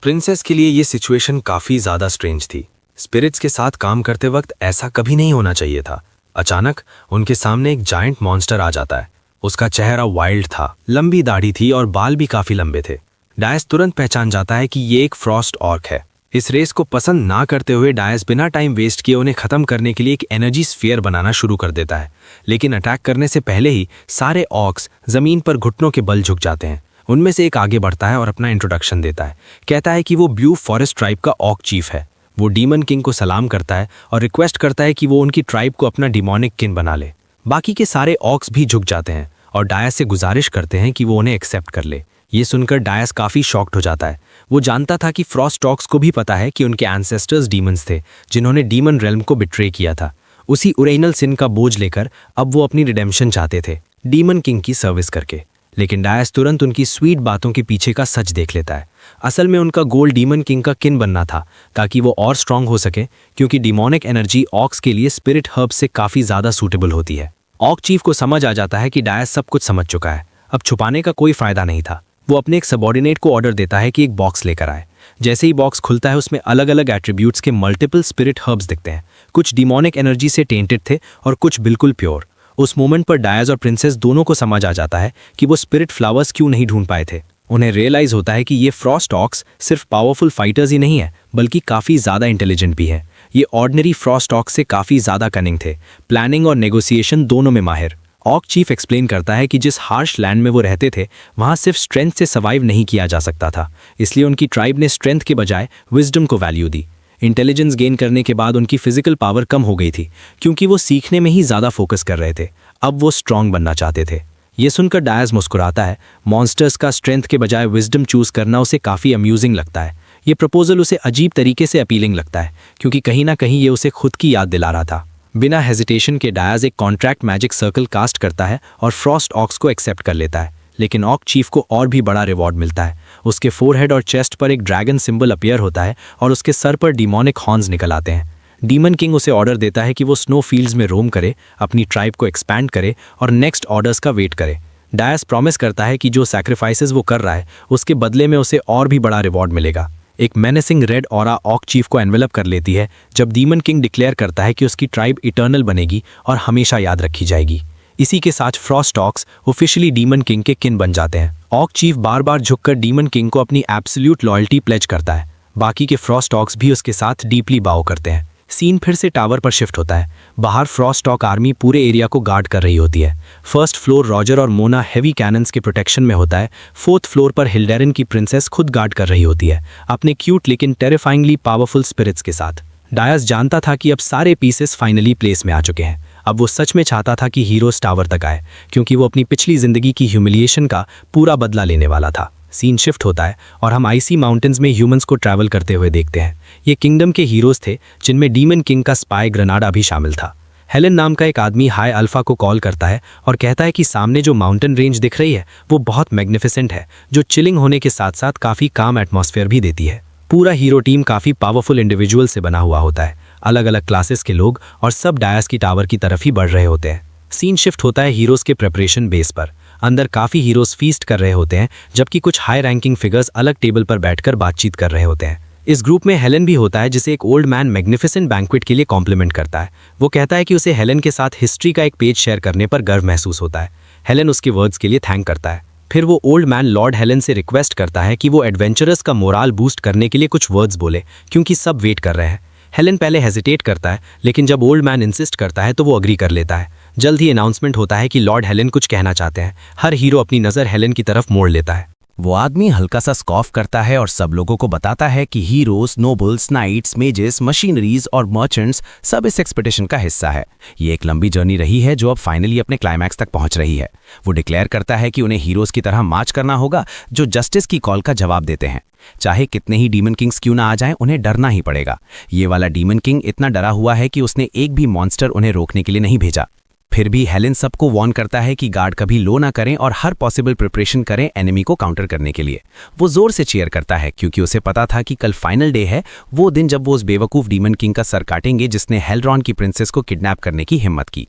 प्रिंसेस के लिए ये सिचुएशन काफी ज्यादा स्ट्रेंज थी। स्पिरिट्स के साथ काम करते वक्त ऐसा कभी नहीं होना चाहिए था। अचानक उनके सामने एक जायंट मॉन्स्टर आ जाता है। उसका चेहरा वाइल्ड था, लंबी दाढ़ी थी और बाल भी काफी लंबे थे। डायस तुरंत पहचान जाता है कि ये एक फ्रॉस्ट ऑर्क है। इस रेस को पसंद ना करते हुए डायस बिना टाइम वेस्ट किए उन्हें खत्म करने के लिए एक एनर्जी स्फीयर बनाना शुरू कर देता है, लेकिन अटैक करने से पहले ही सारे ऑर्क्स जमीन पर घुटनों के बल झुक जाते हैं। उनमें से एक आगे बढ़ता है और अपना इंट्रोडक्शन देता है। कहता है कि वो ब्लू फॉरेस्ट ट्राइब का ऑर्क चीफ है। वो डीमन किंग को सलाम करता है और रिक्वेस्ट करता है कि वो उनकी ट्राइब को अपना डिमोनिक किन बना ले। बाकी के सारे ऑर्क्स भी झुक जाते हैं और डायस से गुजारिश करते हैं कि वो उन्हें एक्सेप्ट कर ले। ये सुनकर डायस काफी शॉक्ड हो जाता है। वो जानता था कि फ्रॉस्ट ऑर्क्स को भी पता है कि उनके एंसेस्टर्स डीमंस थे, जिन्होंने डीमन रेल्म को बिट्रे किया था। उसी ओरिजिनल सिन का बोझ लेकर अब वो अपनी रिडेम्पशन चाहते थे, डीमन किंग की सर्विस करके। लेकिन डायस तुरंत उनकी स्वीट बातों के पीछे का सच देख लेता है। असल में उनका गोल डीमन किंग का किन बनना था, ताकि वो और स्ट्रांग हो सके, क्योंकि डिमोनिक एनर्जी ऑर्क्स के लिए स्पिरिट हर्ब से काफी ज्यादा सूटेबल होती है। ऑर्क चीफ को समझ आ जाता है कि डायस सब कुछ समझ चुका है, अब छुपाने का कोई फायदा नहीं था। वो अपने एक सबॉर्डिनेट को ऑर्डर देता है कि एक बॉक्स लेकर आए। जैसे ही बॉक्स खुलता है, उसमें अलग अलग एट्रीब्यूट्स के मल्टीपल स्पिरिट हर्ब्स दिखते हैं। कुछ डिमोनिक एनर्जी से टेंटेड थे और कुछ बिल्कुल प्योर। उस मोमेंट पर डायस और प्रिंसेस दोनों को समझ आ जाता है कि वो स्पिरिट फ्लावर्स क्यों नहीं ढूंढ पाए थे। उन्हें रियलाइज होता है कि ये फ्रॉस्ट ऑर्क्स सिर्फ पावरफुल फाइटर्स ही नहीं है, बल्कि काफी ज्यादा इंटेलिजेंट भी है। ये ऑर्डिनरी फ्रॉस्ट ऑर्क्स से काफी ज्यादा कनिंग थे, प्लानिंग और नेगोशिएशन दोनों में माहिर। ऑर्क चीफ एक्सप्लेन करता है कि जिस हार्श लैंड में वो रहते थे, वहां सिर्फ स्ट्रेंथ से सर्वाइव नहीं किया जा सकता था, इसलिए उनकी ट्राइब ने स्ट्रेंथ के बजाय विजडम को वैल्यू दी। इंटेलिजेंस गेन करने के बाद उनकी फिजिकल पावर कम हो गई थी, क्योंकि वो सीखने में ही ज्यादा फोकस कर रहे थे। अब वो स्ट्रांग बनना चाहते थे। ये सुनकर डायस मुस्कुराता है। मॉन्स्टर्स का स्ट्रेंथ के बजाय विजडम चूज करना उसे काफी अम्यूजिंग लगता है। ये प्रपोजल उसे अजीब तरीके से अपीलिंग लगता है, क्योंकि कहीं ना कहीं ये उसे खुद की याद दिला रहा था। बिना हेजिटेशन के डायस एक कॉन्ट्रैक्ट मैजिक सर्कल कास्ट करता है और फ्रॉस्ट ऑर्क्स को एक्सेप्ट कर लेता है। लेकिन ऑर्क चीफ को और भी बड़ा रिवॉर्ड मिलता है। उसके फोरहेड और चेस्ट पर एक ड्रैगन सिंबल अपीयर होता है और उसके सर पर डिमोनिक हॉर्न्स निकल आते हैं। डीमन किंग उसे ऑर्डर देता है कि वो स्नो फील्ड्स में रोम करे, अपनी ट्राइब को एक्सपैंड करे और नेक्स्ट ऑर्डर्स का वेट करे। डायस प्रॉमिस करता है कि जो सैक्रिफाइसेस वो कर रहा है, उसके बदले में उसे और भी बड़ा रिवॉर्ड मिलेगा। एक menacing red aura arc chief को एनवेलप कर लेती है जब डीमन किंग डिक्लेयर करता है कि उसकी ट्राइब इटर्नल बनेगी और हमेशा याद रखी जाएगी। इसी के साथ Frost orcs officially demon king के किन बन जाते हैं। ऑर्क चीफ बार बार झुककर डीमन किंग को अपनी एब्सोल्यूट लॉयल्टी प्लेज करता है। बाकी के फ्रॉस्ट ऑर्क्स भी उसके साथ डीपली बाव करते हैं। सीन फिर से टावर पर शिफ्ट होता है। बाहर फ्रॉस्ट ऑर्क आर्मी पूरे एरिया को गार्ड कर रही होती है। फर्स्ट फ्लोर रॉजर और मोना हैवी कैनन्स के प्रोटेक्शन में होता है। फोर्थ फ्लोर पर हिल्डेरन की प्रिंसेस खुद गार्ड कर रही होती है, अपने क्यूट लेकिन टेरिफाइंगली पावरफुल स्पिरिट्स के साथ। डायस जानता था कि अब सारे पीसेस फाइनली प्लेस में आ चुके हैं। अब वो सच में चाहता था कि हीरोज टावर तक आए, क्योंकि वो अपनी पिछली जिंदगी की ह्यूमिलिएशन का पूरा बदला लेने वाला था। सीन शिफ्ट होता है और हम आइसी माउंटेन्स में ह्यूमंस को ट्रैवल करते हुए देखते हैं। ये किंगडम के हीरोज थे, जिनमें डीमन किंग का स्पाई ग्रेनाडा भी शामिल था। हेलन नाम का एक आदमी हाई अल्फा को कॉल करता है और कहता है कि सामने जो माउंटेन रेंज दिख रही है वो बहुत मैग्निफिसेंट है, जो चिलिंग होने के साथ साथ काफी काम एटमॉस्फेयर भी देती है। पूरा हीरो टीम काफी पावरफुल इंडिविजुअल से बना हुआ होता है, अलग अलग क्लासेस के लोग, और सब डायस की टावर की तरफ ही बढ़ रहे होते हैं। सीन शिफ्ट होता है हीरोज के प्रेपरेशन बेस पर। अंदर काफी हीरोज फीस्ट कर रहे होते हैं, जबकि कुछ हाई रैंकिंग फिगर्स अलग टेबल पर बैठकर बातचीत कर रहे होते हैं। इस ग्रुप में हेलन भी होता है, जिसे एक ओल्ड मैन मैग्निफिसेंट बैंक्वेट के लिए कॉम्प्लीमेंट करता है। वो कहता है कि उसे हेलन के साथ हिस्ट्री का एक पेज शेयर करने पर गर्व महसूस होता है। हेलन उसके वर्ड्स के लिए थैंक करता है। फिर वो ओल्ड मैन लॉर्ड हेलन से रिक्वेस्ट करता है कि वो एडवेंचरर्स का मोराल बूस्ट करने के लिए कुछ वर्ड्स बोले, क्योंकि सब वेट कर रहे हैं। हेलन पहले हेजिटेट करता है, लेकिन जब ओल्ड मैन इंसिस्ट करता है तो वो अग्री कर लेता है। जल्द ही अनाउंसमेंट होता है कि लॉर्ड हेलन कुछ कहना चाहते हैं। हर हीरो अपनी नज़र हेलन की तरफ मोड़ लेता है। वो आदमी हल्का सा स्कॉफ करता है और सब लोगों को बताता है कि heroes, nobles, knights, mages, machineries और मर्चेंट्स सब इस एक्सपेडिशन का हिस्सा है। ये एक लंबी जर्नी रही है जो अब फाइनली अपने क्लाइमैक्स तक पहुंच रही है। वो डिक्लेयर करता है कि उन्हें हीरोज की तरह मार्च करना होगा जो जस्टिस की कॉल का जवाब देते हैं। चाहे कितने ही डीमन किंग्स क्यों ना आ जाएं, उन्हें डरना ही पड़ेगा। ये वाला डीमन किंग इतना डरा हुआ है कि उसने एक भी मॉन्स्टर उन्हें रोकने के लिए नहीं भेजा। फिर भी हेलेन सबको वार्न करता है कि गार्ड कभी लो ना करें और हर पॉसिबल प्रिपरेशन करें एनिमी को काउंटर करने के लिए। वो जोर से चीयर करता है क्योंकि उसे पता था कि कल फाइनल डे है, वो दिन जब वो उस बेवकूफ डीमन किंग का सर काटेंगे जिसने हेलरॉन की प्रिंसेस को किडनैप करने की हिम्मत की।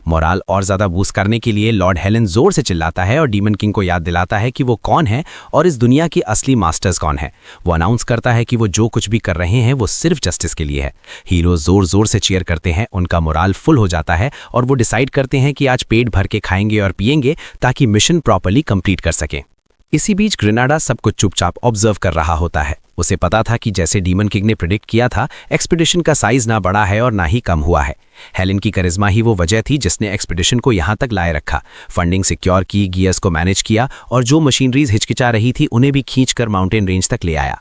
मोराल और ज्यादा बूस्ट करने के लिए लॉर्ड हेलेन जोर से चिल्लाता है और डीमन किंग को याद दिलाता है कि वो कौन है और इस दुनिया की असली मास्टर्स कौन है। वो अनाउंस करता है कि वो जो कुछ भी कर रहे हैं वो सिर्फ जस्टिस के लिए है। हीरोज जोर जोर से चीयर करते हैं, उनका मोराल फुल हो जाता है और वो डिसाइड करते हैं कि आज पेट भर के खाएंगे और पिएंगे ताकि मिशन प्रॉपर्ली कंप्लीट कर सकें। इसी बीच ग्रेनाडा सब कुछ चुपचाप ऑब्जर्व कर रहा होता है। उसे पता था कि जैसे डीमन किंग ने प्रिडिक्ट किया था, एक्सपीडिशन का साइज ना बढ़ा है और ना ही कम हुआ है। हेलेन की करिश्मा ही वो वजह थी जिसने एक्सपीडिशन को यहाँ तक लाए रखा, फंडिंग सिक्योर की, गियर्स को मैनेज किया और जो मशीनरीज हिचकिचा रही थी उन्हें भी खींचकर माउंटेन रेंज तक ले आया।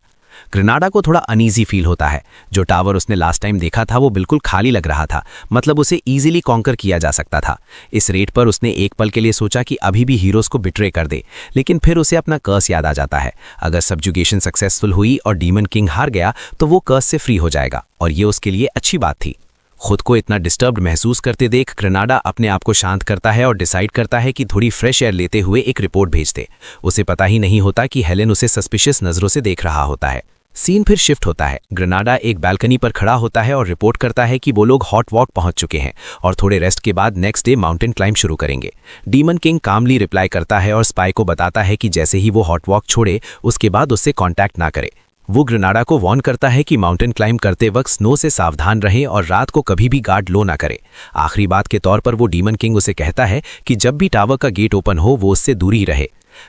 ग्रेनाडा को थोड़ा अनईजी फील होता है। जो टावर उसने लास्ट टाइम देखा था वो बिल्कुल खाली लग रहा था, मतलब उसे इजीली कॉन्कर किया जा सकता था। इस रेट पर उसने एक पल के लिए सोचा कि अभी भी हीरोज को बिट्रे कर दे, लेकिन फिर उसे अपना कर्स याद आ जाता है। अगर सब्जुगेशन सक्सेसफुल हुई और डीमन किंग हार गया तो वो कर्स से फ्री हो जाएगा और ये उसके लिए अच्छी बात थी। खुद को इतना डिस्टर्ब्ड महसूस करते देख ग्रेनाडा अपने आप को शांत करता है और डिसाइड करता है कि थोड़ी फ्रेश एयर लेते हुए एक रिपोर्ट भेज दे। उसे पता ही नहीं होता कि हेलेन उसे सस्पिशियस नजरों से देख रहा होता है। सीन फिर शिफ्ट होता है। ग्रेनाडा एक बालकनी पर खड़ा होता है और रिपोर्ट करता है कि वो लोग हॉट वॉक पहुंच चुके हैं और थोड़े रेस्ट के बाद नेक्स्ट डे माउंटेन क्लाइंब शुरू करेंगे। डीमन किंग कामली रिप्लाई करता है और स्पाई को बताता है कि जैसे ही वो हॉट वॉक छोड़े उसके बाद उससे कांटेक्ट ना करे। वो ग्रेनाडा को वार्न करता है कि माउंटेन क्लाइंब करते वक्त स्नो से सावधान रहें और रात को कभी भी गार्ड लो ना करे। आखिरी बात के तौर पर वो डीमन किंग उसे कहता है कि जब भी टावर का गेट ओपन हो वो उससे दूरी रहे।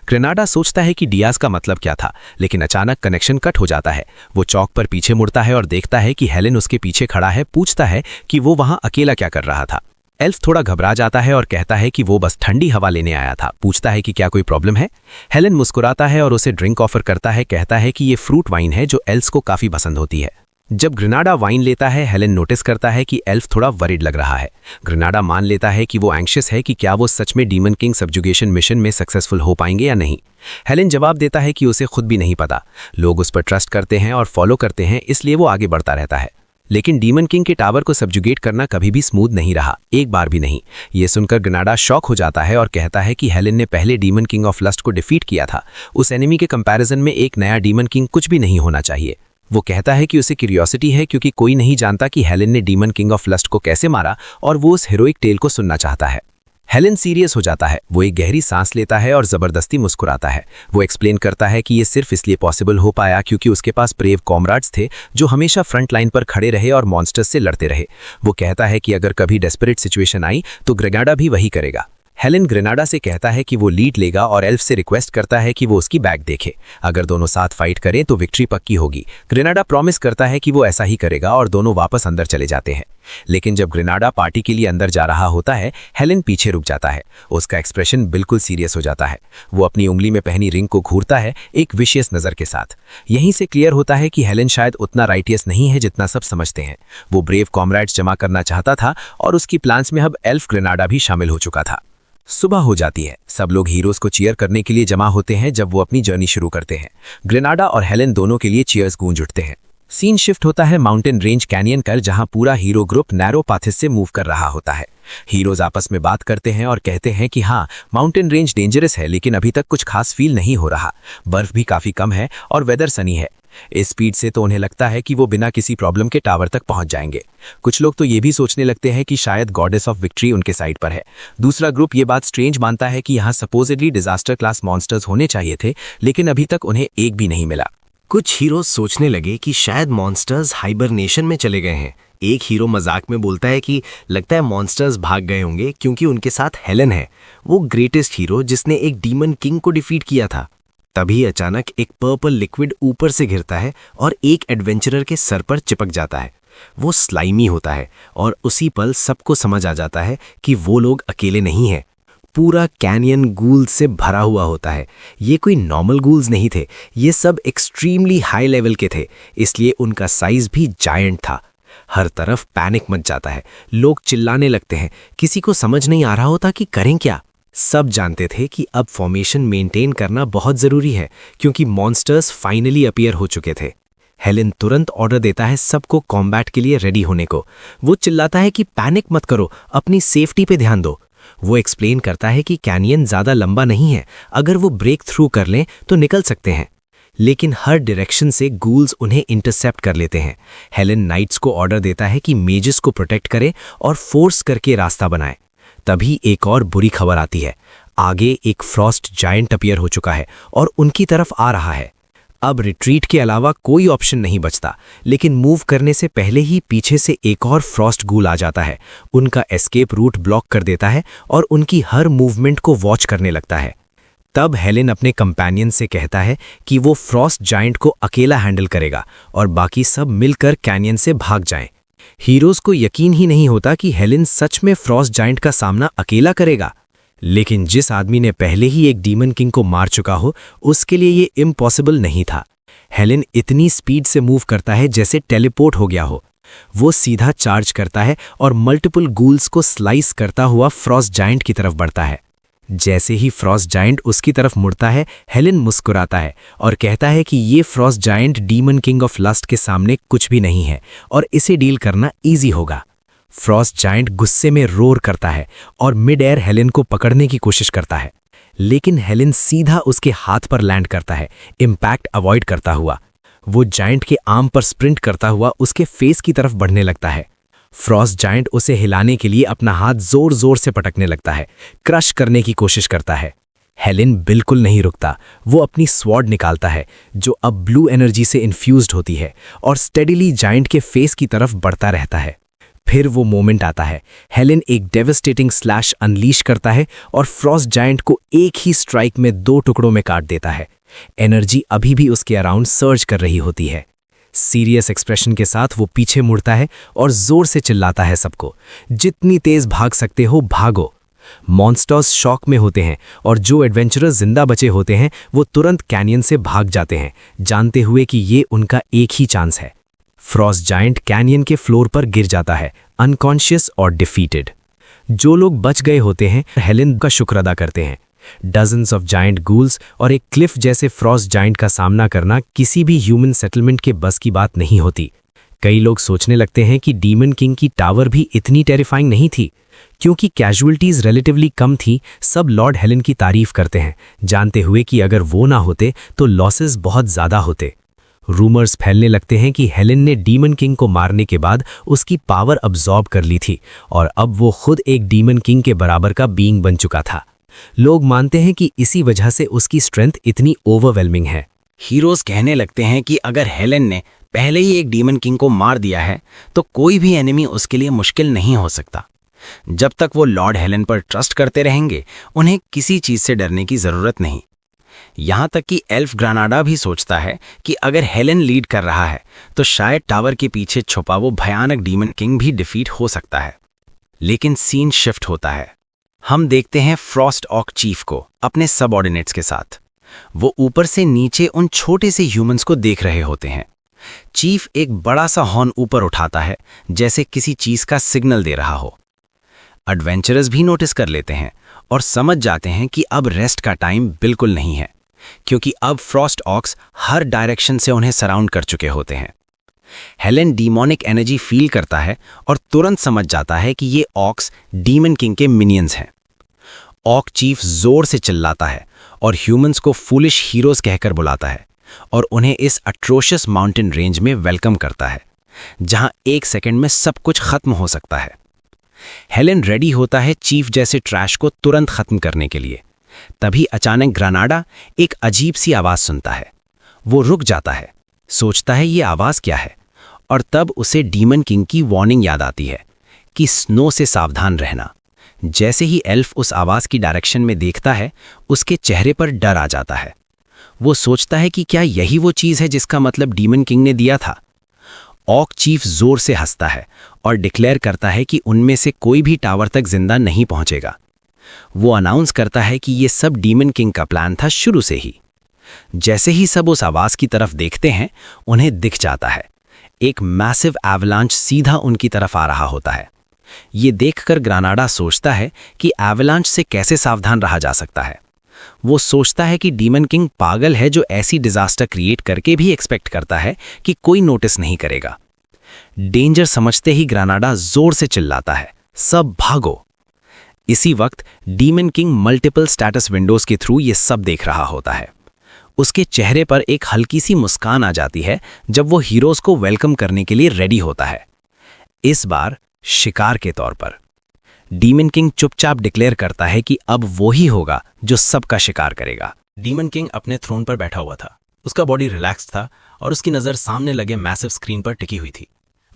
ग्रेनाडा सोचता है कि डियाज का मतलब क्या था, लेकिन अचानक कनेक्शन कट हो जाता है। वो चौक पर पीछे मुड़ता है और देखता है कि हेलेन उसके पीछे खड़ा है। पूछता है कि वो वहां अकेला क्या कर रहा था। एल्फ थोड़ा घबरा जाता है और कहता है कि वो बस ठंडी हवा लेने आया था। पूछता है कि क्या कोई प्रॉब्लम है। हेलेन मुस्कुराता है और उसे ड्रिंक ऑफर करता है। कहता है कि ये फ्रूट वाइन है जो एल्फ को काफी पसंद होती है। जब ग्रेनाडा वाइन लेता है, हेलेन नोटिस करता है कि एल्फ थोड़ा वरिड लग रहा है। ग्रेनाडा मान लेता है कि वो एंग्शियस है कि क्या वो सच में डीमन किंग सब्जुगेशन मिशन में सक्सेसफुल हो पाएंगे या नहीं। हेलेन जवाब देता है कि उसे खुद भी नहीं पता। लोग उस पर ट्रस्ट करते हैं और फॉलो करते हैं, इसलिए वो आगे बढ़ता रहता है। लेकिन डीमन किंग के टावर को सब्जुगेट करना कभी भी स्मूथ नहीं रहा, एक बार भी नहीं। ये सुनकर ग्रेनाडा शॉक हो जाता है और कहता है कि हेलेन ने पहले डीमन किंग ऑफ लस्ट को डिफीट किया था। उस एनिमी के कंपैरिजन में एक नया डीमन किंग कुछ भी नहीं होना चाहिए। वो कहता है कि उसे क्यूरियोसिटी है क्योंकि कोई नहीं जानता कि हेलेन ने डीमन किंग ऑफ लस्ट को कैसे मारा और वो उस हीरोइक टेल को सुनना चाहता है। हेलेन सीरियस हो जाता है। वो एक गहरी सांस लेता है और जबरदस्ती मुस्कुराता है। वो एक्सप्लेन करता है कि ये सिर्फ इसलिए पॉसिबल हो पाया क्योंकि उसके पास ब्रेव कॉमराड्स थे जो हमेशा फ्रंट लाइन पर खड़े रहे और मॉन्स्टर्स से लड़ते रहे। वो कहता है कि अगर कभी डेस्परेट सिचुएशन आई तो ग्रेनाडा भी वही करेगा। हेलेन ग्रेनाडा से कहता है कि वो लीड लेगा और एल्फ से रिक्वेस्ट करता है कि वो उसकी बैक देखे। अगर दोनों साथ फाइट करें तो विक्ट्री पक्की होगी। ग्रेनाडा प्रॉमिस करता है कि वो ऐसा ही करेगा और दोनों वापस अंदर चले जाते हैं। लेकिन जब ग्रेनाडा पार्टी के लिए अंदर जा रहा होता है, हेलेन पीछे रुक जाता है। उसका एक्सप्रेशन बिल्कुल सीरियस हो जाता है। वो अपनी उंगली में पहनी रिंग को घूरता है एक विशियस नजर के साथ। यहीं से क्लियर होता है कि हेलेन शायद उतना राइटियस नहीं है जितना सब समझते हैं। वो ब्रेव कॉमरेड्स जमा करना चाहता था और उसकी प्लान्स में अब एल्फ ग्रेनाडा भी शामिल हो चुका था। सुबह हो जाती है। सब लोग हीरोज को चीयर करने के लिए जमा होते हैं जब वो अपनी जर्नी शुरू करते हैं। ग्रेनाडा और हेलेन दोनों के लिए चीयर्स गूंज उठते हैं। सीन शिफ्ट होता है माउंटेन रेंज कैनियन कर, जहां पूरा हीरो ग्रुप नैरो पाथेस से मूव कर रहा होता है। हीरोज आपस में बात करते हैं और कहते हैं कि हाँ, माउंटेन रेंज डेंजरस है लेकिन अभी तक कुछ खास फील नहीं हो रहा। बर्फ भी काफी कम है और वेदर सनी है। इस स्पीड से तो उन्हें लगता है कि वो बिना किसी प्रॉब्लम के टावर तक पहुंच जाएंगे। कुछ लोग तो ये भी सोचने लगते हैं कि शायद गॉडेस ऑफ विक्ट्री उनके साइड पर है। दूसरा ग्रुप ये बात स्ट्रेंज मानता है कि यहाँ सपोजिटली डिजास्टर क्लास मॉन्स्टर्स होने चाहिए थे, लेकिन अभी तक उन्हें एक भी नहीं मिला। कुछ हीरो सोचने लगे कि शायद मॉन्स्टर्स हाइबरनेशन में चले गए हैं। एक हीरो मजाक में बोलता है कि लगता है मॉन्स्टर्स भाग गए होंगे क्योंकि उनके साथ हेलेन है, वो ग्रेटेस्ट हीरो जिसने एक डीमन किंग को डिफीट किया था। तभी अचानक एक पर्पल लिक्विड ऊपर से गिरता है और एक एडवेंचरर के सर पर चिपक जाता है। वो स्लाइमी होता है और उसी पल सबको समझ आ जाता है कि वो लोग अकेले नहीं हैं। पूरा कैनियन गूल्स से भरा हुआ होता है। ये कोई नॉर्मल गूल्स नहीं थे, ये सब एक्सट्रीमली हाई लेवल के थे, इसलिए उनका साइज भी जायंट था। हर तरफ पैनिक मच जाता है, लोग चिल्लाने लगते हैं, किसी को समझ नहीं आ रहा होता कि करें क्या। सब जानते थे कि अब फॉर्मेशन मेंटेन करना बहुत ज़रूरी है, क्योंकि मॉन्स्टर्स फाइनली अपीयर हो चुके थे। हेलेन तुरंत ऑर्डर देता है सबको कॉम्बैट के लिए रेडी होने को। वो चिल्लाता है कि पैनिक मत करो, अपनी सेफ्टी पे ध्यान दो। वो एक्सप्लेन करता है कि कैनियन ज़्यादा लंबा नहीं है, अगर वो ब्रेक थ्रू कर लें तो निकल सकते हैं। लेकिन हर डायरेक्शन से गूल्स उन्हें इंटरसेप्ट कर लेते हैं। हेलेन नाइट्स को ऑर्डर देता है कि मेजेस को प्रोटेक्ट करे और फोर्स करके रास्ता बनाए। तभी एक और बुरी खबर आती है। आगे एक फ्रॉस्ट जायंट अपीयर हो चुका है और उनकी तरफ आ रहा है। अब रिट्रीट के अलावा कोई ऑप्शन नहीं बचता, लेकिन मूव करने से पहले ही पीछे से एक और फ्रॉस्ट गूल आ जाता है, उनका एस्केप रूट ब्लॉक कर देता है और उनकी हर मूवमेंट को वॉच करने लगता है। तब हेलेन अपने कंपेनियन से कहता है कि वो फ्रॉस्ट जायंट को अकेला हैंडल करेगा और बाकी सब मिलकर कैनियन से भाग जाएं। हीरोज को यकीन ही नहीं होता कि हेलेन सच में फ्रॉस्ट जायंट का सामना अकेला करेगा। लेकिन जिस आदमी ने पहले ही एक डीमन किंग को मार चुका हो, उसके लिए ये इम्पॉसिबल नहीं था। हेलेन इतनी स्पीड से मूव करता है जैसे टेलीपोर्ट हो गया हो। वो सीधा चार्ज करता है और मल्टीपल गूल्स को स्लाइस करता हुआ फ्रॉस्ट जायंट की तरफ बढ़ता है। जैसे ही फ्रॉस्ट जायंट उसकी तरफ मुड़ता है, हेलेन मुस्कुराता है और कहता है कि ये frost giant demon king of lust के सामने कुछ भी नहीं है और इसे डील करना ईजी होगा। फ्रॉस्ट जायंट गुस्से में रोर करता है और मिड एयर हेलेन को पकड़ने की कोशिश करता है, लेकिन हेलेन सीधा उसके हाथ पर लैंड करता है, इम्पैक्ट अवॉइड करता हुआ। वो जायंट के आर्म पर स्प्रिंट करता हुआ उसके फेस की तरफ बढ़ने लगता है। फ्रॉस्ट जायंट उसे हिलाने के लिए अपना हाथ जोर जोर से पटकने लगता है, क्रश करने की कोशिश करता है। हेलेन बिल्कुल नहीं रुकता। वो अपनी स्वॉर्ड निकालता है, जो अब ब्लू एनर्जी से इन्फ्यूज्ड होती है, और स्टेडिली जायंट के फेस की तरफ बढ़ता रहता है। फिर वो मोमेंट आता है। हेलेन एक डेवस्टेटिंग स्लैश अनलीश करता है और फ्रॉस्ट जायंट को एक ही स्ट्राइक में 2 टुकड़ों में काट देता है। एनर्जी अभी भी उसके अराउंड सर्ज कर रही होती है। सीरियस एक्सप्रेशन के साथ वो पीछे मुड़ता है और जोर से चिल्लाता है सबको, जितनी तेज भाग सकते हो भागो। मॉन्स्टर्स शॉक में होते हैं और जो एडवेंचरर्स जिंदा बचे होते हैं वो तुरंत कैनियन से भाग जाते हैं, जानते हुए कि ये उनका एक ही चांस है। फ्रॉस्ट जायंट कैनियन के फ्लोर पर गिर जाता है, अनकॉन्शियस और डिफीटेड। जो लोग बच गए होते हैं हेलेन का शुक्र अदा करते हैं। डजन्स ऑफ जायंट गूल्स और एक क्लिफ जैसे फ्रॉस्ट जायंट का सामना करना किसी भी ह्यूमन सेटलमेंट के बस की बात नहीं होती। कई लोग सोचने लगते हैं कि डीमन किंग की टावर भी इतनी टेरिफाइंग नहीं थी। क्योंकि कैजुअलिटीज रिलेटिवली कम थी, सब लॉर्ड हेलेन की तारीफ करते हैं, जानते हुए कि अगर वो ना होते तो लॉसेस बहुत ज़्यादा होते। रूमर्स फैलने लगते हैं कि हेलेन ने डीमन किंग को मारने के बाद उसकी पावर अब्जॉर्ब कर ली थी और अब वो खुद एक डीमन किंग के बराबर का बीइंग बन चुका था। लोग मानते हैं कि इसी वजह से उसकी स्ट्रेंथ इतनी ओवरवेलमिंग है। हीरोज कहने लगते हैं कि अगर हेलेन ने पहले ही एक डीमन किंग को मार दिया है तो कोई भी एनिमी उसके लिए मुश्किल नहीं हो सकता। जब तक वो लॉर्ड हेलेन पर ट्रस्ट करते रहेंगे, उन्हें किसी चीज से डरने की जरूरत नहीं। यहां तक कि एल्फ ग्रानाडा भी सोचता है कि अगर हेलेन लीड कर रहा है तो शायद टावर के पीछे छुपा वो भयानक डीमन किंग भी डिफीट हो सकता है। लेकिन सीन शिफ्ट होता है। हम देखते हैं फ्रॉस्ट ऑक चीफ को अपने सबऑर्डिनेट्स के साथ। वो ऊपर से नीचे उन छोटे से ह्यूमंस को देख रहे होते हैं। चीफ एक बड़ा सा हॉर्न ऊपर उठाता है, जैसे किसी चीज का सिग्नल दे रहा हो। एडवेंचरर्स भी नोटिस कर लेते हैं और समझ जाते हैं कि अब रेस्ट का टाइम बिल्कुल नहीं है, क्योंकि अब फ्रॉस्ट ऑक्स हर डायरेक्शन से उन्हें सराउंड कर चुके होते हैं। हेलेन डीमोनिक एनर्जी फील करता है और तुरंत समझ जाता है कि ये ऑक्स डीमन किंग के मिनियंस हैं। ऑक चीफ जोर से चिल्लाता है और ह्यूमंस को फूलिश हीरोज कहकर बुलाता है और उन्हें इस अट्रोशियस माउंटेन रेंज में वेलकम करता है, जहां 1 सेकंड में सब कुछ खत्म हो सकता है। हेलेन रेडी होता है चीफ जैसे ट्रैश को तुरंत खत्म करने के लिए। तभी अचानक ग्रानाडा एक अजीब सी आवाज सुनता है। वो रुक जाता है, सोचता है ये आवाज क्या है, और तब उसे डीमन किंग की वार्निंग याद आती है कि स्नो से सावधान रहना। जैसे ही एल्फ उस आवाज की डायरेक्शन में देखता है, उसके चेहरे पर डर आ जाता है। वो सोचता है कि क्या यही वो चीज है जिसका मतलब डीमन किंग ने दिया था। ऑक चीफ जोर से हंसता है और डिक्लेयर करता है कि उनमें से कोई भी टावर तक जिंदा नहीं पहुंचेगा। वो अनाउंस करता है कि ये सब डीमन किंग का प्लान था शुरू से ही। जैसे ही सब उस आवाज की तरफ देखते हैं, उन्हें दिख जाता है एक मैसिव एवलांच सीधा उनकी तरफ आ रहा होता है। ये देखकर ग्रानाडा सोचता है कि एवलांच से कैसे सावधान रहा जा सकता है। वो सोचता है कि डीमन किंग पागल है जो ऐसी डिजास्टर क्रिएट करके भी एक्सपेक्ट करता है कि कोई नोटिस नहीं करेगा। डेंजर समझते ही ग्रानाडा जोर से चिल्लाता है, सब भागो। इसी वक्त demon king multiple status Windows के थ्रू ये सब देख रहा होता है। उसके चेहरे पर एक हल्की सी मुस्कान आ जाती है जब वो हीरोज को वेलकम करने के लिए रेडी होता है, इस बार शिकार के तौर पर। डीमन किंग चुपचाप डिक्लेयर करता है कि अब वो ही होगा जो सबका शिकार करेगा। डीमन किंग अपने थ्रोन पर बैठा हुआ था। उसका बॉडी रिलैक्स था और उसकी नज़र सामने लगे मैसिव स्क्रीन पर टिकी हुई थी।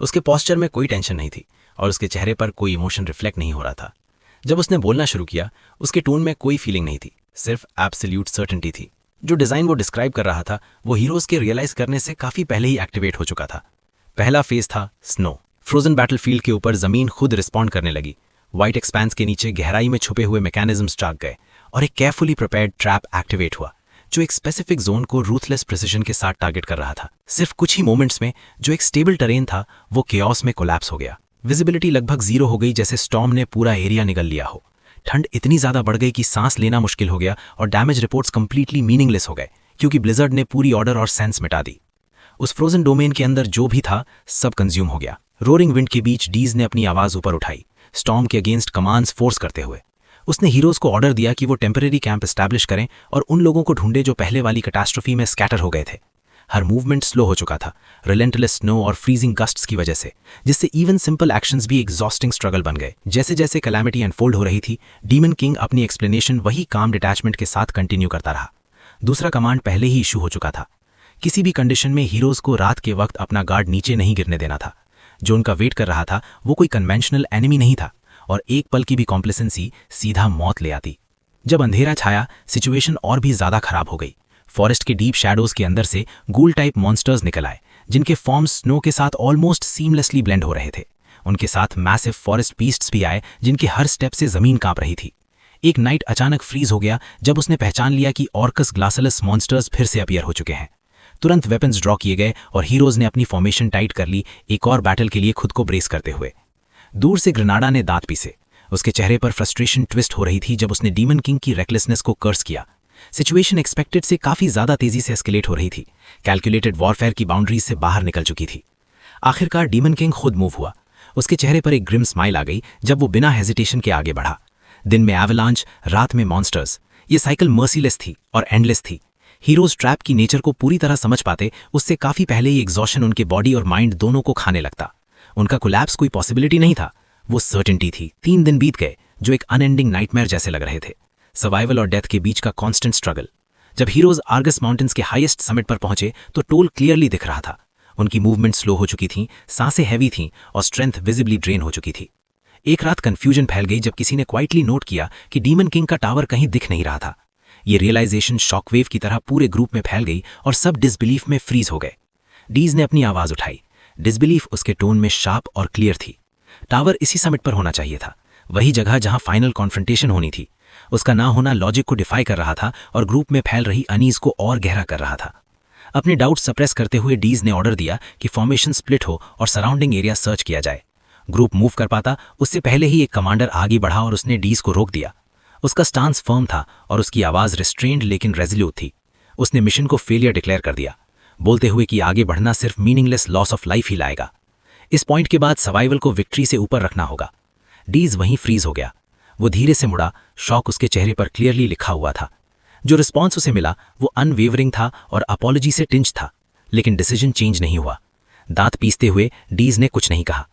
उसके पॉस्चर में कोई टेंशन नहीं थी और उसके चेहरे पर कोई इमोशन रिफ्लेक्ट नहीं हो रहा था। जब उसने बोलना शुरू किया, उसके टोन में कोई फीलिंग नहीं थी, सिर्फ एब्सोल्यूट सर्टेनिटी थी। जो डिज़ाइन वो डिस्क्राइब कर रहा था वो हीरोज के रियलाइज करने से काफ़ी पहले ही एक्टिवेट हो चुका था। पहला फेज था स्नो। फ्रोजन बैटलफील्ड के ऊपर ज़मीन खुद रिस्पॉन्ड करने लगी। व्हाइट एक्सपैंस के नीचे गहराई में छुपे हुए मैकेनिज्म्स जाग गए और एक केयरफुली प्रिपेयर्ड ट्रैप एक्टिवेट हुआ जो एक स्पेसिफिक जोन को रूथलेस प्रिसिजन के साथ टारगेट कर रहा था। सिर्फ कुछ ही मोमेंट्स में जो एक स्टेबल टेरेन था वो केओस में कोलैप्स हो गया। विजिबिलिटी लगभग 0 हो गई, जैसे स्टॉर्म ने पूरा एरिया निगल लिया हो। ठंड इतनी ज़्यादा बढ़ गई कि सांस लेना मुश्किल हो गया और डैमेज रिपोर्ट्स कंप्लीटली मीनिंगलेस हो गए क्योंकि ब्लिजर्ड ने पूरी ऑर्डर और सेंस मिटा दी। उस फ्रोजन डोमेन के अंदर जो भी था सब कंज्यूम हो गया। रोरिंग विंड के बीच डीज ने अपनी आवाज़ ऊपर उठाई, स्टॉर्म के अगेंस्ट कमांड्स फोर्स करते हुए। उसने हीरोज को ऑर्डर दिया कि वो टेम्परेरी कैंप एस्टैब्लिश करें और उन लोगों को ढूंढे जो पहले वाली कैटास्ट्रोफी में स्कैटर हो गए थे। हर मूवमेंट स्लो हो चुका था, रिलेंटलेस स्नो और फ्रीजिंग गस्ट्स की वजह से, जिससे इवन सिंपल एक्शंस भी एग्जॉस्टिंग स्ट्रगल बन गए। जैसे जैसे कैलामिटी अनफोल्ड हो रही थी, डीमन किंग अपनी एक्सप्लेनेशन वही काम डिटैचमेंट के साथ कंटिन्यू करता रहा। दूसरा कमांड पहले ही इशू हो चुका था। किसी भी कंडीशन में हीरोज को रात के वक्त अपना गार्ड नीचे नहीं गिरने देना था। जो उनका वेट कर रहा था वो कोई कन्वेंशनल एनिमी नहीं था और एक पल की भी कॉम्प्लिसेंसी सीधा मौत ले आती। जब अंधेरा छाया, सिचुएशन और भी ज्यादा खराब हो गई। फॉरेस्ट के डीप शैडोज के अंदर से गूल टाइप मॉन्स्टर्स निकल आए जिनके फॉर्म्स स्नो के साथ ऑलमोस्ट सीमलेसली ब्लेंड हो रहे थे। उनके साथ मैसिव फॉरेस्ट बीस्ट्स भी आए जिनके हर स्टेप से जमीन कांप रही थी। एक नाइट अचानक फ्रीज हो गया जब उसने पहचान लिया कि ऑर्कस ग्लासलस मॉन्स्टर्स फिर से अपीयर हो चुके हैं। तुरंत वेपन्स ड्रॉ किए गए और हीरोज ने अपनी फॉर्मेशन टाइट कर ली, एक और बैटल के लिए खुद को ब्रेस करते हुए। दूर से ग्रेनाडा ने दांत पीसे। उसके चेहरे पर फ्रस्ट्रेशन ट्विस्ट हो रही थी जब उसने डीमन किंग की रेकलेसनेस को कर्स किया। सिचुएशन एक्सपेक्टेड से काफी ज्यादा तेजी से एस्केलेट हो रही थी। कैलकुलेटेड वॉरफेयर की बाउंड्रीज से बाहर निकल चुकी थी। आखिरकार डीमन किंग खुद मूव हुआ। उसके चेहरे पर एक ग्रिम स्माइल आ गई जब वो बिना हेजिटेशन के आगे बढ़ा। दिन में एवलांच, रात में मॉन्स्टर्स, ये साइकिल मर्सीलेस थी और एंडलेस थी। हीरोज ट्रैप की नेचर को पूरी तरह समझ पाते उससे काफी पहले ही एग्जॉशन उनके बॉडी और माइंड दोनों को खाने लगता। उनका कोलैप्स कोई पॉसिबिलिटी नहीं था, वो सर्टेनिटी थी। 3 दिन बीत गए जो एक अनएंडिंग नाइटमेयर जैसे लग रहे थे। सर्वाइवल और डेथ के बीच का कांस्टेंट स्ट्रगल। जब हीरोज आर्गस माउंटेन्स के हाईएस्ट समिट पर पहुंचे तो टोल क्लियरली दिख रहा था। उनकी मूवमेंट स्लो हो चुकी थी, सांसें हैवी थीं और स्ट्रेंथ विजिबली ड्रेन हो चुकी थी। एक रात कंफ्यूजन फैल गई जब किसी ने क्वाइटली नोट किया कि डीमन किंग का टावर कहीं दिख नहीं रहा था। ये रियलाइजेशन शॉकवेव की तरह पूरे ग्रुप में फैल गई और सब डिसबिलीफ में फ्रीज हो गए। डीज ने अपनी आवाज उठाई। डिसबिलीफ उसके टोन में शार्प और क्लियर थी। टावर इसी समिट पर होना चाहिए था, वही जगह जहां फाइनल कॉन्फ्रंटेशन होनी थी। उसका ना होना लॉजिक को डिफाई कर रहा था और ग्रुप में फैल रही अनीज को और गहरा कर रहा था। अपने डाउट सप्रेस करते हुए डीज ने ऑर्डर दिया कि फॉर्मेशन स्प्लिट हो और सराउंडिंग एरिया सर्च किया जाए। ग्रुप मूव कर पाता उससे पहले ही एक कमांडर आगे बढ़ा और उसने डीज को रोक दिया। उसका स्टांस फर्म था और उसकी आवाज रिस्ट्रेन्ड लेकिन रेजोल्यूट थी। उसने मिशन को फेलियर डिक्लेयर कर दिया, बोलते हुए कि आगे बढ़ना सिर्फ मीनिंगलेस लॉस ऑफ लाइफ ही लाएगा। इस पॉइंट के बाद सर्वाइवल को विक्ट्री से ऊपर रखना होगा। डीज वहीं फ्रीज हो गया। वो धीरे से मुड़ा, शॉक उसके चेहरे पर क्लियरली लिखा हुआ था। जो रिस्पॉन्स उसे मिला वो अनवेवरिंग था और अपॉलॉजी से टिंच था, लेकिन डिसीजन चेंज नहीं हुआ। दांत पीसते हुए डीज ने कुछ नहीं कहा।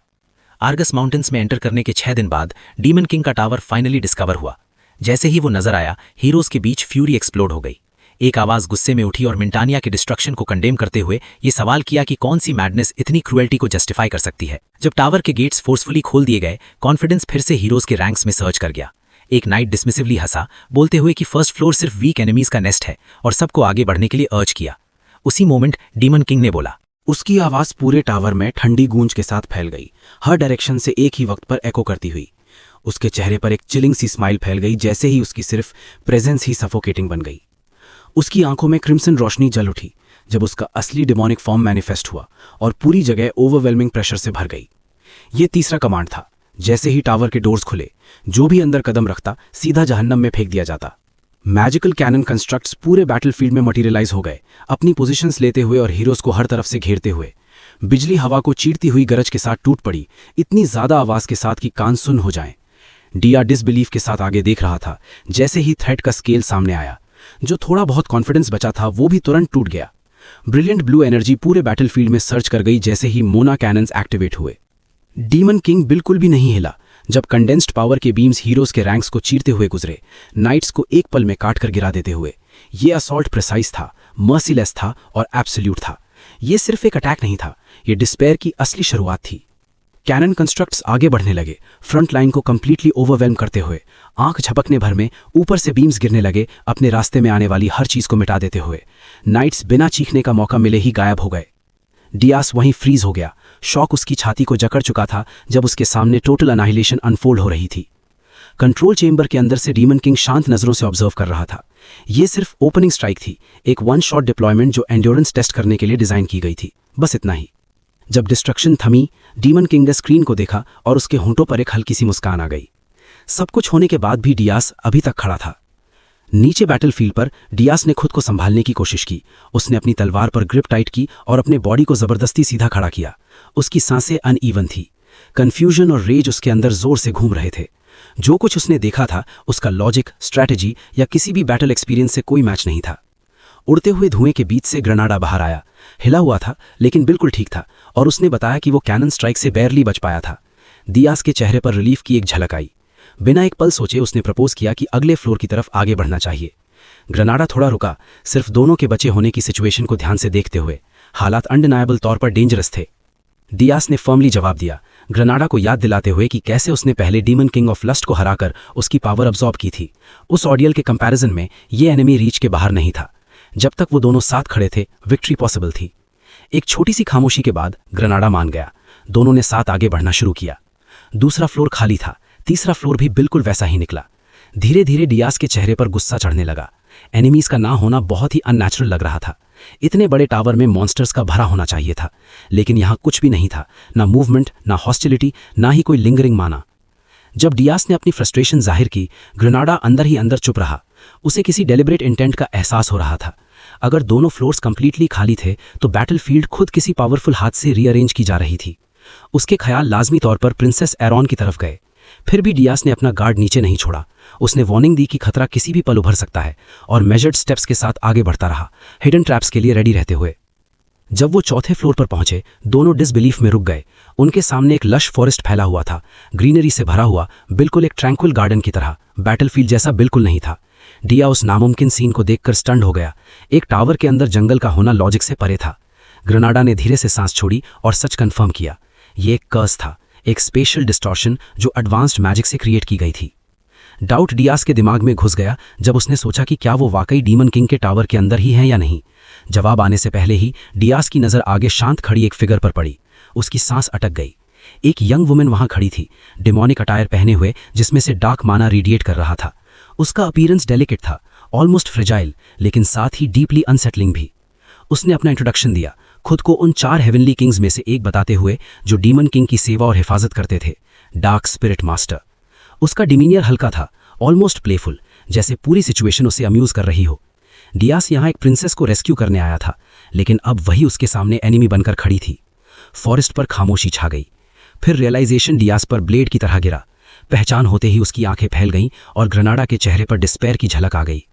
आर्गस माउंटेन्स में एंटर करने के 6 दिन बाद डीमन किंग का टावर फाइनली डिस्कवर हुआ। जैसे ही वो नजर आया, हीरोज के बीच फ्यूरी एक्सप्लोड हो गई। एक आवाज गुस्से में उठी और मिंटानिया के डिस्ट्रक्शन को कंडेम करते हुए ये सवाल किया कि कौन सी मैडनेस इतनी क्रूएल्टी को जस्टिफाई कर सकती है। जब टावर के गेट्स फोर्सफुली खोल दिए गए, कॉन्फिडेंस फिर से हीरोज के रैंक्स में सर्च कर गया। एक नाइट डिसमिसिवली हंसा, बोलते हुए कि फर्स्ट फ्लोर सिर्फ वीक एनिमीज का नेस्ट है और सबको आगे बढ़ने के लिए अर्ज किया। उसी मोमेंट डीमन किंग ने बोला। उसकी आवाज पूरे टावर में ठंडी गूंज के साथ फैल गई, हर डायरेक्शन से एक ही वक्त पर एको करती हुई। उसके चेहरे पर एक चिलिंग सी स्माइल फैल गई, जैसे ही उसकी सिर्फ प्रेजेंस ही सफोकेटिंग बन गई। उसकी आंखों में क्रिम्सन रोशनी जल उठी जब उसका असली डिमोनिक फॉर्म मैनिफेस्ट हुआ और पूरी जगह ओवरवेलमिंग प्रेशर से भर गई। ये तीसरा कमांड था। जैसे ही टावर के डोर्स खुले, जो भी अंदर कदम रखता सीधा जहन्नम में फेंक दिया जाता। मैजिकल कैनन कंस्ट्रक्ट्स पूरे बैटलफील्ड में मटेरियलाइज हो गए, अपनी पोजीशंस लेते हुए और हीरोज को हर तरफ से घेरते हुए। बिजली हवा को चीरती हुई गरज के साथ टूट पड़ी, इतनी ज्यादा आवाज के साथ कि कान सुन हो जाएं। डिया डिसबिलीफ के साथ आगे देख रहा था। जैसे ही थ्रेट का स्केल सामने आया, जो थोड़ा बहुत कॉन्फिडेंस बचा था वो भी तुरंत टूट गया। ब्रिलियंट ब्लू एनर्जी पूरे बैटलफील्ड में सर्च कर गई जैसे ही मोना कैनन्स एक्टिवेट हुए। डीमन किंग बिल्कुल भी नहीं हिला जब कंडेंस्ड पावर के बीम्स हीरोज के रैंक्स को चीरते हुए गुजरे, नाइट्स को एक पल में काट कर गिरा देते हुए। ये असॉल्ट प्रिसाइज था, मर्सीलेस था और एब्सोल्यूट था। ये सिर्फ एक अटैक नहीं था, ये डिस्पेयर की असली शुरुआत थी। कैनन कंस्ट्रक्ट्स आगे बढ़ने लगे, फ्रंट लाइन को कंप्लीटली ओवरवेल्म करते हुए। आंख झपकने भर में ऊपर से बीम्स गिरने लगे, अपने रास्ते में आने वाली हर चीज को मिटा देते हुए। नाइट्स बिना चीखने का मौका मिले ही गायब हो गए। डियास वहीं फ्रीज हो गया। शॉक उसकी छाती को जकड़ चुका था जब उसके सामने टोटल अनाहिलेशन अनफोल्ड हो रही थी। कंट्रोल चेंबर के अंदर से डीमन किंग शांत नजरों से ऑब्जर्व कर रहा था। यह सिर्फ ओपनिंग स्ट्राइक थी, एक वन शॉट डिप्लॉयमेंट जो एंड्योरेंस टेस्ट करने के लिए डिजाइन की गई थी, बस इतना ही। जब डिस्ट्रक्शन थमी, डीमन किंग ने स्क्रीन को देखा और उसके होंठों पर एक हल्की सी मुस्कान आ गई। सब कुछ होने के बाद भी डियास अभी तक खड़ा था। नीचे बैटलफील्ड पर डियास ने खुद को संभालने की कोशिश की। उसने अपनी तलवार पर ग्रिप टाइट की और अपने बॉडी को जबरदस्ती सीधा खड़ा किया। उसकी सांसें अनइवन थी, कंफ्यूजन और रेज उसके अंदर जोर से घूम रहे थे। जो कुछ उसने देखा था उसका लॉजिक, स्ट्रैटेजी या किसी भी बैटल एक्सपीरियंस से कोई मैच नहीं था। उड़ते हुए धुएं के बीच से ग्रेनाडा बाहर आया। हिला हुआ था लेकिन बिल्कुल ठीक था और उसने बताया कि वो कैनन स्ट्राइक से बैरली बच पाया था। डियास के चेहरे पर रिलीफ की एक झलक आई। बिना एक पल सोचे उसने प्रपोज किया कि अगले फ्लोर की तरफ आगे बढ़ना चाहिए। ग्रेनाडा थोड़ा रुका, सिर्फ दोनों के बचे होने की सिचुएशन को ध्यान से देखते हुए। हालात अनडिनायबल तौर पर डेंजरस थे। डियास ने फर्मली जवाब दिया, ग्रेनाडा को याद दिलाते हुए कि कैसे उसने पहले डीमन किंग ऑफ लस्ट को हराकर उसकी पावर अब्सॉर्ब की थी। उस ऑडियल के कंपैरिजन में ये एनिमी रीच के बाहर नहीं था। जब तक वो दोनों साथ खड़े थे, विक्ट्री पॉसिबल थी। एक छोटी सी खामोशी के बाद ग्रेनाडा मान गया। दोनों ने साथ आगे बढ़ना शुरू किया। दूसरा फ्लोर खाली था, तीसरा फ्लोर भी बिल्कुल वैसा ही निकला। धीरे धीरे डियास के चेहरे पर गुस्सा चढ़ने लगा। एनिमीज का ना होना बहुत ही अननेचुरल लग रहा था। इतने बड़े टावर में मॉन्स्टर्स का भरा होना चाहिए था, लेकिन यहां कुछ भी नहीं था। ना मूवमेंट, ना हॉस्टिलिटी, ना ही कोई लिंगरिंग माना। जब डियास ने अपनी फ्रस्ट्रेशन जाहिर की, ग्रेनाडा अंदर ही अंदर चुप रहा। उसे किसी डेलिब्रेट इंटेंट का एहसास हो रहा था। अगर दोनों फ्लोर्स कंप्लीटली खाली थे तो बैटलफील्ड खुद किसी पावरफुल हाथ से रीअरेंज की जा रही थी। उसके ख्याल लाजमी तौर पर प्रिंसेस एरॉन की तरफ गए। फिर भी डियास ने अपना गार्ड नीचे नहीं छोड़ा। उसने वार्निंग दी कि खतरा किसी भी पल उभर सकता है और मेजर्ड स्टेप्स के साथ आगे बढ़ता रहा, हिडन ट्रैप्स के लिए रेडी रहते हुए। जब वो चौथे फ्लोर पर पहुंचे, दोनों डिसबिलीफ में रुक गए। उनके सामने एक लश फॉरेस्ट फैला हुआ था, ग्रीनरी से भरा हुआ, बिल्कुल एक ट्रैंक्विल गार्डन की तरह। बैटलफील्ड जैसा बिल्कुल नहीं था। डिया उस नामुमकिन सीन को देखकर स्टन्ड हो गया। एक टावर के अंदर जंगल का होना लॉजिक से परे था। ग्रेनाडा ने धीरे से सांस छोड़ी और सच कंफर्म किया, ये एक कर्स था, एक स्पेशल डिस्टॉर्शन जो एडवांस्ड मैजिक से क्रिएट की गई थी। डाउट डियास के दिमाग में घुस गया जब उसने सोचा कि क्या वो वाकई डीमन किंग के टावर के अंदर ही है या नहीं। जवाब आने से पहले ही डियास की नजर आगे शांत खड़ी एक फिगर पर पड़ी। उसकी सांस अटक गई। एक यंग वुमेन वहां खड़ी थी, डिमोनिक अटायर पहने हुए, जिसमें से डार्क माना रेडिएट कर रहा था। उसका अपीयरेंस डेलिकेट था, ऑलमोस्ट फ्रेजाइल, लेकिन साथ ही डीपली अनसेटलिंग भी। उसने अपना इंट्रोडक्शन दिया, खुद को उन 4 हेवनली किंग्स में से एक बताते हुए जो डीमन किंग की सेवा और हिफाजत करते थे, डार्क स्पिरिट मास्टर। उसका डिमीनियर हल्का था, ऑलमोस्ट प्लेफुल, जैसे पूरी सिचुएशन उसे अम्यूज कर रही हो। डियास यहां एक प्रिंसेस को रेस्क्यू करने आया था, लेकिन अब वही उसके सामने एनिमी बनकर खड़ी थी। फॉरेस्ट पर खामोशी छा गई। फिर रियलाइजेशन डियास पर ब्लेड की तरह गिरा। पहचान होते ही उसकी आंखें फैल गईं और ग्रेनाडा के चेहरे पर डिस्पेयर की झलक आ गई।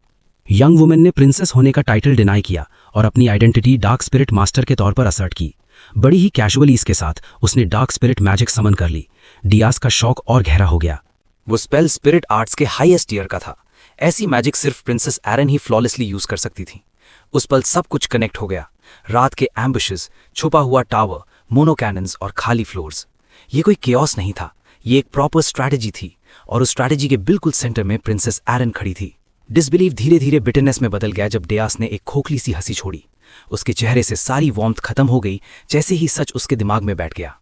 यंग वुमेन ने प्रिंसेस होने का टाइटल डिनाई किया और अपनी आइडेंटिटी डार्क स्पिरिट मास्टर के तौर पर असर्ट की। बड़ी ही कैजुअली इसके साथ उसने डार्क स्पिरिट मैजिक समन कर ली। डियास का शौक और गहरा हो गया। वो स्पेल स्पिरिट आर्ट्स के हाईएस्ट ईयर का था। ऐसी मैजिक सिर्फ प्रिंसेस एरन ही फ्लॉलेसली यूज कर सकती थी। उस पल सब कुछ कनेक्ट हो गया। रात के एम्बुशेस, छुपा हुआ टावर, मोनो कैनन्स और खाली फ्लोर्स। ये कोई केओस नहीं था, ये एक प्रॉपर स्ट्रैटेजी थी और उस स्ट्रैटेजी के बिल्कुल सेंटर में प्रिंसेस एरन खड़ी थी। डिसबिलीफ धीरे धीरे बिटरनेस में बदल गया जब डियास ने एक खोखली सी हंसी छोड़ी। उसके चेहरे से सारी वार्मथ खत्म हो गई, जैसे ही सच उसके दिमाग में बैठ गया।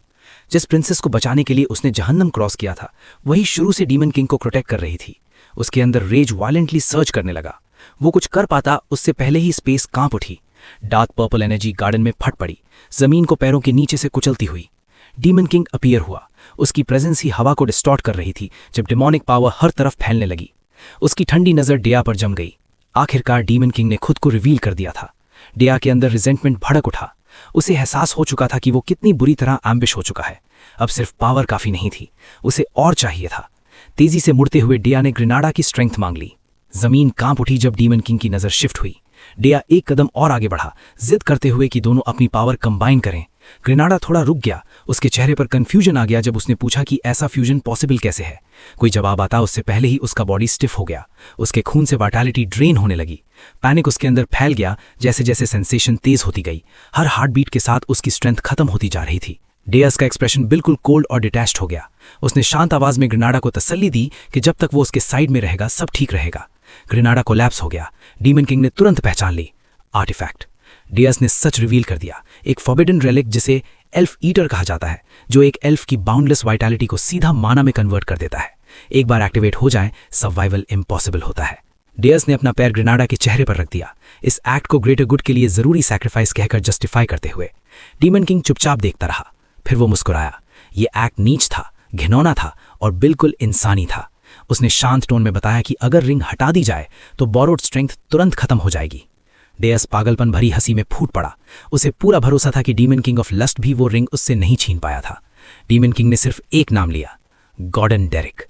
जिस प्रिंसेस को बचाने के लिए उसने जहन्नम क्रॉस किया था, वही शुरू से डीमन किंग को प्रोटेक्ट कर रही थी। उसके अंदर रेज वायलेंटली सर्च करने लगा। वो कुछ कर पाता उससे पहले ही स्पेस कांप उठी। डार्क पर्पल एनर्जी गार्डन में फट पड़ी, जमीन को पैरों के नीचे से कुचलती हुई। डीमन किंग अपीयर हुआ। उसकी प्रेजेंस ही हवा को डिस्टॉर्ट कर रही थी जब डिमोनिक पावर हर तरफ फैलने लगी। उसकी ठंडी नजर डेया पर जम गई। आखिरकार डीमन किंग ने खुद को रिवील कर दिया था। डेया के अंदर रिजेंटमेंट भड़क उठा। उसे एहसास हो चुका था कि वो कितनी बुरी तरह एम्बिश हो चुका है। अब सिर्फ पावर काफी नहीं थी, उसे और चाहिए था। तेजी से मुड़ते हुए डेया ने ग्रेनाडा की स्ट्रेंथ मांग ली। जमीन कांप उठी जब डीमन किंग की नजर शिफ्ट हुई। डेया एक कदम और आगे बढ़ा, जिद करते हुए कि दोनों अपनी पावर कंबाइन करें। ग्रेनाडा थोड़ा रुक गया। उसके चेहरे पर कंफ्यूजन आ गया जब उसने पूछा कि ऐसा फ्यूजन पॉसिबल कैसे है। कोई जवाब आता उससे पहले ही उसका बॉडी स्टिफ हो गया। उसके खून से वाइटैलिटी ड्रेन होने लगी। पैनिक उसके अंदर फैल गया। जैसे जैसे सेंसेशन तेज होती गई, हर हार्ट बीट के साथ उसकी स्ट्रेंथ खत्म होती जा रही थी। डेयस का एक्सप्रेशन बिल्कुल कोल्ड और डिटैच्ड हो गया। उसने शांत आवाज में ग्रेनाडा को तसल्ली दी कि जब तक वो उसके साइड में रहेगा सब ठीक रहेगा। ग्रेनाडा कोलैप्स हो गया। डीमन किंग ने तुरंत पहचान ली, आर्टिफैक्ट। डेयस ने सच रिवील कर दिया, एक फॉरबिडन रेलिक जिसे एल्फ ईटर कहा जाता है, जो एक एल्फ की बाउंडलेस वाइटैलिटी को सीधा माना में कन्वर्ट कर देता है। एक बार एक्टिवेट हो जाए सर्वाइवल इम्पॉसिबल होता है। डेयस ने अपना पैर ग्रेनाडा के चेहरे पर रख दिया, इस एक्ट को ग्रेटर गुड के लिए जरूरी सैक्रिफाइस कहकर जस्टिफाई करते हुए। डीमन किंग चुपचाप देखता रहा, फिर वो मुस्कुराया। ये एक्ट नीच था, घिनौना था और बिल्कुल इंसानी था। उसने शांत टोन में बताया कि अगर रिंग हटा दी जाए तो बोरोड स्ट्रेंथ तुरंत खत्म हो जाएगी। डेयस पागलपन भरी हंसी में फूट पड़ा। उसे पूरा भरोसा था कि डीमन किंग ऑफ लस्ट भी वो रिंग उससे नहीं छीन पाया था। डीमन किंग ने सिर्फ एक नाम लिया, गॉर्डन डेरिक।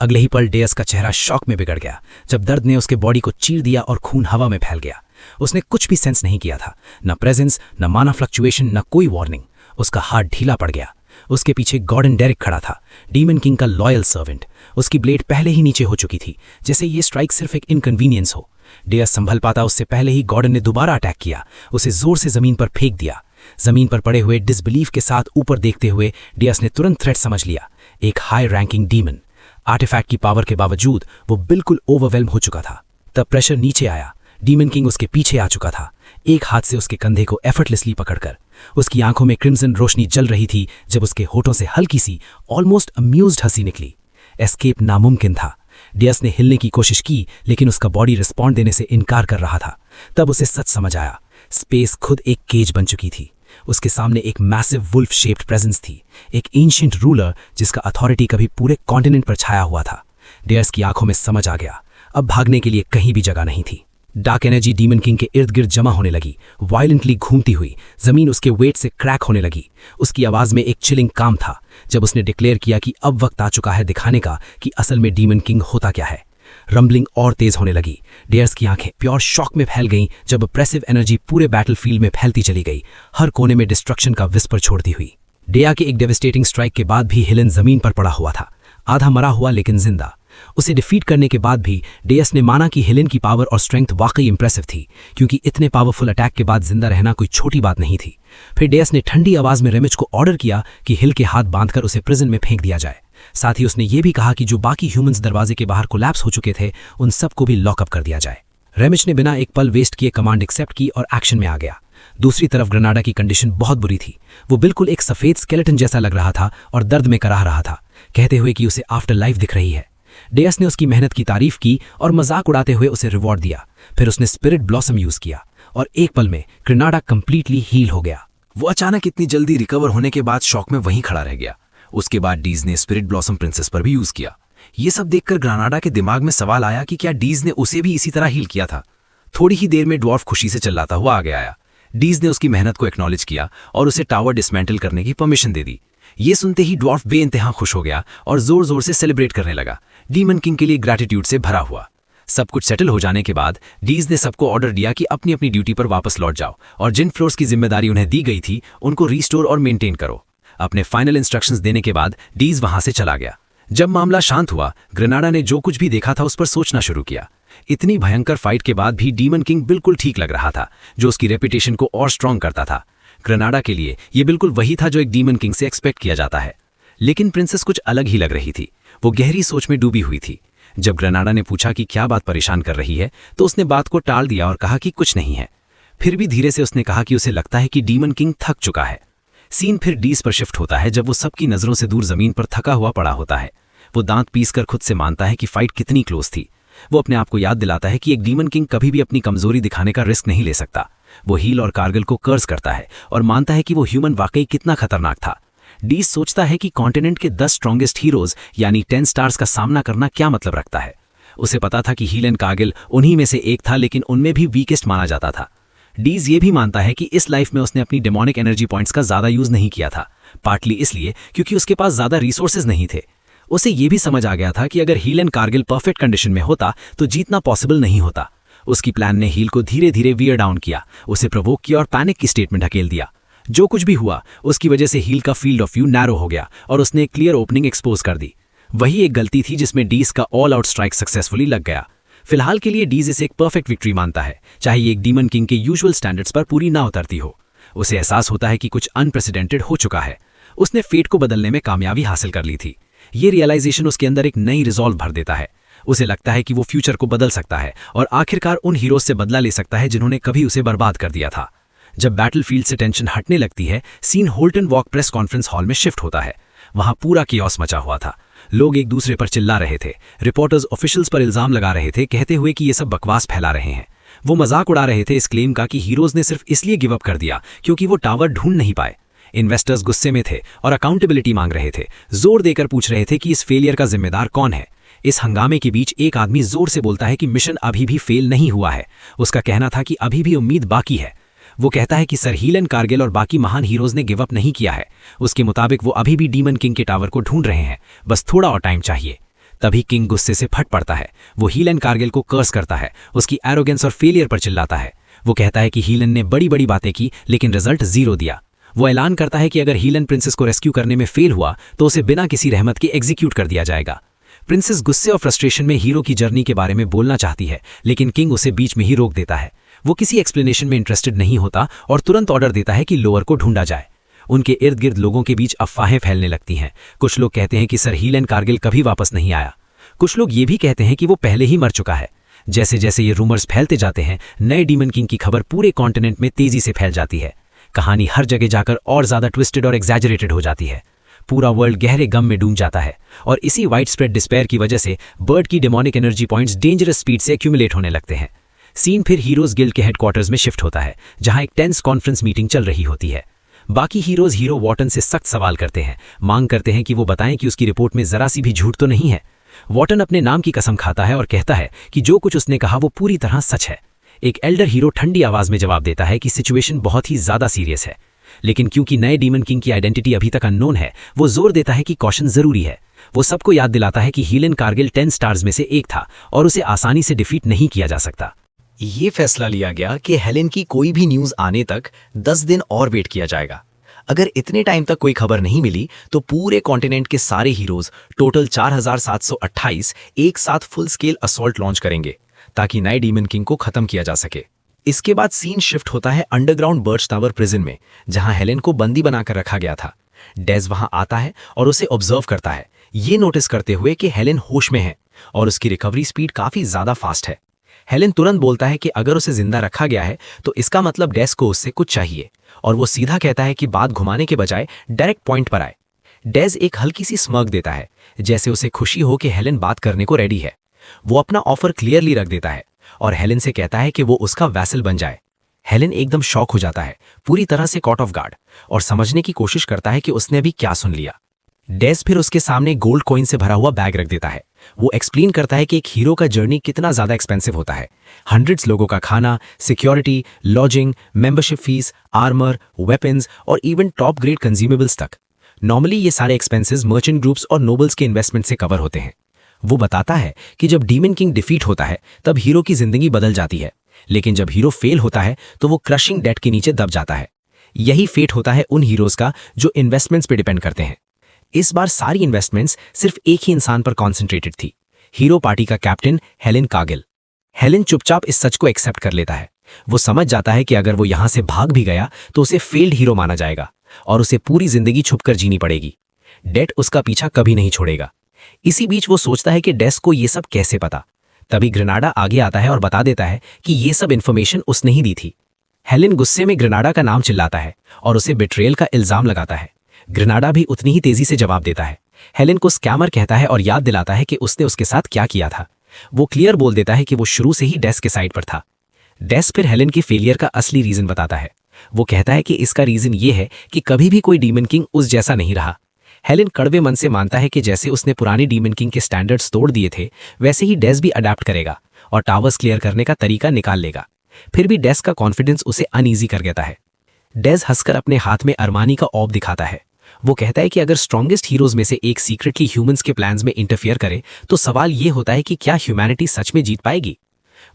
अगले ही पल डेयस का चेहरा शॉक में बिगड़ गया जब दर्द ने उसके बॉडी को चीर दिया और खून हवा में फैल गया। उसने कुछ भी सेंस नहीं किया था, न प्रेजेंस, न माना फ्लक्चुएशन, न कोई वार्निंग। उसका हाथ ढीला पड़ गया। उसके पीछे गॉर्डन डेरिक खड़ा था, डीमन किंग का लॉयल सर्वेंट। उसकी ब्लेड पहले ही नीचे हो चुकी थी, जैसे ये स्ट्राइक सिर्फ एक इनकन्वीनियंस हो। डेयस संभल पाता उससे पहले ही गॉर्डन ने दोबारा अटैक किया, उसे जोर से जमीन पर फेंक दिया। जमीन पर पड़े हुए डिसबिलीफ के साथ ऊपर देखते हुए डेयस ने तुरंत थ्रेट समझ लिया, एक हाई रैंकिंग डीमन। आर्टिफैक्ट की पावर के बावजूद वो बिल्कुल ओवरवेल्म हो चुका था। तब प्रेशर नीचे आया। डीमन किंग उसके पीछे आ चुका था, एक हाथ से उसके कंधे को एफर्टलेसली पकड़कर। उसकी आंखों में क्रिम्सन रोशनी जल रही थी जब उसके होठों से हल्की सी ऑलमोस्ट अम्यूज्ड हंसी निकली। एस्केप नामुमकिन था। डेयस ने हिलने की कोशिश की लेकिन उसका बॉडी रिस्पॉन्ड देने से इनकार कर रहा था। तब उसे सच समझ आया, स्पेस खुद एक केज बन चुकी थी। उसके सामने एक मैसिव वुल्फ शेप्ड प्रेजेंस थी, एक एंशिएंट रूलर जिसका अथॉरिटी कभी पूरे कॉन्टिनेंट पर छाया हुआ था। डेयस की आंखों में समझ आ गया, अब भागने के लिए कहीं भी जगह नहीं थी। डार्क एनर्जी डीमन किंग के इर्द गिर्द जमा होने लगी, वायलेंटली घूमती हुई। जमीन उसके वेट से क्रैक होने लगी। उसकी आवाज में एक चिलिंग काम था जब उसने डिक्लेयर किया कि अब वक्त आ चुका है दिखाने का कि असल में डीमन किंग होता क्या है। रंबलिंग और तेज होने लगी। डेयर्स की आंखें प्योर शॉक में फैल गईं जब ऑप्रेसिव एनर्जी पूरे बैटलफील्ड में फैलती चली गई, हर कोने में डिस्ट्रक्शन का विस्पर छोड़ती हुई। डेया के एक डेविस्टेटिंग स्ट्राइक के बाद भी हिलन जमीन पर पड़ा हुआ था, आधा मरा हुआ लेकिन जिंदा। उसे डिफीट करने के बाद भी डेयस ने माना कि हिलन की पावर और स्ट्रेंथ वाकई इंप्रेसिव थी, क्योंकि इतने पावरफुल अटैक के बाद जिंदा रहना कोई छोटी बात नहीं थी। फिर डेयस ने ठंडी आवाज में रेमिज को ऑर्डर किया कि हिल के हाथ बांधकर उसे प्रिजन में फेंक दिया जाए। साथ ही उसने ये भी कहा कि जो बाकी ह्यूमंस दरवाजे के बाहर कोलैप्स हो चुके थे उन सबको भी लॉकअप कर दिया जाए। रेमिज ने बिना एक पल वेस्ट किए कमांड एक्सेप्ट की और एक्शन में आ गया। दूसरी तरफ ग्रेनाडा की कंडीशन बहुत बुरी थी। वो बिल्कुल एक सफेद स्केलेटन जैसा लग रहा था और दर्द में कराह रहा था, कहते हुए कि उसे आफ्टर लाइफ दिख रही है। डेयस ने उसकी मेहनत की तारीफ की और मजाक उड़ाते हुए उसे रिवॉर्ड दिया। फिर उसने स्पिरिट ब्लॉसम यूज किया और एक पल में ग्रेनाडा कंप्लीटली हील हो गया। वो अचानक इतनी जल्दी रिकवर होने के बाद शॉक में वहीं खड़ा रह गया। उसके बाद डीज ने स्पिरिट ब्लॉसम प्रिंसेस पर भी यूज किया। ये सब देखकर ग्रेनाडा के दिमाग में सवाल आया कि क्या डीज ने उसे भी इसी तरह हील किया था। थोड़ी ही देर में ड्वार्फ खुशी से चिल्लाता हुआ आगे आया। डीज ने उसकी मेहनत को एक्नॉलेज किया और उसे टावर डिसमेंटल करने की परमिशन दे दी। ये सुनते ही ड्वार्फ बेइंतहा खुश हो गया और जोर जोर से सेलिब्रेट करने लगा, डीमन किंग के लिए ग्रैटिट्यूड से भरा हुआ। सब कुछ सेटल हो जाने के बाद डीज ने सबको ऑर्डर दिया कि अपनी अपनी ड्यूटी पर वापस लौट जाओ और जिन फ्लोर्स की जिम्मेदारी उन्हें दी गई थी उनको रीस्टोर और मेंटेन करो। अपने फाइनल इंस्ट्रक्शंस देने के बाद डीज वहां से चला गया। जब मामला शांत हुआ, ग्रेनाडा ने जो कुछ भी देखा था उस पर सोचना शुरू किया। इतनी भयंकर फाइट के बाद भी डीमन किंग बिल्कुल ठीक लग रहा था, जो उसकी रेपुटेशन को और स्ट्रांग करता था। ग्रेनाडा के लिए ये बिल्कुल वही था जो एक डीमन किंग से एक्सपेक्ट किया जाता है। लेकिन प्रिंसेस कुछ अलग ही लग रही थी। वो गहरी सोच में डूबी हुई थी। जब ग्रेनाडा ने पूछा कि क्या बात परेशान कर रही है तो उसने बात को टाल दिया और कहा कि कुछ नहीं है। फिर भी धीरे से उसने कहा कि उसे लगता है कि डीमन किंग थक चुका है। सीन फिर डीस पर शिफ्ट होता है जब वो सबकी नजरों से दूर जमीन पर थका हुआ पड़ा होता है। वो दांत पीसकर खुद से मानता है कि फाइट कितनी क्लोज थी। वो अपने आप को याद दिलाता है कि एक डीमन किंग कभी भी अपनी कमजोरी दिखाने का रिस्क नहीं ले सकता। वो हील और कारगिल को कर्ज करता है और मानता है कि वो ह्यूमन वाकई कितना खतरनाक था। डीस सोचता है कि कॉन्टिनेंट के 10 स्ट्रॉन्गेस्ट हीरोज यानी 10 स्टार्स का सामना करना क्या मतलब रखता है। उसे पता था कि हील एंड कारगिल उन्हीं में से एक था, लेकिन उनमें भी वीकेस्ट माना जाता था। डीज ये भी मानता है कि इस लाइफ में उसने अपनी डेमोनिक एनर्जी पॉइंट्स का ज्यादा यूज नहीं किया था, पार्टली इसलिए क्योंकि उसके पास ज्यादा रिसोर्सेज नहीं थे। उसे ये भी समझ आ गया था कि अगर heal and Kargil perfect condition में होता तो जीतना पॉसिबल नहीं होता। उसकी प्लान ने हील को धीरे धीरे वियर डाउन किया, उसे प्रोवोक किया और पैनिक की स्टेटमेंट हकेल दिया। जो कुछ भी हुआ उसकी वजह से हील का फील्ड ऑफ व्यू नैरो हो गया और उसने एक क्लियर ओपनिंग एक्सपोज कर दी। वही एक गलती थी जिसमें डीज का ऑल आउट स्ट्राइक सक्सेसफुली लग गया। फिलहाल के लिए डीज इसे एक परफेक्ट विक्ट्री मानता है, चाहे ये एक डीमन किंग के यूजुअल स्टैंडर्ड्स पर पूरी ना उतरती हो। उसे एहसास होता है कि कुछ अनप्रेसिडेंटेड हो चुका है। उसने फेट को बदलने में कामयाबी हासिल कर ली थी। ये रियलाइजेशन उसके अंदर एक नई रिजॉल्व भर देता है। उसे लगता है कि वो फ्यूचर को बदल सकता है और आखिरकार उन हीरोज से बदला ले सकता है जिन्होंने कभी उसे बर्बाद कर दिया था। जब बैटलफील्ड से टेंशन हटने लगती है, scene Holton walk press conference hall में शिफ्ट होता है। वहां पूरा कियोस मचा हुआ था। लोग एक दूसरे पर चिल्ला रहे थे, रिपोर्टर्स ऑफिशियल्स पर इल्जाम लगा रहे थे, कहते हुए कि ये सब बकवास फैला रहे हैं। वो मजाक उड़ा रहे थे इस क्लेम का कि हीरोज ने सिर्फ इसलिए गिव अप कर दिया क्योंकि वो टावर ढूंढ नहीं पाए। इन्वेस्टर्स गुस्से में थे और अकाउंटेबिलिटी मांग रहे थे, जोर देकर पूछ रहे थे कि इस फेलियर का जिम्मेदार कौन है। इस हंगामे के बीच एक आदमी जोर से बोलता है कि मिशन अभी भी फेल नहीं हुआ है। उसका कहना था कि अभी भी उम्मीद बाकी है। वो कहता है कि सर हील एंड कारगिल और बाकी महान हीरोज ने गिव अप नहीं किया है। उसके मुताबिक वो अभी भी डीमन किंग के टावर को ढूंढ रहे हैं, बस थोड़ा और टाइम चाहिए। तभी किंग गुस्से से फट पड़ता है। वो हीलन कारगिल को कर्स करता है, उसकी एरोगेंस और फेलियर पर चिल्लाता है। वो कहता है कि हीलन ने बड़ी बड़ी बातें की लेकिन रिजल्ट 0 दिया। वो ऐलान करता है कि अगर हीलन प्रिंसेस को रेस्क्यू करने में फेल हुआ तो उसे बिना किसी रहमत के एग्जीक्यूट कर दिया जाएगा। प्रिंसेस गुस्से और फ्रस्ट्रेशन में हीरो की जर्नी के बारे में बोलना चाहती है, लेकिन किंग उसे बीच में ही रोक देता है। वो किसी एक्सप्लेनेशन में इंटरेस्टेड नहीं होता और तुरंत ऑर्डर देता है कि लोअर को ढूंढा जाए। उनके इर्द गिर्द लोगों के बीच अफवाहें फैलने लगती हैं। कुछ लोग कहते हैं कि सर हीलन कारगिल कभी वापस नहीं आया। कुछ लोग ये भी कहते हैं कि वो पहले ही मर चुका है। जैसे जैसे ये रूमर्स फैलते जाते हैं, नए डीमन किंग की खबर पूरे कॉन्टिनेंट में तेजी से फैल जाती है। कहानी हर जगह जाकर और ज्यादा ट्विस्टेड और एग्जैजरेटेड हो जाती है। पूरा वर्ल्ड गहरे गम में डूब जाता है और इसी वाइड स्प्रेड डिस्पेयर की वजह से बर्ड की demonic energy points dangerous speed से एक्यूमुलेट होने लगते हैं। सीन फिर हीरोज गिल्ड के हेडक्वार्टर्स में शिफ्ट होता है, जहां एक टेंस कॉन्फ्रेंस मीटिंग चल रही होती है। बाकी हीरोज हीरो वॉटन से सख्त सवाल करते हैं, मांग करते हैं कि वो बताएं कि उसकी रिपोर्ट में जरा सी भी झूठ तो नहीं है। वॉटन अपने नाम की कसम खाता है और कहता है कि जो कुछ उसने कहा वो पूरी तरह सच है। एक एल्डर हीरो ठंडी आवाज में जवाब देता है कि सिचुएशन बहुत ही ज्यादा सीरियस है, लेकिन क्योंकि नए डीमन किंग की आइडेंटिटी अभी तक अननोन है, वो जोर देता है कि कॉशन जरूरी है। वो सबको याद दिलाता है कि हीलन कारगिल 10 स्टार्स में से एक था और उसे आसानी से डिफीट नहीं किया जा सकता। ये फैसला लिया गया कि हेलेन की कोई भी न्यूज आने तक 10 दिन और वेट किया जाएगा। अगर इतने टाइम तक कोई खबर नहीं मिली तो पूरे कॉन्टिनेंट के सारे हीरोज टोटल 4728 एक साथ फुल स्केल असॉल्ट लॉन्च करेंगे ताकि नए डीमन किंग को खत्म किया जा सके। इसके बाद सीन शिफ्ट होता है अंडरग्राउंड बर्च टावर प्रिजन में, जहां हेलेन को बंदी बनाकर रखा गया था। डेज वहां आता है और उसे ऑब्जर्व करता है, ये नोटिस करते हुए कि हेलेन होश में है और उसकी रिकवरी स्पीड काफी ज्यादा फास्ट है। हेलेन तुरंत बोलता है कि अगर उसे जिंदा रखा गया है तो इसका मतलब डेज को उससे कुछ चाहिए, और वो सीधा कहता है कि बात घुमाने के बजाय डायरेक्ट पॉइंट पर आए। डेज एक हल्की सी स्मर्क देता है, जैसे उसे खुशी हो कि हेलेन बात करने को रेडी है। वो अपना ऑफर क्लियरली रख देता है और हेलेन से कहता है कि वो उसका वैसल बन जाए। हेलेन एकदम शॉक हो जाता है, पूरी तरह से कॉट ऑफ गार्ड, और समझने की कोशिश करता है कि उसने अभी क्या सुन लिया। डेज फिर उसके सामने गोल्ड कॉइन से भरा हुआ बैग रख देता है। वो एक्सप्लेन करता है कि एक हीरो का जर्नी कितना ज्यादा एक्सपेंसिव होता है। हंड्रेड्स लोगों का खाना, security, lodging, membership fees, armour, weapons और इवन टॉप ग्रेड कंज्यूमेबल्स तक। नॉर्मली ये सारे एक्सपेंसेस मर्चेंट ग्रुप्स और नोबल्स के इन्वेस्टमेंट से कवर होते हैं। वो बताता है कि जब डीमन किंग डिफीट होता है तब हीरो की जिंदगी बदल जाती है, लेकिन जब हीरो फेल होता है तो वो क्रशिंग डेट के नीचे दब जाता है। यही फेट होता है उन हीरोज का जो इन्वेस्टमेंट्स पे डिपेंड करते हैं। इस बार सारी इन्वेस्टमेंट्स सिर्फ एक ही इंसान पर कॉन्सेंट्रेटेड थी, हीरो पार्टी का कैप्टन हेलेन कारगिल। हेलेन चुपचाप इस सच को एक्सेप्ट कर लेता है। वो समझ जाता है कि अगर वो यहां से भाग भी गया तो उसे फेल्ड हीरो माना जाएगा और उसे पूरी जिंदगी छुपकर जीनी पड़ेगी। डेट उसका पीछा कभी नहीं छोड़ेगा। इसी बीच वो सोचता है कि डेस को ये सब कैसे पता। तभी ग्रेनाडा आगे आता है और बता देता है कि ये सब इन्फॉर्मेशन उसने ही दी थी। हेलेन गुस्से में ग्रेनाडा का नाम चिल्लाता है और उसे बिट्रेयल का इल्जाम लगाता है। ग्रेनाडा भी उतनी ही तेजी से जवाब देता है। हेलेन को स्कैमर कहता है और याद दिलाता है कि उसने उसके साथ क्या किया था। वो क्लियर बोल देता है कि वो शुरू से ही डेस के साइड पर था। डेस फिर हेलेन के फेलियर का असली रीजन बताता है। वो कहता है कि इसका रीजन ये है कि कभी भी कोई डीमन किंग उस जैसा नहीं रहा। हेलेन कड़वे मन से मानता है कि जैसे उसने पुरानी डीमन किंग के स्टैंडर्ड्स तोड़ दिए थे, वैसे ही डेस भी अडेप्ट करेगा और टावर्स क्लियर करने का तरीका निकाल लेगा। फिर भी डेस का कॉन्फिडेंस उसे अनईजी कर देता है। डेस हंसकर अपने हाथ में अरमानी का ऑब दिखाता है। वो कहता है कि अगर स्ट्रॉन्गेस्ट हीरोज में से एक सीक्रेटली ह्यूमंस के प्लान्स में इंटरफियर करे तो सवाल ये होता है कि क्या ह्यूमैनिटी सच में जीत पाएगी।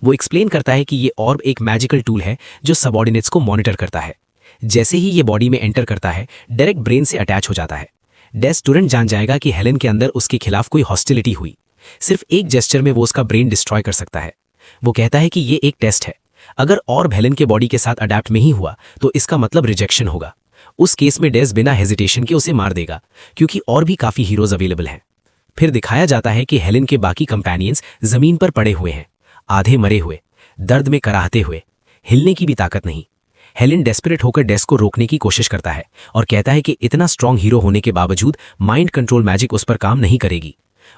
वो एक्सप्लेन करता है कि ये ऑर्ब एक मैजिकल टूल है जो सबऑर्डिनेट्स को मॉनिटर करता है। जैसे ही ये बॉडी में एंटर करता है, डायरेक्ट ब्रेन से अटैच हो जाता है। डेस तुरंत जान जाएगा कि हेलेन के अंदर उसके खिलाफ कोई हॉस्टिलिटी हुई। सिर्फ एक जेस्चर में वो उसका ब्रेन डिस्ट्रॉय कर सकता है। वो कहता है कि ये एक टेस्ट है। अगर ऑर्ब हेलेन के बॉडी के साथ अडैप्ट नहीं हुआ तो इसका मतलब रिजेक्शन होगा। उस केस में डेस बिना हेजिटेशन के उसे मार देगा, क्योंकि और भी काफी हीरोज अवेलेबल हैं। फिर दिखाया जाता है कि हेलेन के बाकी कंपेनियंस जमीन पर पड़े हुए हैं, आधे मरे हुए, दर्द में कराहते हुए, हिलने की भी ताकत नहीं। हेलेन डेस्परेट होकर डेस को रोकने की कोशिश करता है और कहता है कि इतना स्ट्रांग हीरो होने के बावजूद माइंड कंट्रोल मैजिक उस पर काम नहीं करेगी।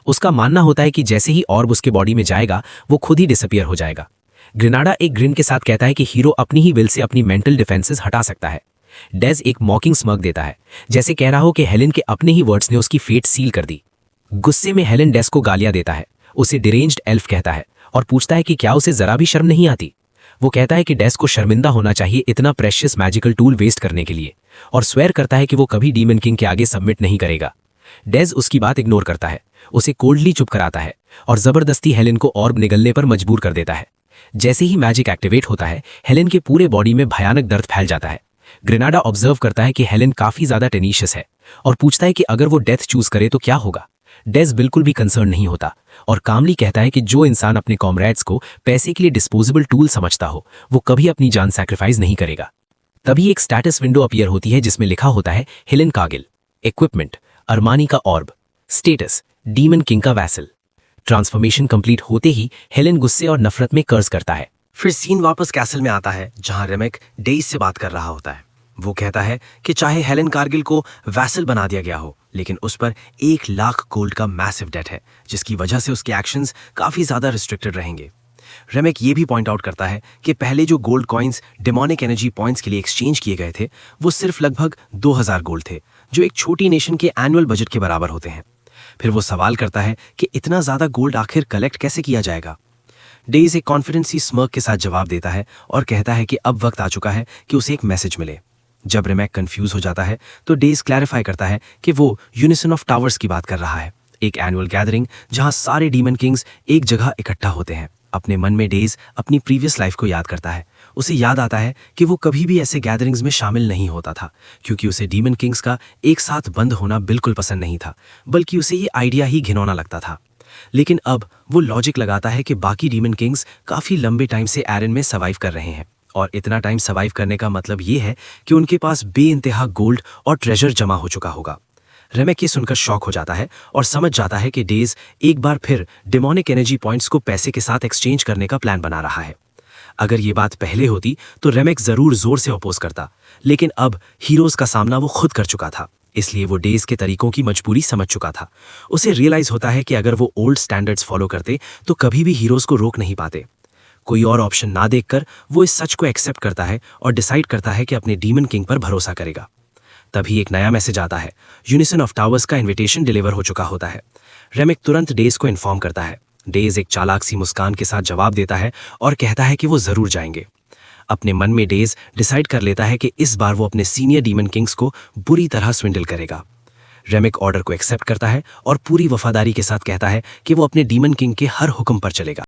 उसका मानना होता है कि जैसे ही ऑर्ब उसके बॉडी में जाएगा वो खुद ही डिसअपियर हो जाएगा। ग्रेनाडा एक ग्रिन के साथ कहता है कि हीरो अपनी ही विल से अपनी मेंटल डिफेंसेस हटा सकता है। डेस एक मॉकिंग स्मग देता है, जैसे कह रहा हो कि हेलेन के अपने ही वर्ड्स ने उसकी फेट सील कर दी। गुस्से में हेलेन डेस को गालियां देता है, उसे डिरेंज्ड एल्फ कहता है और पूछता है कि क्या उसे जरा भी शर्म नहीं आती। वो कहता है कि डेस को शर्मिंदा होना चाहिए इतना प्रेशियस मैजिकल टूल वेस्ट करने के लिए, और स्वेयर करता है कि वो कभी डीमन किंग के आगे सबमिट नहीं करेगा। डेस उसकी बात इग्नोर करता है, उसे कोल्डली चुप कराता है और जबरदस्ती हेलेन को ऑर्ब निगलने पर मजबूर कर देता है। जैसे ही मैजिक एक्टिवेट होता है, हेलेन के पूरे बॉडी में भयानक दर्द फैल जाता है। ग्रेनाडा ऑब्जर्व करता है कि हेलेन काफी ज्यादा टेनिशियस है और पूछता है कि अगर वो डेथ चूज करे तो क्या होगा। डेस बिल्कुल भी कंसर्न नहीं होता और कामली कहता है कि जो इंसान अपने कॉमरेड्स को पैसे के लिए डिस्पोजेबल टूल समझता हो वो कभी अपनी जान सैक्रिफाइस नहीं करेगा। तभी एक स्टेटस विंडो अपीयर होती है जिसमें लिखा होता है हेलेन कार्गिल, इक्विपमेंट अरमानी का ऑर्ब, स्टेटस डीमन किंग का वैसल। ट्रांसफॉर्मेशन कंप्लीट होते ही हेलेन गुस्से और नफरत में कर्ज करता है। फिर सीन वापस कैसल में आता है जहां रेमेक डेइस से बात कर रहा होता है। वो कहता है कि चाहे हेलेन कार्गिल को वैसल बना दिया गया हो, लेकिन उस पर 1 लाख गोल्ड का मैसिव डेट है, जिसकी वजह से उसके एक्शंस काफी ज्यादा रिस्ट्रिक्टेड रहेंगे। रेमेक ये भी पॉइंट आउट करता है कि पहले जो gold coins demonic energy points के लिए एक्सचेंज किए गए थे वो सिर्फ लगभग 2000 गोल्ड थे, जो एक छोटी नेशन के एनुअल बजट के बराबर होते हैं। फिर वो सवाल करता है कि इतना ज्यादा गोल्ड आखिर कलेक्ट कैसे किया जाएगा। डेइस एक कॉन्फिडेंसी स्मर्क के साथ जवाब देता है और कहता है कि अब वक्त आ चुका है कि उसे एक मैसेज मिले। जब रेमेक कंफ्यूज हो जाता है तो डेइस क्लैरिफाई करता है कि वो यूनिसन ऑफ टावर्स की बात कर रहा है, एक एनुअल गैदरिंग जहां सारे डीमन किंग्स एक जगह इकट्ठा होते हैं। अपने मन में डेइस अपनी प्रीवियस लाइफ को याद करता है। उसे याद आता है कि वो कभी भी ऐसे गैदरिंग्स में शामिल नहीं होता था, क्योंकि उसे डीमन किंग्स का एक साथ बंद होना बिल्कुल पसंद नहीं था, बल्कि उसे ये आइडिया ही घिनौना लगता था। लेकिन अब वो लॉजिक लगाता है कि बाकी डीमन किंग्स काफी लंबे टाइम से एरन में सर्वाइव कर रहे हैं, और इतना टाइम सर्वाइव करने का मतलब ये है कि उनके पास बेइंतहा गोल्ड और ट्रेजर जमा हो चुका होगा। रेमेक ये सुनकर शॉक हो जाता है और समझ जाता है कि डेइस एक बार फिर डेमोनिक एनर्जी पॉइंट्स को पैसे के साथ एक्सचेंज करने का प्लान बना रहा है। अगर ये बात पहले होती तो रेमेक जरूर जोर से अपोज करता, लेकिन अब हीरोज का सामना वो खुद कर चुका था, इसलिए वो डेइस के तरीकों की मजबूरी समझ चुका था। उसे रियलाइज होता है कि अगर वो ओल्ड स्टैंडर्ड्स फॉलो करते तो कभी भी हीरोज को रोक नहीं पाते। कोई और ऑप्शन ना देखकर वो इस सच को एक्सेप्ट करता है और डिसाइड करता है कि अपने डीमन किंग पर भरोसा करेगा। तभी एक नया मैसेज आता है। यूनिसन ऑफ टावर्स का इन्विटेशन डिलीवर हो चुका होता है। रेमेक तुरंत डेइस को इन्फॉर्म करता है। डेइस एक चालाक सी मुस्कान के साथ जवाब देता है और कहता है कि वो जरूर जाएंगे। अपने मन में डेइस डिसाइड कर लेता है कि इस बार वो अपने सीनियर डीमन किंग्स को बुरी तरह स्विंडल करेगा। रेमेक ऑर्डर को एक्सेप्ट करता है और पूरी वफादारी के साथ कहता है कि वो अपने डीमन किंग के हर हुक्म पर चलेगा।